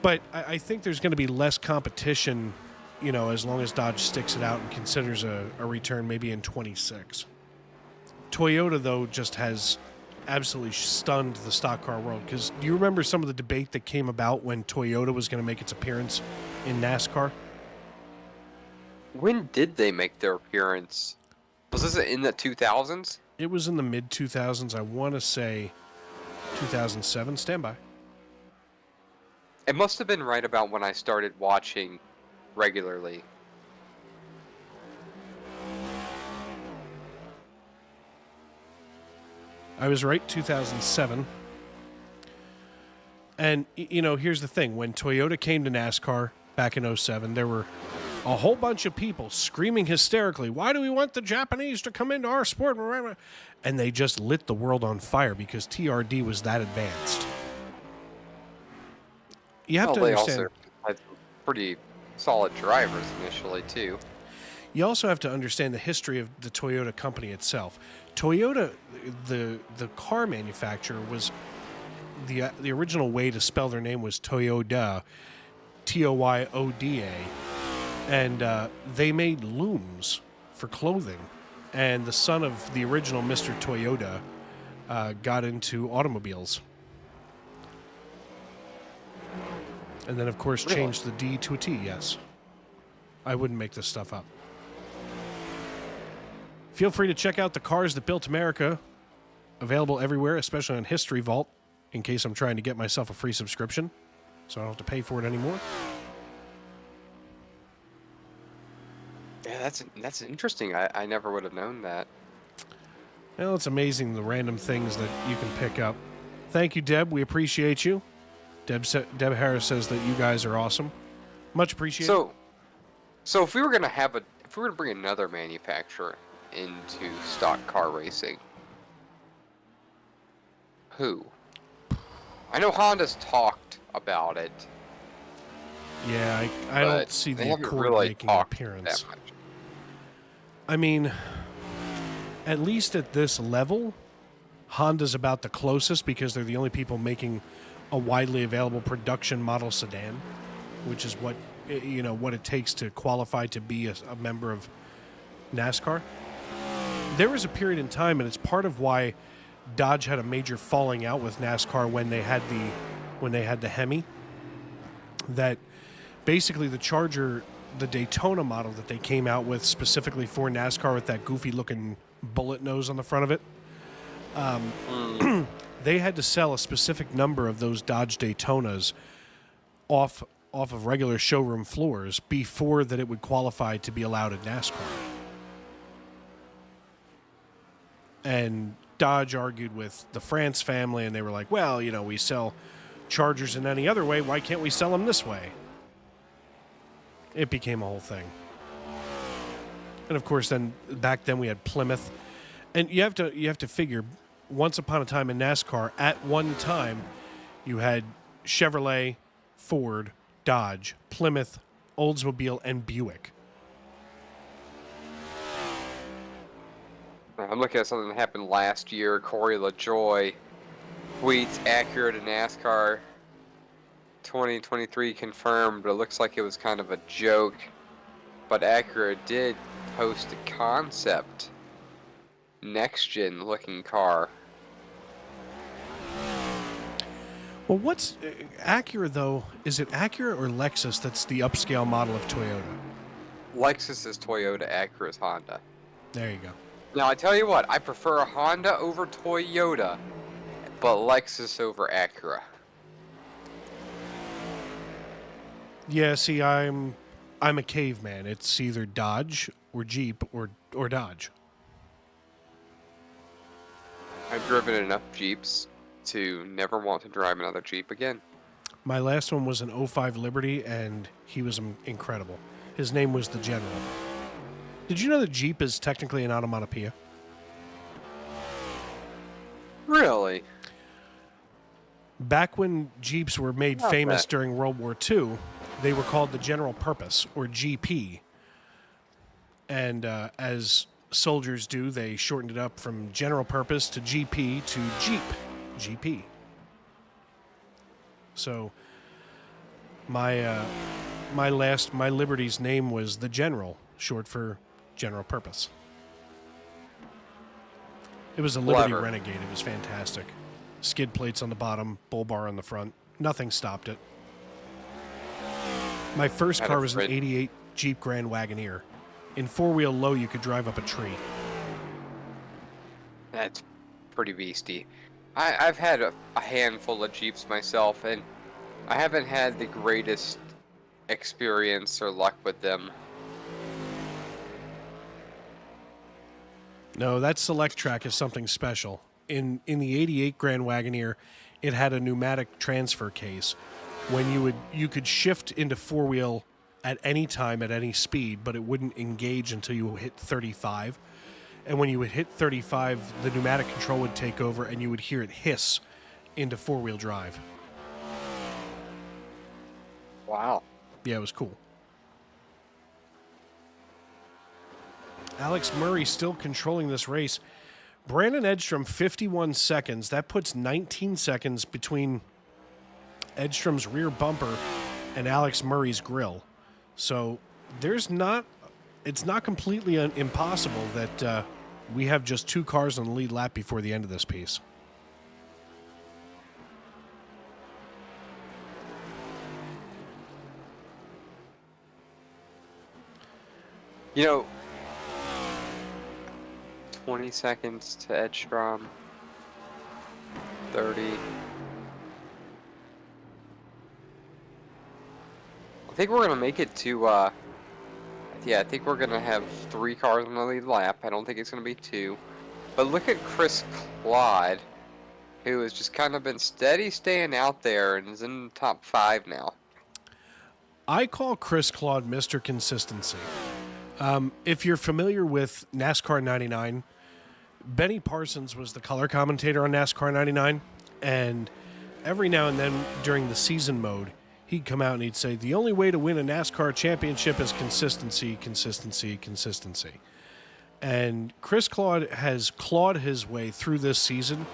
But I think there's going to be less competition, you know, as long as Dodge sticks it out and considers a return maybe in 26. Toyota, though, just has absolutely stunned the stock car world. Because do you remember some of the debate that came about when Toyota was going to make its appearance in NASCAR? When did they make their appearance? Was this in the 2000s? It was in the mid 2000s. I want to say 2007. Stand by. It must have been right about when I started watching regularly. I was right, 2007. And, you know, here's the thing. When Toyota came to NASCAR back in 07, there were a whole bunch of people screaming hysterically, why do we want the Japanese to come into our sport? And they just lit the world on fire because TRD was that advanced. You have to They understand. also had some pretty solid drivers initially, too. You also have to understand the history of the Toyota company itself. Toyota, the car manufacturer, was the original way to spell their name was Toyoda, Tyoyoda, and they made looms for clothing. And the son of the original Mr. Toyota got into automobiles, and then of course Really? changed the D to a T. Yes, I wouldn't make this stuff up. Feel free to check out the Cars That Built America, available everywhere, especially on History Vault, in case I'm trying to get myself a free subscription, so I don't have to pay for it anymore. Yeah, that's interesting. I never would have known that. Well, it's amazing the random things that you can pick up. Thank you, Deb. We appreciate you. Deb Harris says that you guys are awesome. Much appreciated. So if we were gonna bring another manufacturer into stock car racing, who? I know Honda's talked about it. Yeah, I but don't see they the haven't Accord really making an talked appearance. that much. I mean, at least at this level, Honda's about the closest because they're the only people making a widely available production model sedan, which is what it takes to qualify to be a member of NASCAR. There was a period in time, and it's part of why Dodge had a major falling out with NASCAR when they had the Hemi, that basically the Charger, the Daytona model that they came out with specifically for NASCAR with that goofy looking bullet nose on the front of it, they had to sell a specific number of those Dodge Daytonas off of regular showroom floors before that it would qualify to be allowed at NASCAR. And Dodge argued with the France family, and they were like, well, we sell Chargers in any other way. Why can't we sell them this way? It became a whole thing. And of course, back then we had Plymouth. And you have to figure, once upon a time in NASCAR, at one time, you had Chevrolet, Ford, Dodge, Plymouth, Oldsmobile, and Buick. I'm looking at something that happened last year. Corey LaJoy tweets Acura to NASCAR 2023 confirmed, but it looks like it was kind of a joke. But Acura did post a concept next-gen looking car. Well, what's Acura, though? Is it Acura or Lexus that's the upscale model of Toyota? Lexus is Toyota, Acura is Honda. There you go. Now, I tell you what, I prefer a Honda over Toyota, but Lexus over Acura. Yeah, see, I'm a caveman. It's either Dodge or Jeep or Dodge. I've driven enough Jeeps to never want to drive another Jeep again. My last one was an 05 Liberty, and he was incredible. His name was the General. Did you know that Jeep is technically an onomatopoeia? Really? Back when Jeeps were made Not famous bad. during World War II, they were called the General Purpose, or GP. And as soldiers do, they shortened it up from General Purpose to GP to Jeep, GP. So my Liberty's name was the General, short for General Purpose. It was a Liberty Clever. Renegade. It was fantastic. Skid plates on the bottom, bull bar on the front. Nothing stopped it. My first Had car a was an fridge. '88 Jeep Grand Wagoneer. In four-wheel low, you could drive up a tree. That's pretty beastie. I've had a handful of Jeeps myself, and I haven't had the greatest experience or luck with them. No, that select track is something special. In the 88 Grand Wagoneer, it had a pneumatic transfer case. When you could shift into four-wheel at any time at any speed, but it wouldn't engage until you hit 35. And when you would hit 35, the pneumatic control would take over and you would hear it hiss into four-wheel drive. Wow. Yeah, it was cool. Alex Murray still controlling this race. Brandon Edstrom, 51 seconds. That puts 19 seconds between Edstrom's rear bumper and Alex Murray's grill. So it's not completely impossible that we have just two cars on the lead lap before the end of this piece. You know, 20 seconds to Edstrom. 30. I think we're going to make it to, yeah, I think we're going to have 3 cars on the lead lap. I don't think it's going to be 2. But look at Chris Claude, who has just kind of been steady staying out there and is in the top 5 now. I call Chris Claude Mr. Consistency. If you're familiar with NASCAR 99, Benny Parsons was the color commentator on NASCAR 99, and every now and then during the season mode, he'd come out and he'd say, the only way to win a NASCAR championship is consistency, consistency, consistency. And Chris Claude has clawed his way through this season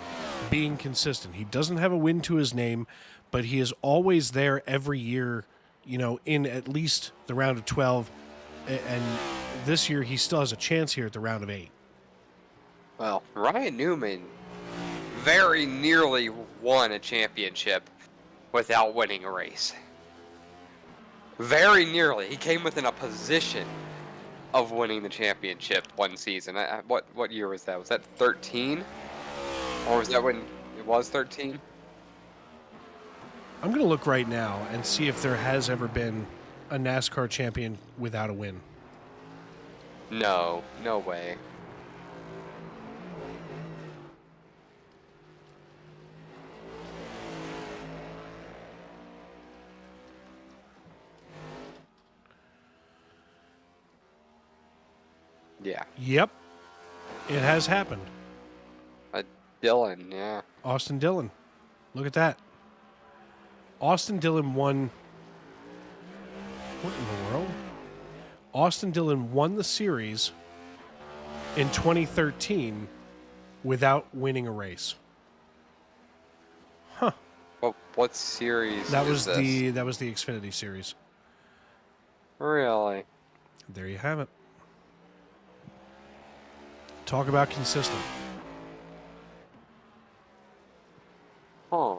being consistent. He doesn't have a win to his name, but he is always there every year, you know, in at least the round of 12. And this year he still has a chance here at the round of 8. Well, Ryan Newman very nearly won a championship without winning a race. Very nearly. He came within a position of winning the championship one season. What year was that? Was that 13? Or was that when it was 13? I'm going to look right now and see if there has ever been a NASCAR champion without a win. No, no way. Yeah. Yep. It has happened. Dillon, yeah. Austin Dillon. Look at that. Austin Dillon won. What in the world? Austin Dillon won the series in 2013 without winning a race. Huh. What series That is was this? the Xfinity series. Really? There you have it. Talk about consistent. Huh.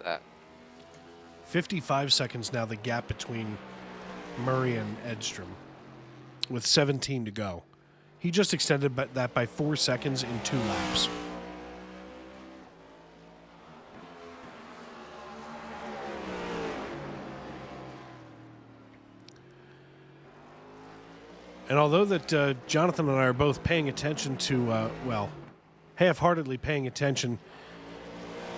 That. 55 seconds now, the gap between Murray and Edstrom, with 17 to go. He just extended that by 4 seconds in 2 laps. And although that Jonathan and I are both paying attention to, half-heartedly paying attention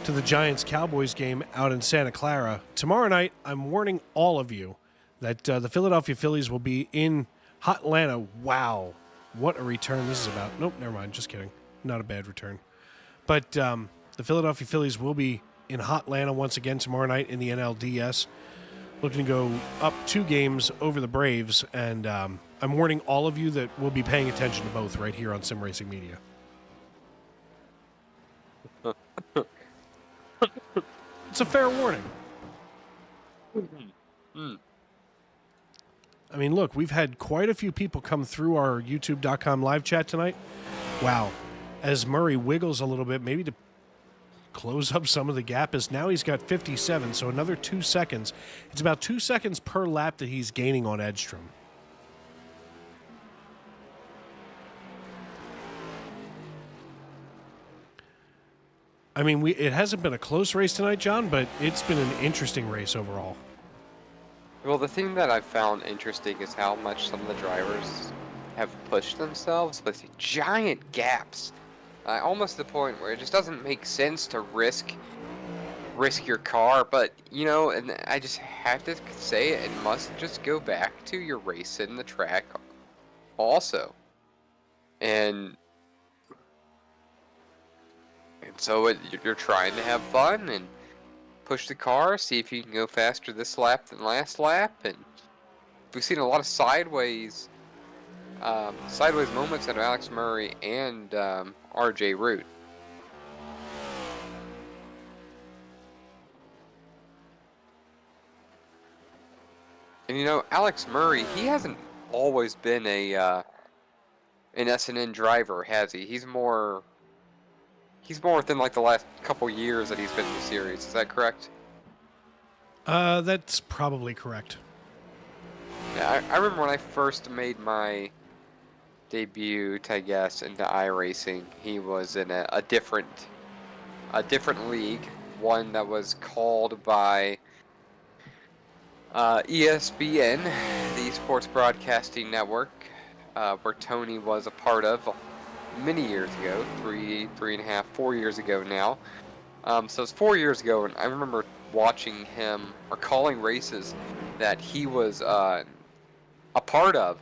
to the Giants-Cowboys game out in Santa Clara, tomorrow night I'm warning all of you that the Philadelphia Phillies will be in Hot Atlanta. Wow, what a return this is about. Nope, never mind, just kidding. Not a bad return. But the Philadelphia Phillies will be in Hot Atlanta once again tomorrow night in the NLDS, looking to go up 2 games over the Braves, and I'm warning all of you that we'll be paying attention to both right here on Sim Racing Media. It's a fair warning. I mean, look, we've had quite a few people come through our YouTube.com live chat tonight. Wow. As Murray wiggles a little bit, maybe to close up some of the gap, is now he's got 57, so another 2 seconds. It's about 2 seconds per lap that he's gaining on Edstrom. I mean, it hasn't been a close race tonight, John, but it's been an interesting race overall. Well, the thing that I've found interesting is how much some of the drivers have pushed themselves with giant gaps. Almost to the point where it just doesn't make sense to risk your car, but and I just have to say it must just go back to your racing the track also. And so you're trying to have fun and push the car, see if you can go faster this lap than last lap, and we've seen a lot of sideways moments out of Alex Murray and RJ Root. And Alex Murray, he hasn't always been an SNN driver, has he? He's more within like the last couple years that he's been in the series. Is that correct? That's probably correct. Yeah, I remember when I first made my debut, I guess, into iRacing. He was in a different league, one that was called by ESPN, the Sports Broadcasting Network, where Tony was a part of many years ago, 3.5, 4 years ago now. So it's 4 years ago, and I remember watching him or calling races that he was a part of,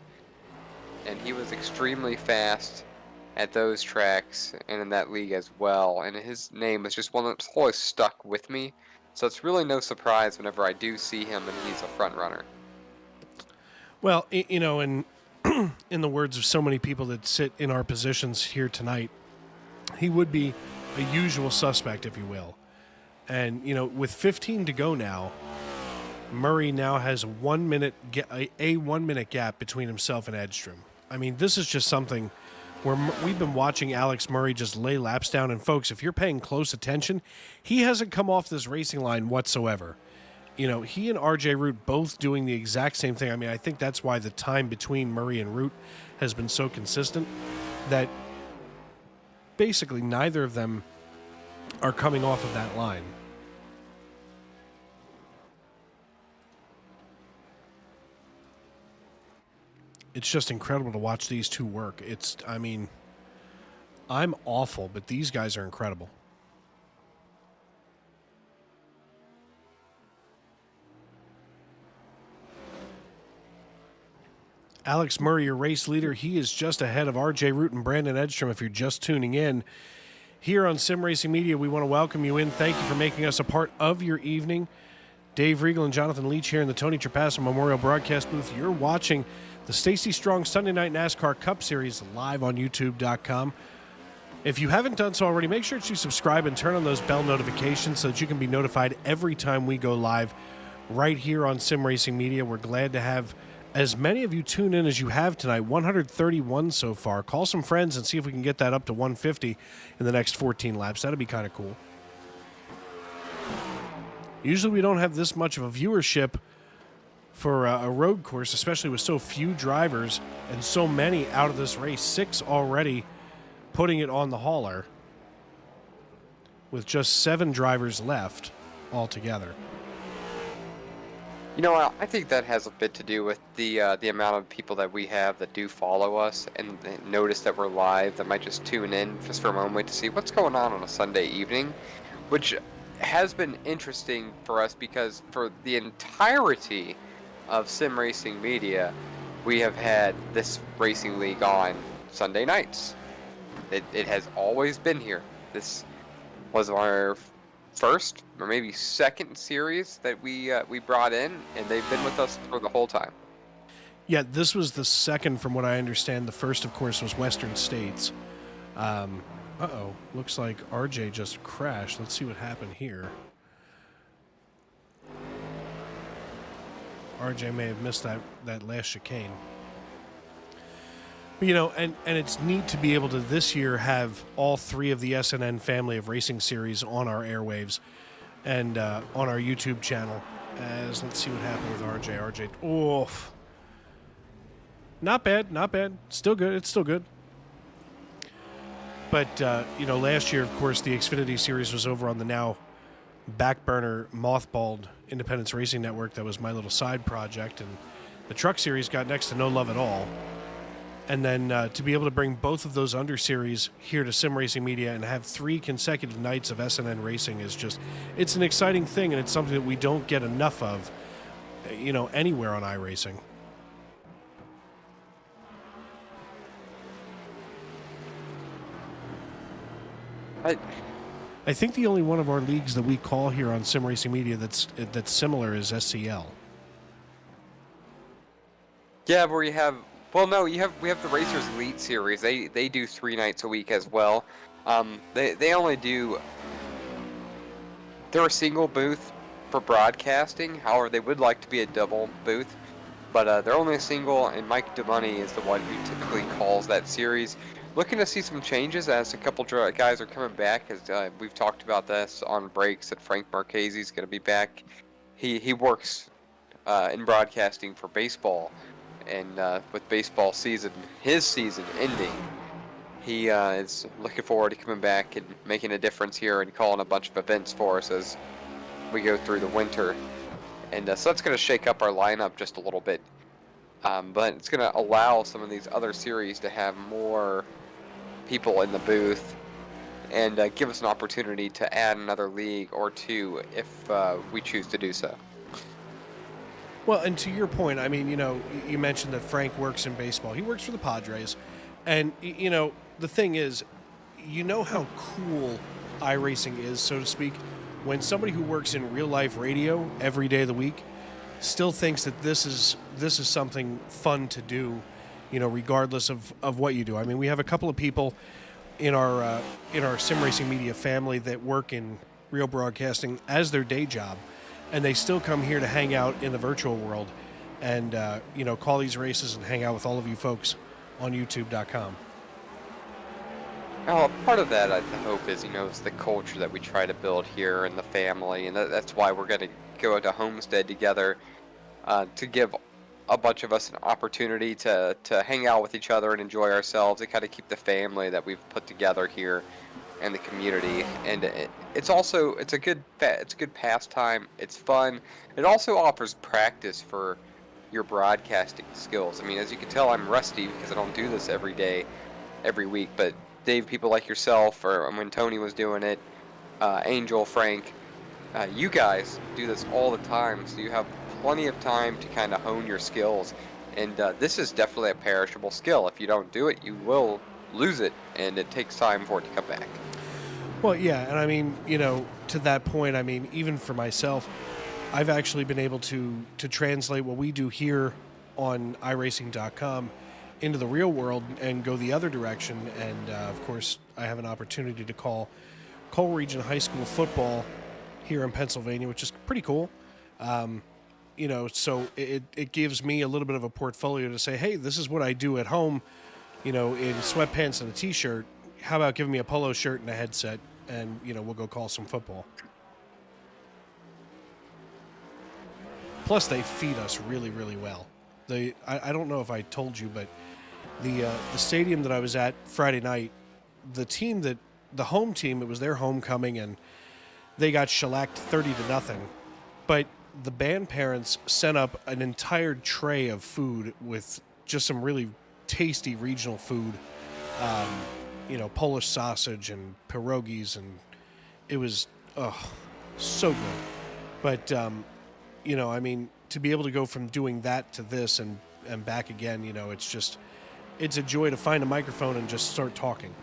and he was extremely fast at those tracks and in that league as well. And his name was just one that's always stuck with me. So it's really no surprise whenever I do see him and he's a front runner. Well, and in the words of so many people that sit in our positions here tonight, he would be a usual suspect, if you will. And, with 15 to go now, Murray now has a 1 minute gap between himself and Edstrom. I mean, this is just something where we've been watching Alex Murray just lay laps down. And, folks, if you're paying close attention, he hasn't come off this racing line whatsoever. He and RJ Root both doing the exact same thing. I mean, I think that's why the time between Murray and Root has been so consistent, that basically neither of them are coming off of that line. It's just incredible to watch these two work. I'm awful, but these guys are incredible. Alex Murray, your race leader, he is just ahead of RJ Root and Brandon Edstrom if you're just tuning in. Here on Sim Racing Media, we want to welcome you in. Thank you for making us a part of your evening. Dave Riegel and Jonathan Leach here in the Tony Trapasso Memorial Broadcast Booth. You're watching the Stacey Strong Sunday Night NASCAR Cup Series live on YouTube.com. If you haven't done so already, make sure to subscribe and turn on those bell notifications so that you can be notified every time we go live right here on Sim Racing Media. We're glad to have as many of you tune in as you have tonight, 131 so far. Call some friends and see if we can get that up to 150 in the next 14 laps. That'd be kind of cool. Usually we don't have this much of a viewership for a road course, especially with so few drivers and so many out of this race. 6 already putting it on the hauler with just 7 drivers left altogether. I think that has a bit to do with the amount of people that we have that do follow us and notice that we're live, that might just tune in just for a moment to see what's going on a Sunday evening, which has been interesting for us because for the entirety of Sim Racing Media, we have had this racing league on Sunday nights. It has always been here. This was our first or maybe second series that we brought in, and they've been with us for the whole time. Yeah, this was the second from what I understand. The first, of course, was Western States. Looks like RJ just crashed. Let's see what happened here. RJ may have missed that last chicane. But, and it's neat to be able to this year have all 3 of the SNN family of racing series on our airwaves and on our YouTube channel. Let's see what happened with RJ. Oof. Not bad. Still good. It's still good. But last year, of course, the Xfinity Series was over on the now back burner, mothballed Independence Racing Network. That was my little side project, and the Truck Series got next to no love at all. And then to be able to bring both of those under series here to Sim Racing Media and have 3 consecutive nights of SNN racing is it's an exciting thing, and it's something that we don't get enough of, anywhere on iRacing. I think the only one of our leagues that we call here on Sim Racing Media that's similar is SCL. Yeah, where you have we have the Racers Elite Series. They do 3 nights a week as well. They only do. They're a single booth for broadcasting. However, they would like to be a double booth, but they're only a single. And Mike DeMoney is the one who typically calls that series. Looking to see some changes as a couple guys are coming back. As we've talked about this on breaks, that Frank Marchese is going to be back. He works in broadcasting for baseball. And with baseball his season ending, he is looking forward to coming back and making a difference here and calling a bunch of events for us as we go through the winter. And so that's going to shake up our lineup just a little bit. But it's going to allow some of these other series to have more people in the booth and give us an opportunity to add another league or 2 if we choose to do so. Well, and to your point, I mean, you mentioned that Frank works in baseball. He works for the Padres. And, the thing is, how cool iRacing is, so to speak, when somebody who works in real-life radio every day of the week still thinks that this is something fun to do, regardless of what you do. I mean, we have a couple of people in our Sim Racing Media family that work in real broadcasting as their day job. And they still come here to hang out in the virtual world and, call these races and hang out with all of you folks on YouTube.com. Well, part of that, I hope, is, it's the culture that we try to build here and the family. And that's why we're going to go to Homestead together to give a bunch of us an opportunity to hang out with each other and enjoy ourselves and kind of keep the family that we've put together here and the community. And it's a good pastime. It's fun. It also offers practice for your broadcasting skills. I mean, as you can tell, I'm rusty because I don't do this every day, every week. But Dave, people like yourself, or when Tony was doing it, Angel, Frank, you guys do this all the time, so you have plenty of time to kind of hone your skills. And this is definitely a perishable skill. If you don't do it, you will lose it, and it takes time for it to come back. Well, yeah, and I mean, to that point, I mean, even for myself, I've actually been able to translate what we do here on iRacing.com into the real world and go the other direction. And, of course, I have an opportunity to call Cole Region High School football here in Pennsylvania, which is pretty cool. So it gives me a little bit of a portfolio to say, hey, this is what I do at home, in sweatpants and a T-shirt. How about giving me a polo shirt and a headset, and, we'll go call some football. Plus, they feed us really, really well. I don't know if I told you, but the stadium that I was at Friday night, the home team, it was their homecoming, and they got shellacked 30-0. But the band parents sent up an entire tray of food with just some really tasty regional food, Polish sausage and pierogies, and it was so good. But I mean, to be able to go from doing that to this and back again, it's a joy to find a microphone and just start talking.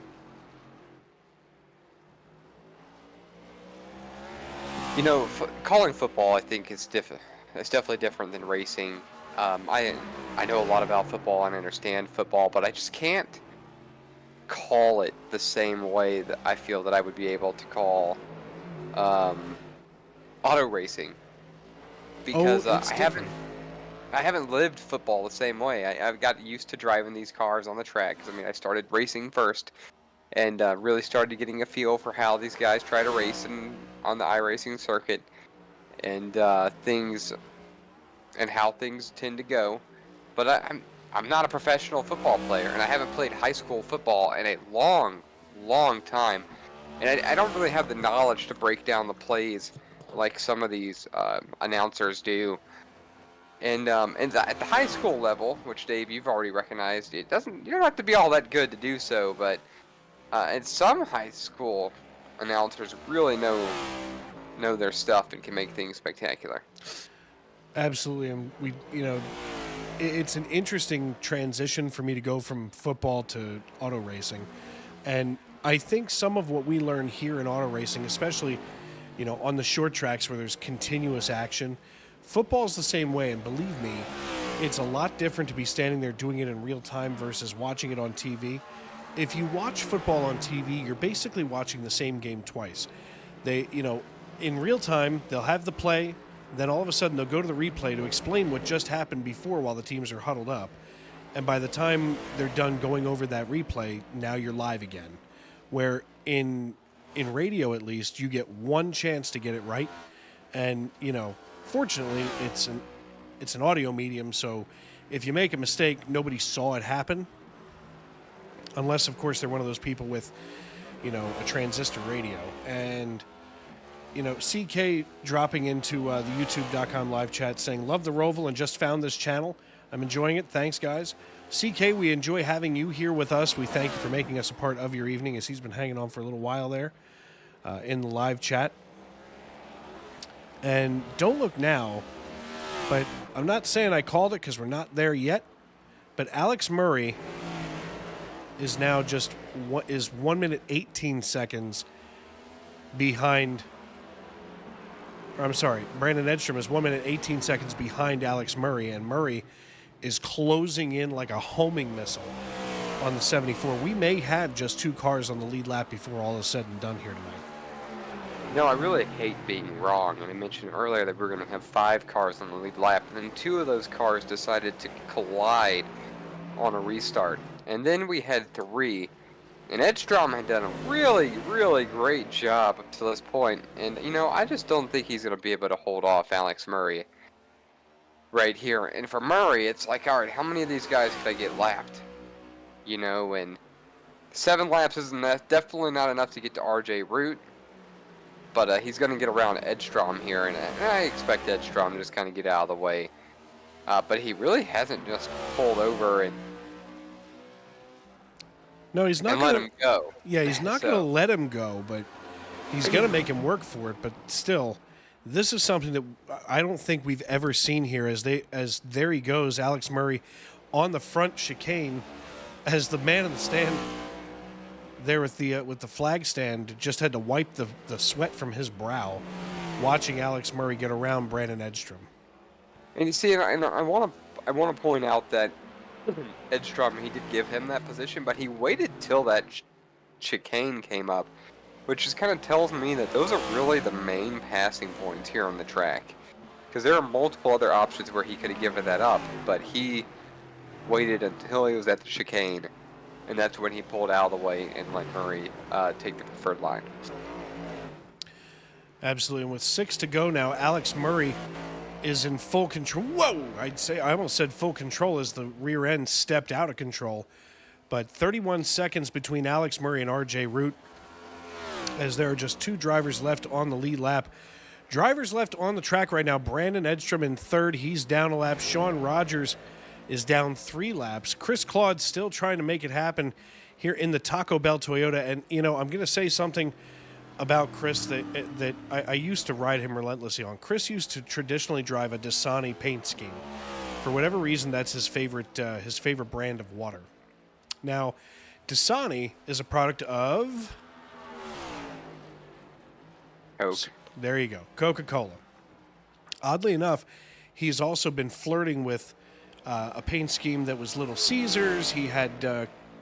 Calling football, I think, is different. It's definitely different than racing. I know a lot about football and I understand football, but I just can't call it the same way that I feel that I would be able to call auto racing, because I haven't lived football the same way. I've got used to driving these cars on the track. 'Cause, I mean, I started racing first, and really started getting a feel for how these guys try to race on the iRacing circuit, and things and how things tend to go. But I'm not a professional football player, and I haven't played high school football in a long, long time, and I don't really have the knowledge to break down the plays like some of these announcers do. And at the high school level, which Dave, you've already recognized, you don't have to be all that good to do so, but and some high school announcers really know their stuff and can make things spectacular. Absolutely, and it's an interesting transition for me to go from football to auto racing, and I think some of what we learn here in auto racing, especially on the short tracks where there's continuous action, football's the same way, and believe me, it's a lot different to be standing there doing it in real time versus watching it on TV. If you watch football on TV, you're basically watching the same game twice. They, in real time, they'll have the play, then all of a sudden they'll go to the replay to explain what just happened before while the teams are huddled up. And by the time they're done going over that replay, now you're live again. Where in radio, at least, you get one chance to get it right. And, fortunately, it's an audio medium, so if you make a mistake, nobody saw it happen. Unless, of course, they're one of those people with, a transistor radio. And, CK dropping into the youtube.com live chat saying, love the Roval and just found this channel. I'm enjoying it. Thanks, guys. CK, we enjoy having you here with us. We thank you for making us a part of your evening, as he's been hanging on for a little while there in the live chat. And don't look now, but I'm not saying I called it because we're not there yet, but Alex Murray is now just 1 minute 18 seconds behind. Or I'm sorry, Brandon Edstrom is 1 minute 18 seconds behind Alex Murray, and Murray is closing in like a homing missile on the 74. We may have just 2 cars on the lead lap before all is said and done here tonight. I really hate being wrong. And I mentioned earlier that we were going to have 5 cars on the lead lap, and then 2 of those cars decided to collide on a restart. And then we had 3, and Edstrom had done a really, really great job up to this point. And, I just don't think he's going to be able to hold off Alex Murray right here. And for Murray, it's like, all right, how many of these guys could I get lapped? And 7 laps isn't definitely not enough to get to RJ Root. But he's going to get around Edstrom here, and I expect Edstrom to just kind of get out of the way. But he really hasn't just pulled over and no, he's not let him go. Yeah, he's not going to let him go, but he's going to make him work for it. But still, this is something that I don't think we've ever seen here. As there he goes, Alex Murray on the front chicane, as the man in the stand there with the flag stand just had to wipe the sweat from his brow, watching Alex Murray get around Brandon Edstrom. And you see, and I want to point out that Edstrom, he did give him that position, but he waited till that chicane came up, which just kind of tells me that those are really the main passing points here on the track. Because there are multiple other options where he could have given that up, but he waited until he was at the chicane, and that's when he pulled out of the way and let Murray take the preferred line. Absolutely, and with 6 to go now, Alex Murray is in full control. Whoa! I almost said full control as the rear end stepped out of control. But 31 seconds between Alex Murray and RJ Root, as there are just 2 drivers left on the lead lap. Drivers left on the track right now. Brandon Edstrom in 3rd. He's down a lap. Sean Rogers is down 3 laps. Chris Claude still trying to make it happen here in the Taco Bell Toyota. And, I'm going to say something about Chris that I used to ride him relentlessly on. Chris used to traditionally drive a Dasani paint scheme. For whatever reason, that's his favorite brand of water. Now, Dasani is a product of Coke. There you go, Coca-Cola. Oddly enough, he's also been flirting with a paint scheme that was Little Caesars. He had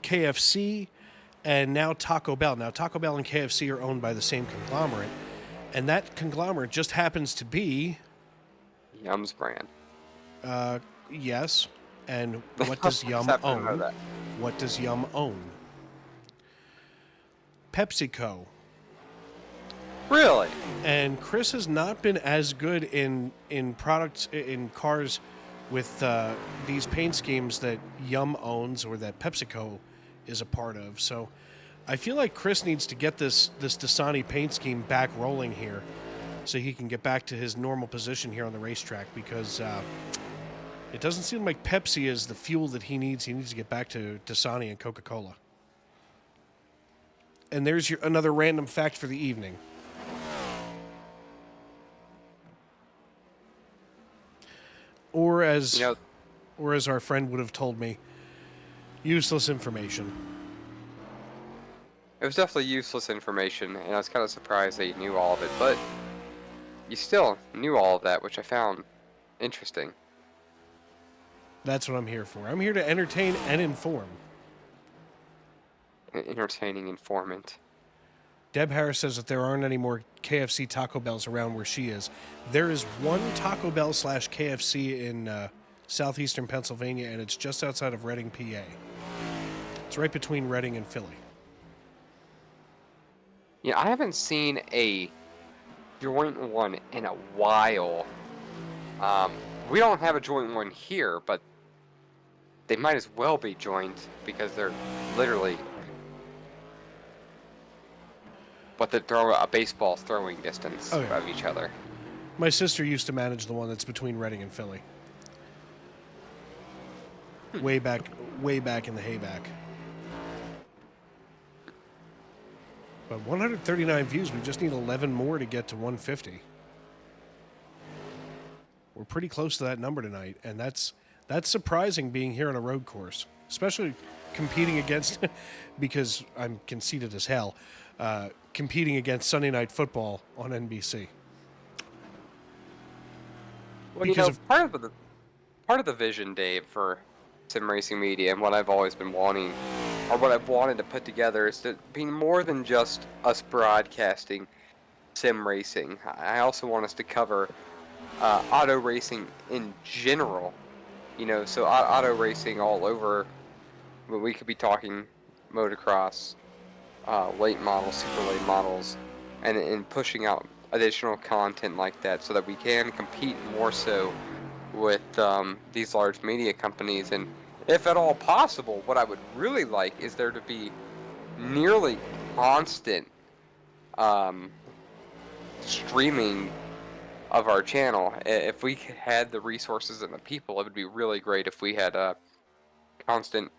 KFC. And now Taco Bell. Now, Taco Bell and KFC are owned by the same conglomerate. And that conglomerate just happens to be Yum's brand. Yes. And what does Yum own? What does Yum own? PepsiCo. Really? And Chris has not been as good in products, in cars with these paint schemes that Yum owns or that PepsiCo is a part of. So I feel like Chris needs to get this Dasani paint scheme back rolling here so he can get back to his normal position here on the racetrack, because it doesn't seem like Pepsi is the fuel that he needs. He needs to get back to Dasani and Coca-Cola. And there's another random fact for the evening. Or as our friend would have told me, useless information. It was definitely useless information, and I was kind of surprised that you knew all of it, but you still knew all of that, which I found interesting. That's what I'm here for. I'm here to entertain and inform. An entertaining informant. Deb Harris says that there aren't any more KFC Taco Bells around where she is. There is one Taco Bell / KFC in southeastern Pennsylvania, and it's just outside of Reading, PA. It's right between Reading and Philly. Yeah, I haven't seen a joint one in a while. We don't have a joint one here, but they might as well be joint because they're literally a baseball's throwing distance of each other. My sister used to manage the one that's between Reading and Philly. Way back in the hayback. But 139 views, we just need 11 more to get to 150. We're pretty close to that number tonight, and that's surprising being here on a road course, especially competing against, because I'm conceited as hell, competing against Sunday Night Football on NBC. Well, because part of the vision, Dave, for Sim Racing Media, and what I've always been wanting, or what I've wanted to put together, is to be more than just us broadcasting sim racing. I also want us to cover auto racing in general. So auto racing all over. We could be talking motocross, late models, super late models, and pushing out additional content like that so that we can compete more so with these large media companies. And if at all possible, what I would really like is there to be nearly constant streaming of our channel. If we had the resources and the people, it would be really great if we had a constant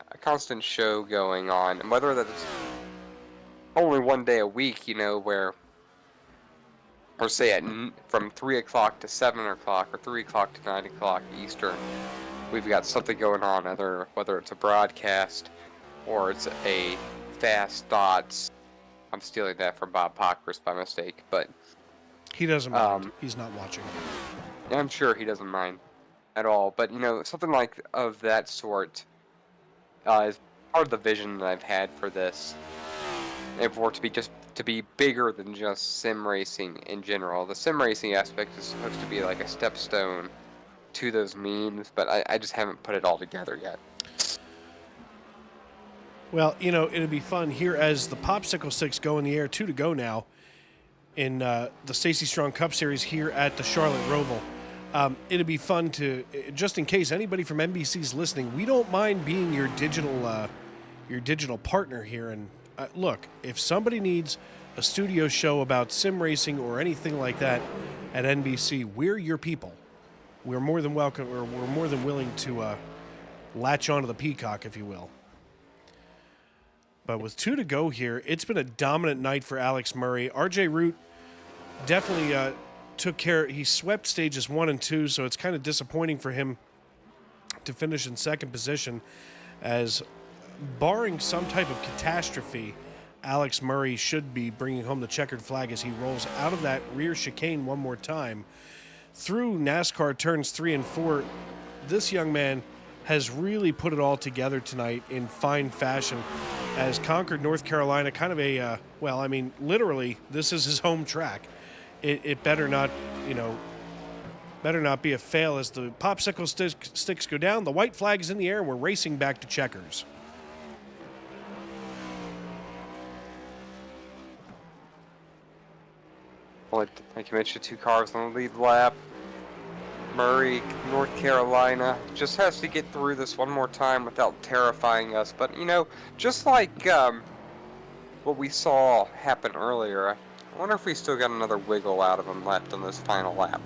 show going on, and whether that's only one day a week, where, or say from 3 o'clock to 7 o'clock, or 3 o'clock to 9 o'clock Eastern, we've got something going on, whether it's a broadcast or it's a Fast Thoughts. I'm stealing that from Bob Pockris by mistake, but he doesn't mind. He's not watching. I'm sure he doesn't mind at all. But something like of that sort is part of the vision that I've had for this. And for it to be bigger than just sim racing in general. The sim racing aspect is supposed to be like a stepstone to those memes, but I just haven't put it all together yet. Well, it'd be fun here as the popsicle sticks go in the air. 2 to go now in the Stacey Strong Cup Series here at the Charlotte Roval. It'd be fun to, just in case anybody from NBC's listening, we don't mind being your digital partner here. And look, if somebody needs a studio show about sim racing or anything like that at NBC, we're your people. We're more than welcome, or we're more than willing to latch onto the peacock, if you will. But with 2 to go here, it's been a dominant night for Alex Murray. RJ Root definitely took care. He swept stages 1 and 2, so it's kind of disappointing for him to finish in second position, as barring some type of catastrophe, Alex Murray should be bringing home the checkered flag as he rolls out of that rear chicane one more time. Through NASCAR turns 3 and 4, this young man has really put it all together tonight in fine fashion, as Concord, North Carolina, kind of a, literally, this is his home track. It better not, better not be a fail as the popsicle sticks go down. The white flag is in the air, and we're racing back to checkers. Well, like you mentioned, 2 cars on the lead lap. Murray, North Carolina, just has to get through this one more time without terrifying us. But, just like what we saw happen earlier, I wonder if we still got another wiggle out of him left on this final lap.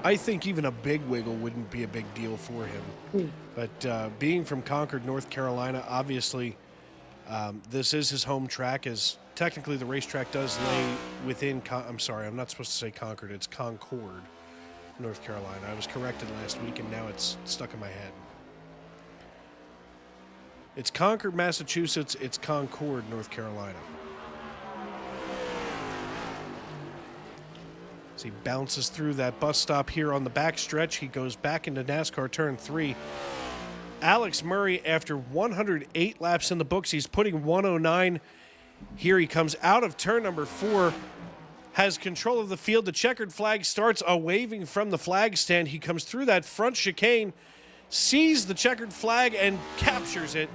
I think even a big wiggle wouldn't be a big deal for him. But being from Concord, North Carolina, obviously this is his home track, as technically the racetrack does lay within, I'm sorry, I'm not supposed to say Concord, it's Concord, North Carolina. I was corrected last week and now it's stuck in my head. It's Concord, Massachusetts, it's Concord, North Carolina. As he bounces through that bus stop here on the back stretch, he goes back into NASCAR Turn 3. Alex Murray, after 108 laps in the books, he's putting 109. Here he comes out of turn number 4, has control of the field. The checkered flag starts a waving from the flag stand. He comes through that front chicane, sees the checkered flag, and captures it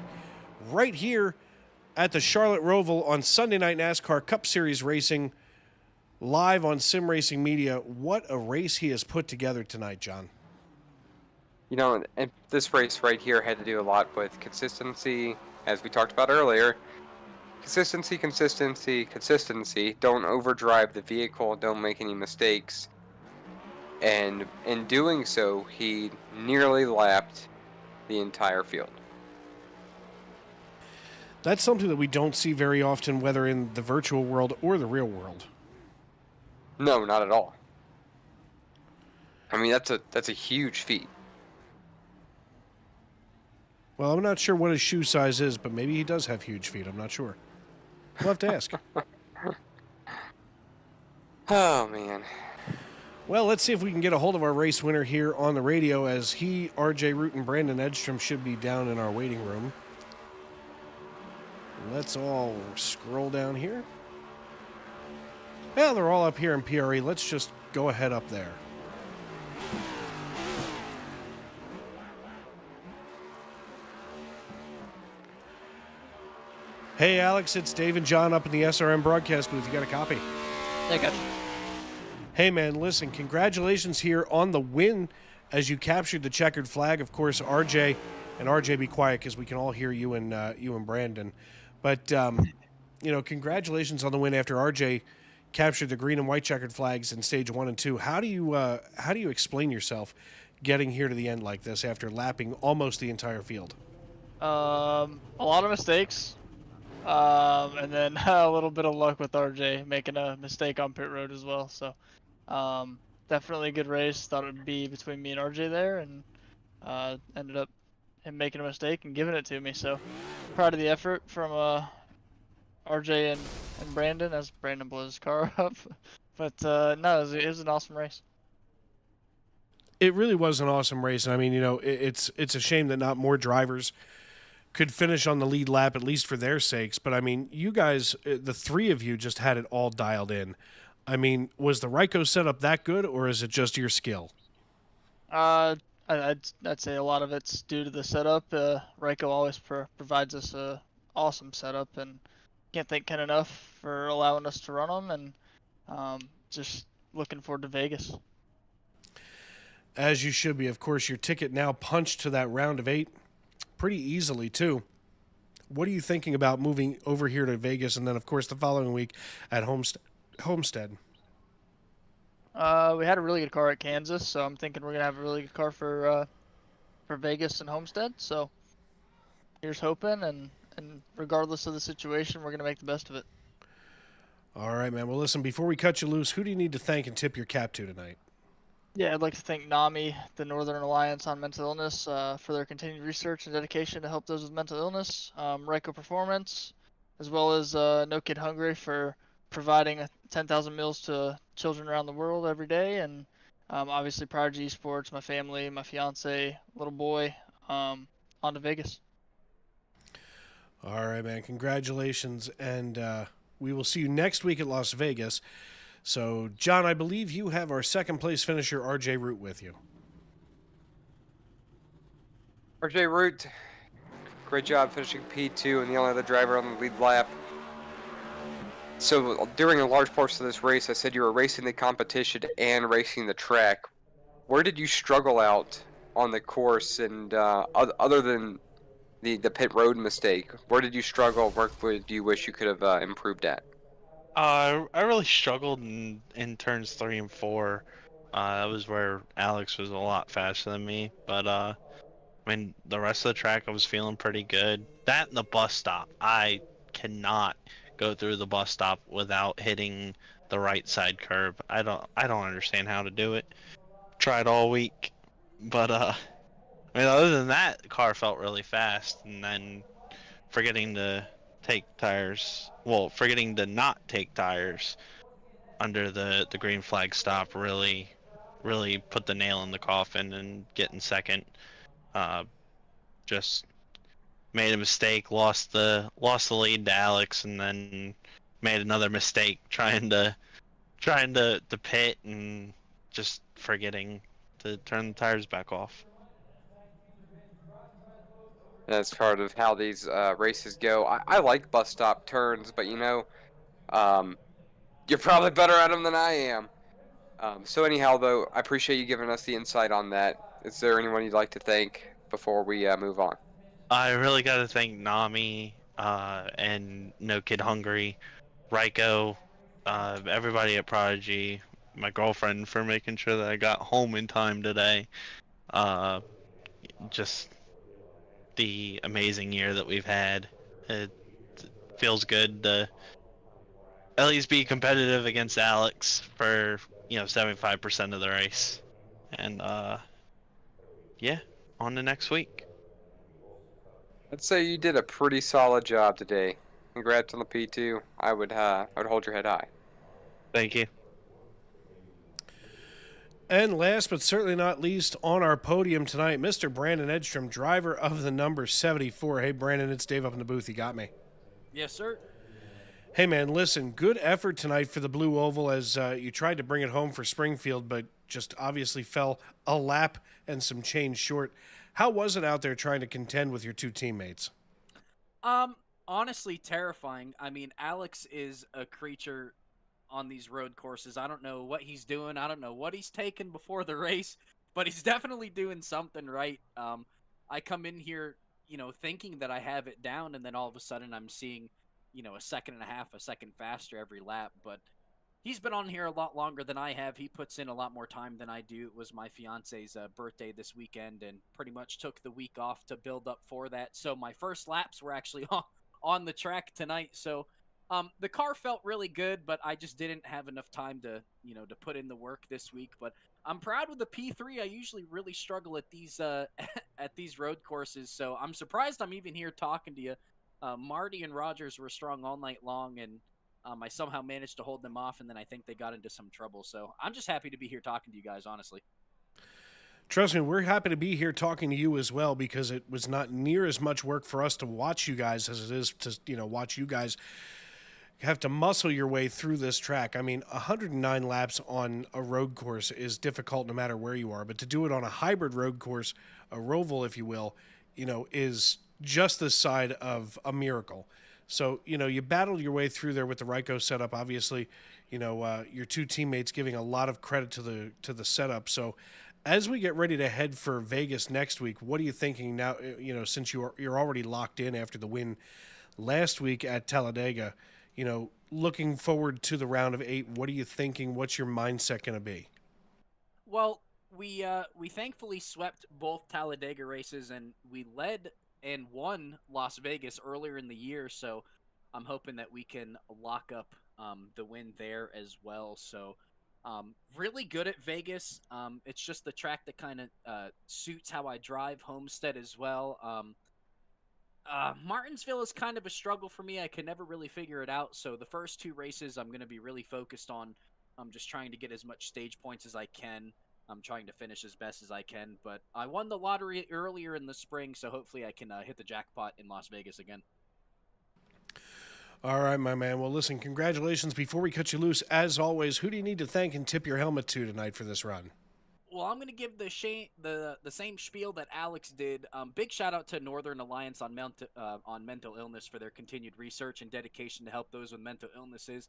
right here at the Charlotte Roval on Sunday Night NASCAR Cup Series Racing, live on Sim Racing Media. What a race he has put together tonight, John. You know, and this race right here had to do a lot with consistency, as we talked about earlier. Consistency, consistency, consistency. Don't overdrive the vehicle. Don't make any mistakes. And in doing so, he nearly lapped the entire field. That's something that we don't see very often, whether in the virtual world or the real world. No, not at all. I mean, that's a huge feat. Well, I'm not sure what his shoe size is, but maybe he does have huge feet. I'm not sure. We'll have to ask. Oh, man. Well, let's see if we can get a hold of our race winner here on the radio, as he, RJ Root, and Brandon Edstrom should be down in our waiting room. Let's all scroll down here. Yeah, they're all up here in PRE. Let's just go ahead up there. Hey, Alex, it's Dave and John up in the SRM broadcast booth. You got a copy? I got you. Hey, man, listen, congratulations here on the win as you captured the checkered flag. Of course, RJ, and RJ, be quiet because we can all hear you and Brandon. But, you know, congratulations on the win after RJ captured the green and white checkered flags in stage 1 and 2. How do you explain yourself getting here to the end like this after lapping almost the entire field? A lot of mistakes. And then a little bit of luck with RJ making a mistake on pit road as well. So, definitely a good race. Thought it would be between me and RJ there, and ended up him making a mistake and giving it to me. So, proud of the effort from RJ and Brandon, as Brandon blew his car up. But no, it was an awesome race. It really was an awesome race, and I mean, you know, it's a shame that not more drivers could finish on the lead lap, at least for their sakes. But I mean, you guys, the three of you, just had it all dialed in. I mean, was the Ryko setup that good, or is it just your skill? I'd say a lot of it's due to the setup. Ryko always provides us a awesome setup, and can't thank Ken enough for allowing us to run them, and just looking forward to Vegas. As you should be. Of course, your ticket now punched to that round of 8 pretty easily, too. What are you thinking about moving over here to Vegas and then, of course, the following week at Homestead? We had a really good car at Kansas, so I'm thinking we're going to have a really good car for Vegas and Homestead. So here's hoping, and regardless of the situation, we're going to make the best of it. All right, man. Well, listen, before we cut you loose, who do you need to thank and tip your cap to tonight? Yeah, I'd like to thank NAMI, the Northern Alliance on Mental Illness, for their continued research and dedication to help those with mental illness. Ryko Performance, as well as No Kid Hungry for providing 10,000 meals to children around the world every day. And obviously Prodigy Esports, my family, my fiance, little boy, on to Vegas. All right, man. Congratulations. And we will see you next week at Las Vegas. So, John, I believe you have our second place finisher, RJ Root, with you. RJ Root, great job finishing P2 and the only other driver on the lead lap. So, during a large portion of this race, I said you were racing the competition and racing the track. Where did you struggle out on the course? And other than the pit road mistake. Where did you struggle? Where do you wish you could have improved at? I really struggled in turns 3 and 4. That was where Alex was a lot faster than me. But I mean, the rest of the track I was feeling pretty good. That and the bus stop. I cannot go through the bus stop without hitting the right side curb. I don't understand how to do it. Tried all week, but I mean, other than that, the car felt really fast, and then forgetting to take tires. Well, forgetting to not take tires under the green flag stop really put the nail in the coffin, and getting second. Uh, just made a mistake, lost the lead to Alex, and then made another mistake trying to pit and just forgetting to turn the tires back off. That's part of how these races go. I like bus stop turns, but um, you're probably better at them than I am. So anyhow, though, I appreciate you giving us the insight on that. Is there anyone you'd like to thank before we move on? I really got to thank Nami and No Kid Hungry, Raiko, everybody at Prodigy, my girlfriend for making sure that I got home in time today. Uh, just the amazing year that we've had. It feels good to at least be competitive against Alex for 75% of the race, and yeah, on to next week. I'd say you did a pretty solid job today. Congrats on the P2. I would hold your head high. Thank you. And last but certainly not least on our podium tonight, Mr. Brandon Edstrom, driver of the number 74. Hey, Brandon, it's Dave up in the booth. You got me. Yes, sir. Hey, man, listen, good effort tonight for the Blue Oval as you tried to bring it home for Springfield, but just obviously fell a lap and some change short. How was it out there trying to contend with your two teammates? Honestly, terrifying. I mean, Alex is a creature on these road courses. I don't know what he's doing. I don't know what he's taken before the race, but he's definitely doing something right. I come in here, thinking that I have it down, and then all of a sudden I'm seeing, a second and a half, a second faster every lap. But he's been on here a lot longer than I have. He puts in a lot more time than I do. It was my fiance's birthday this weekend, and pretty much took the week off to build up for that. So my first laps were actually on the track tonight. So the car felt really good, but I just didn't have enough time to put in the work this week. But I'm proud with the P3. I usually really struggle at these at these road courses, so I'm surprised I'm even here talking to you. Marty and Rogers were strong all night long, and I somehow managed to hold them off, and then I think they got into some trouble. So I'm just happy to be here talking to you guys, honestly. Trust me, we're happy to be here talking to you as well, because it was not near as much work for us to watch you guys as it is to watch you guys have to muscle your way through this track. I mean, 109 laps on a road course is difficult no matter where you are, but to do it on a hybrid road course, a roval, if you will, is just this side of a miracle. So, you battled your way through there with the Raiko setup. Obviously, your two teammates giving a lot of credit to the setup. So, as we get ready to head for Vegas next week, what are you thinking now? Since you're already locked in after the win last week at Talladega, looking forward to the round of 8, what are you thinking? What's your mindset going to be? Well, we thankfully swept both Talladega races, and we led and won Las Vegas earlier in the year. So I'm hoping that we can lock up the win there as well. So really good at Vegas. It's just the track that kind of suits how I drive. Homestead as well. Martinsville is kind of a struggle for me. I can never really figure it out. So the first 2 races I'm going to be really focused on. I'm just trying to get as much stage points as I can. I'm trying to finish as best as I can. But I won the lottery earlier in the spring, so hopefully I can hit the jackpot in Las Vegas again. All right, my man. Well, listen, congratulations. Before we cut you loose, as always, who do you need to thank and tip your helmet to tonight for this run? Well, I'm going to give the same spiel that Alex did. Big shout out to Northern Alliance on mental illness for their continued research and dedication to help those with mental illnesses.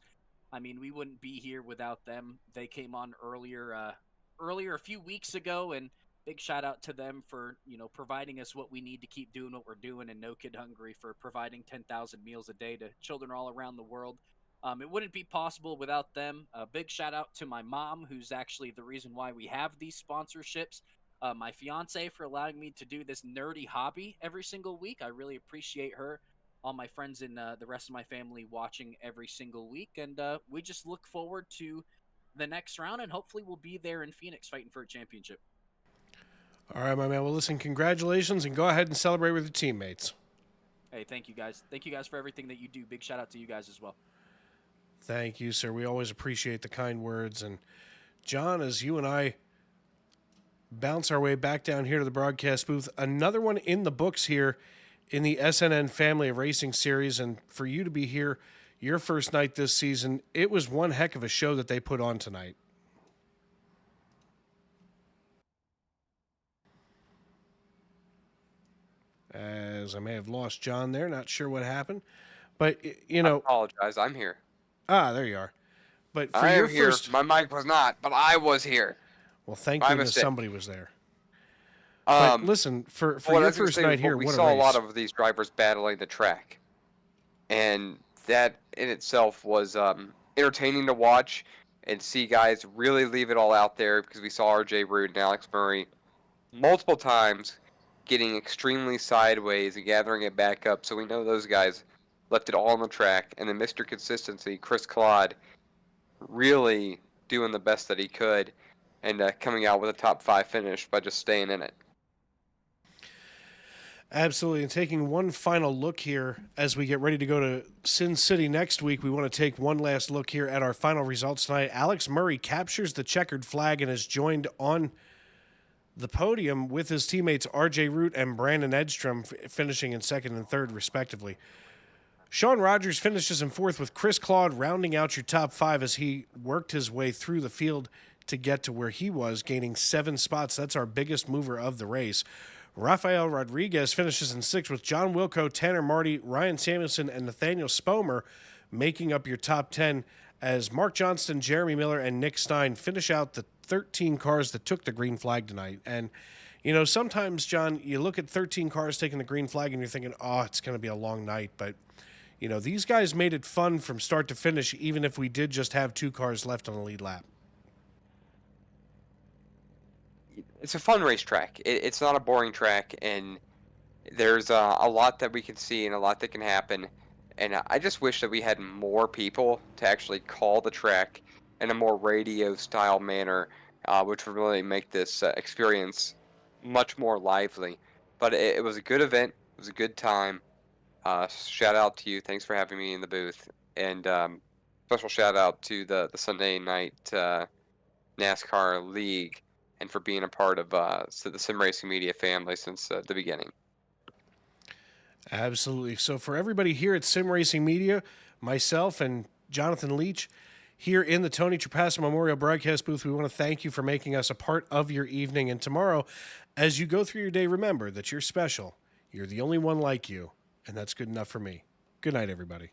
I mean, we wouldn't be here without them. They came on earlier a few weeks ago and big shout out to them for, providing us what we need to keep doing what we're doing, and No Kid Hungry for providing 10,000 meals a day to children all around the world. It wouldn't be possible without them. A big shout out to my mom, who's actually the reason why we have these sponsorships. My fiance for allowing me to do this nerdy hobby every single week. I really appreciate her. All my friends and the rest of my family watching every single week. And we just look forward to the next round, and hopefully we'll be there in Phoenix fighting for a championship. All right, my man. Well, listen, congratulations, and go ahead and celebrate with your teammates. Hey, thank you guys. Thank you guys for everything that you do. Big shout out to you guys as well. Thank you, sir. We always appreciate the kind words. And John, as you and I bounce our way back down here to the broadcast booth, another one in the books here in the SNN Family of Racing Series. And for you to be here your first night this season, it was one heck of a show that they put on tonight. As I may have lost John there, not sure what happened. But, I apologize. I'm here. There you are. But for I your am here. first, My mic was not, but I was here. well, thank My goodness mistake. somebody was there. But listen, for Well, I your was gonna first say, night here, we what a saw race. a lot of these drivers battling the track, and that in itself was entertaining to watch and see guys really leave it all out there, because we saw R.J. Root and Alex Murray multiple times getting extremely sideways and gathering it back up. So we know those guys left it all on the track. And then Mr. Consistency, Chris Claude, really doing the best that he could and coming out with a top 5 finish by just staying in it. Absolutely. And taking one final look here as we get ready to go to Sin City next week, we want to take one last look here at our final results tonight. Alex Murray captures the checkered flag and is joined on the podium with his teammates R.J. Root and Brandon Edstrom, finishing in second and third, respectively. Sean Rogers finishes in fourth, with Chris Claude rounding out your top 5 as he worked his way through the field to get to where he was, gaining 7 spots. That's our biggest mover of the race. Rafael Rodriguez finishes in sixth, with John Wilco, Tanner Marty, Ryan Samuelson, and Nathaniel Spomer making up your top 10, as Mark Johnston, Jeremy Miller, and Nick Stein finish out the 13 cars that took the green flag tonight. And, sometimes, John, you look at 13 cars taking the green flag and you're thinking, oh, it's going to be a long night. But, these guys made it fun from start to finish, even if we did just have 2 cars left on the lead lap. It's a fun racetrack. It's not a boring track, and there's a lot that we can see and a lot that can happen. And I just wish that we had more people to actually call the track in a more radio-style manner, which would really make this experience much more lively. But it was a good event. It was a good time. Shout out to you. Thanks for having me in the booth. And special shout out to the Sunday night NASCAR League, and for being a part of the Sim Racing Media family since the beginning. Absolutely. So for everybody here at Sim Racing Media, myself and Jonathan Leach here in the Tony Trapasso Memorial Broadcast booth, we want to thank you for making us a part of your evening. And tomorrow, as you go through your day, remember that you're special. You're the only one like you, and that's good enough for me. Good night, everybody.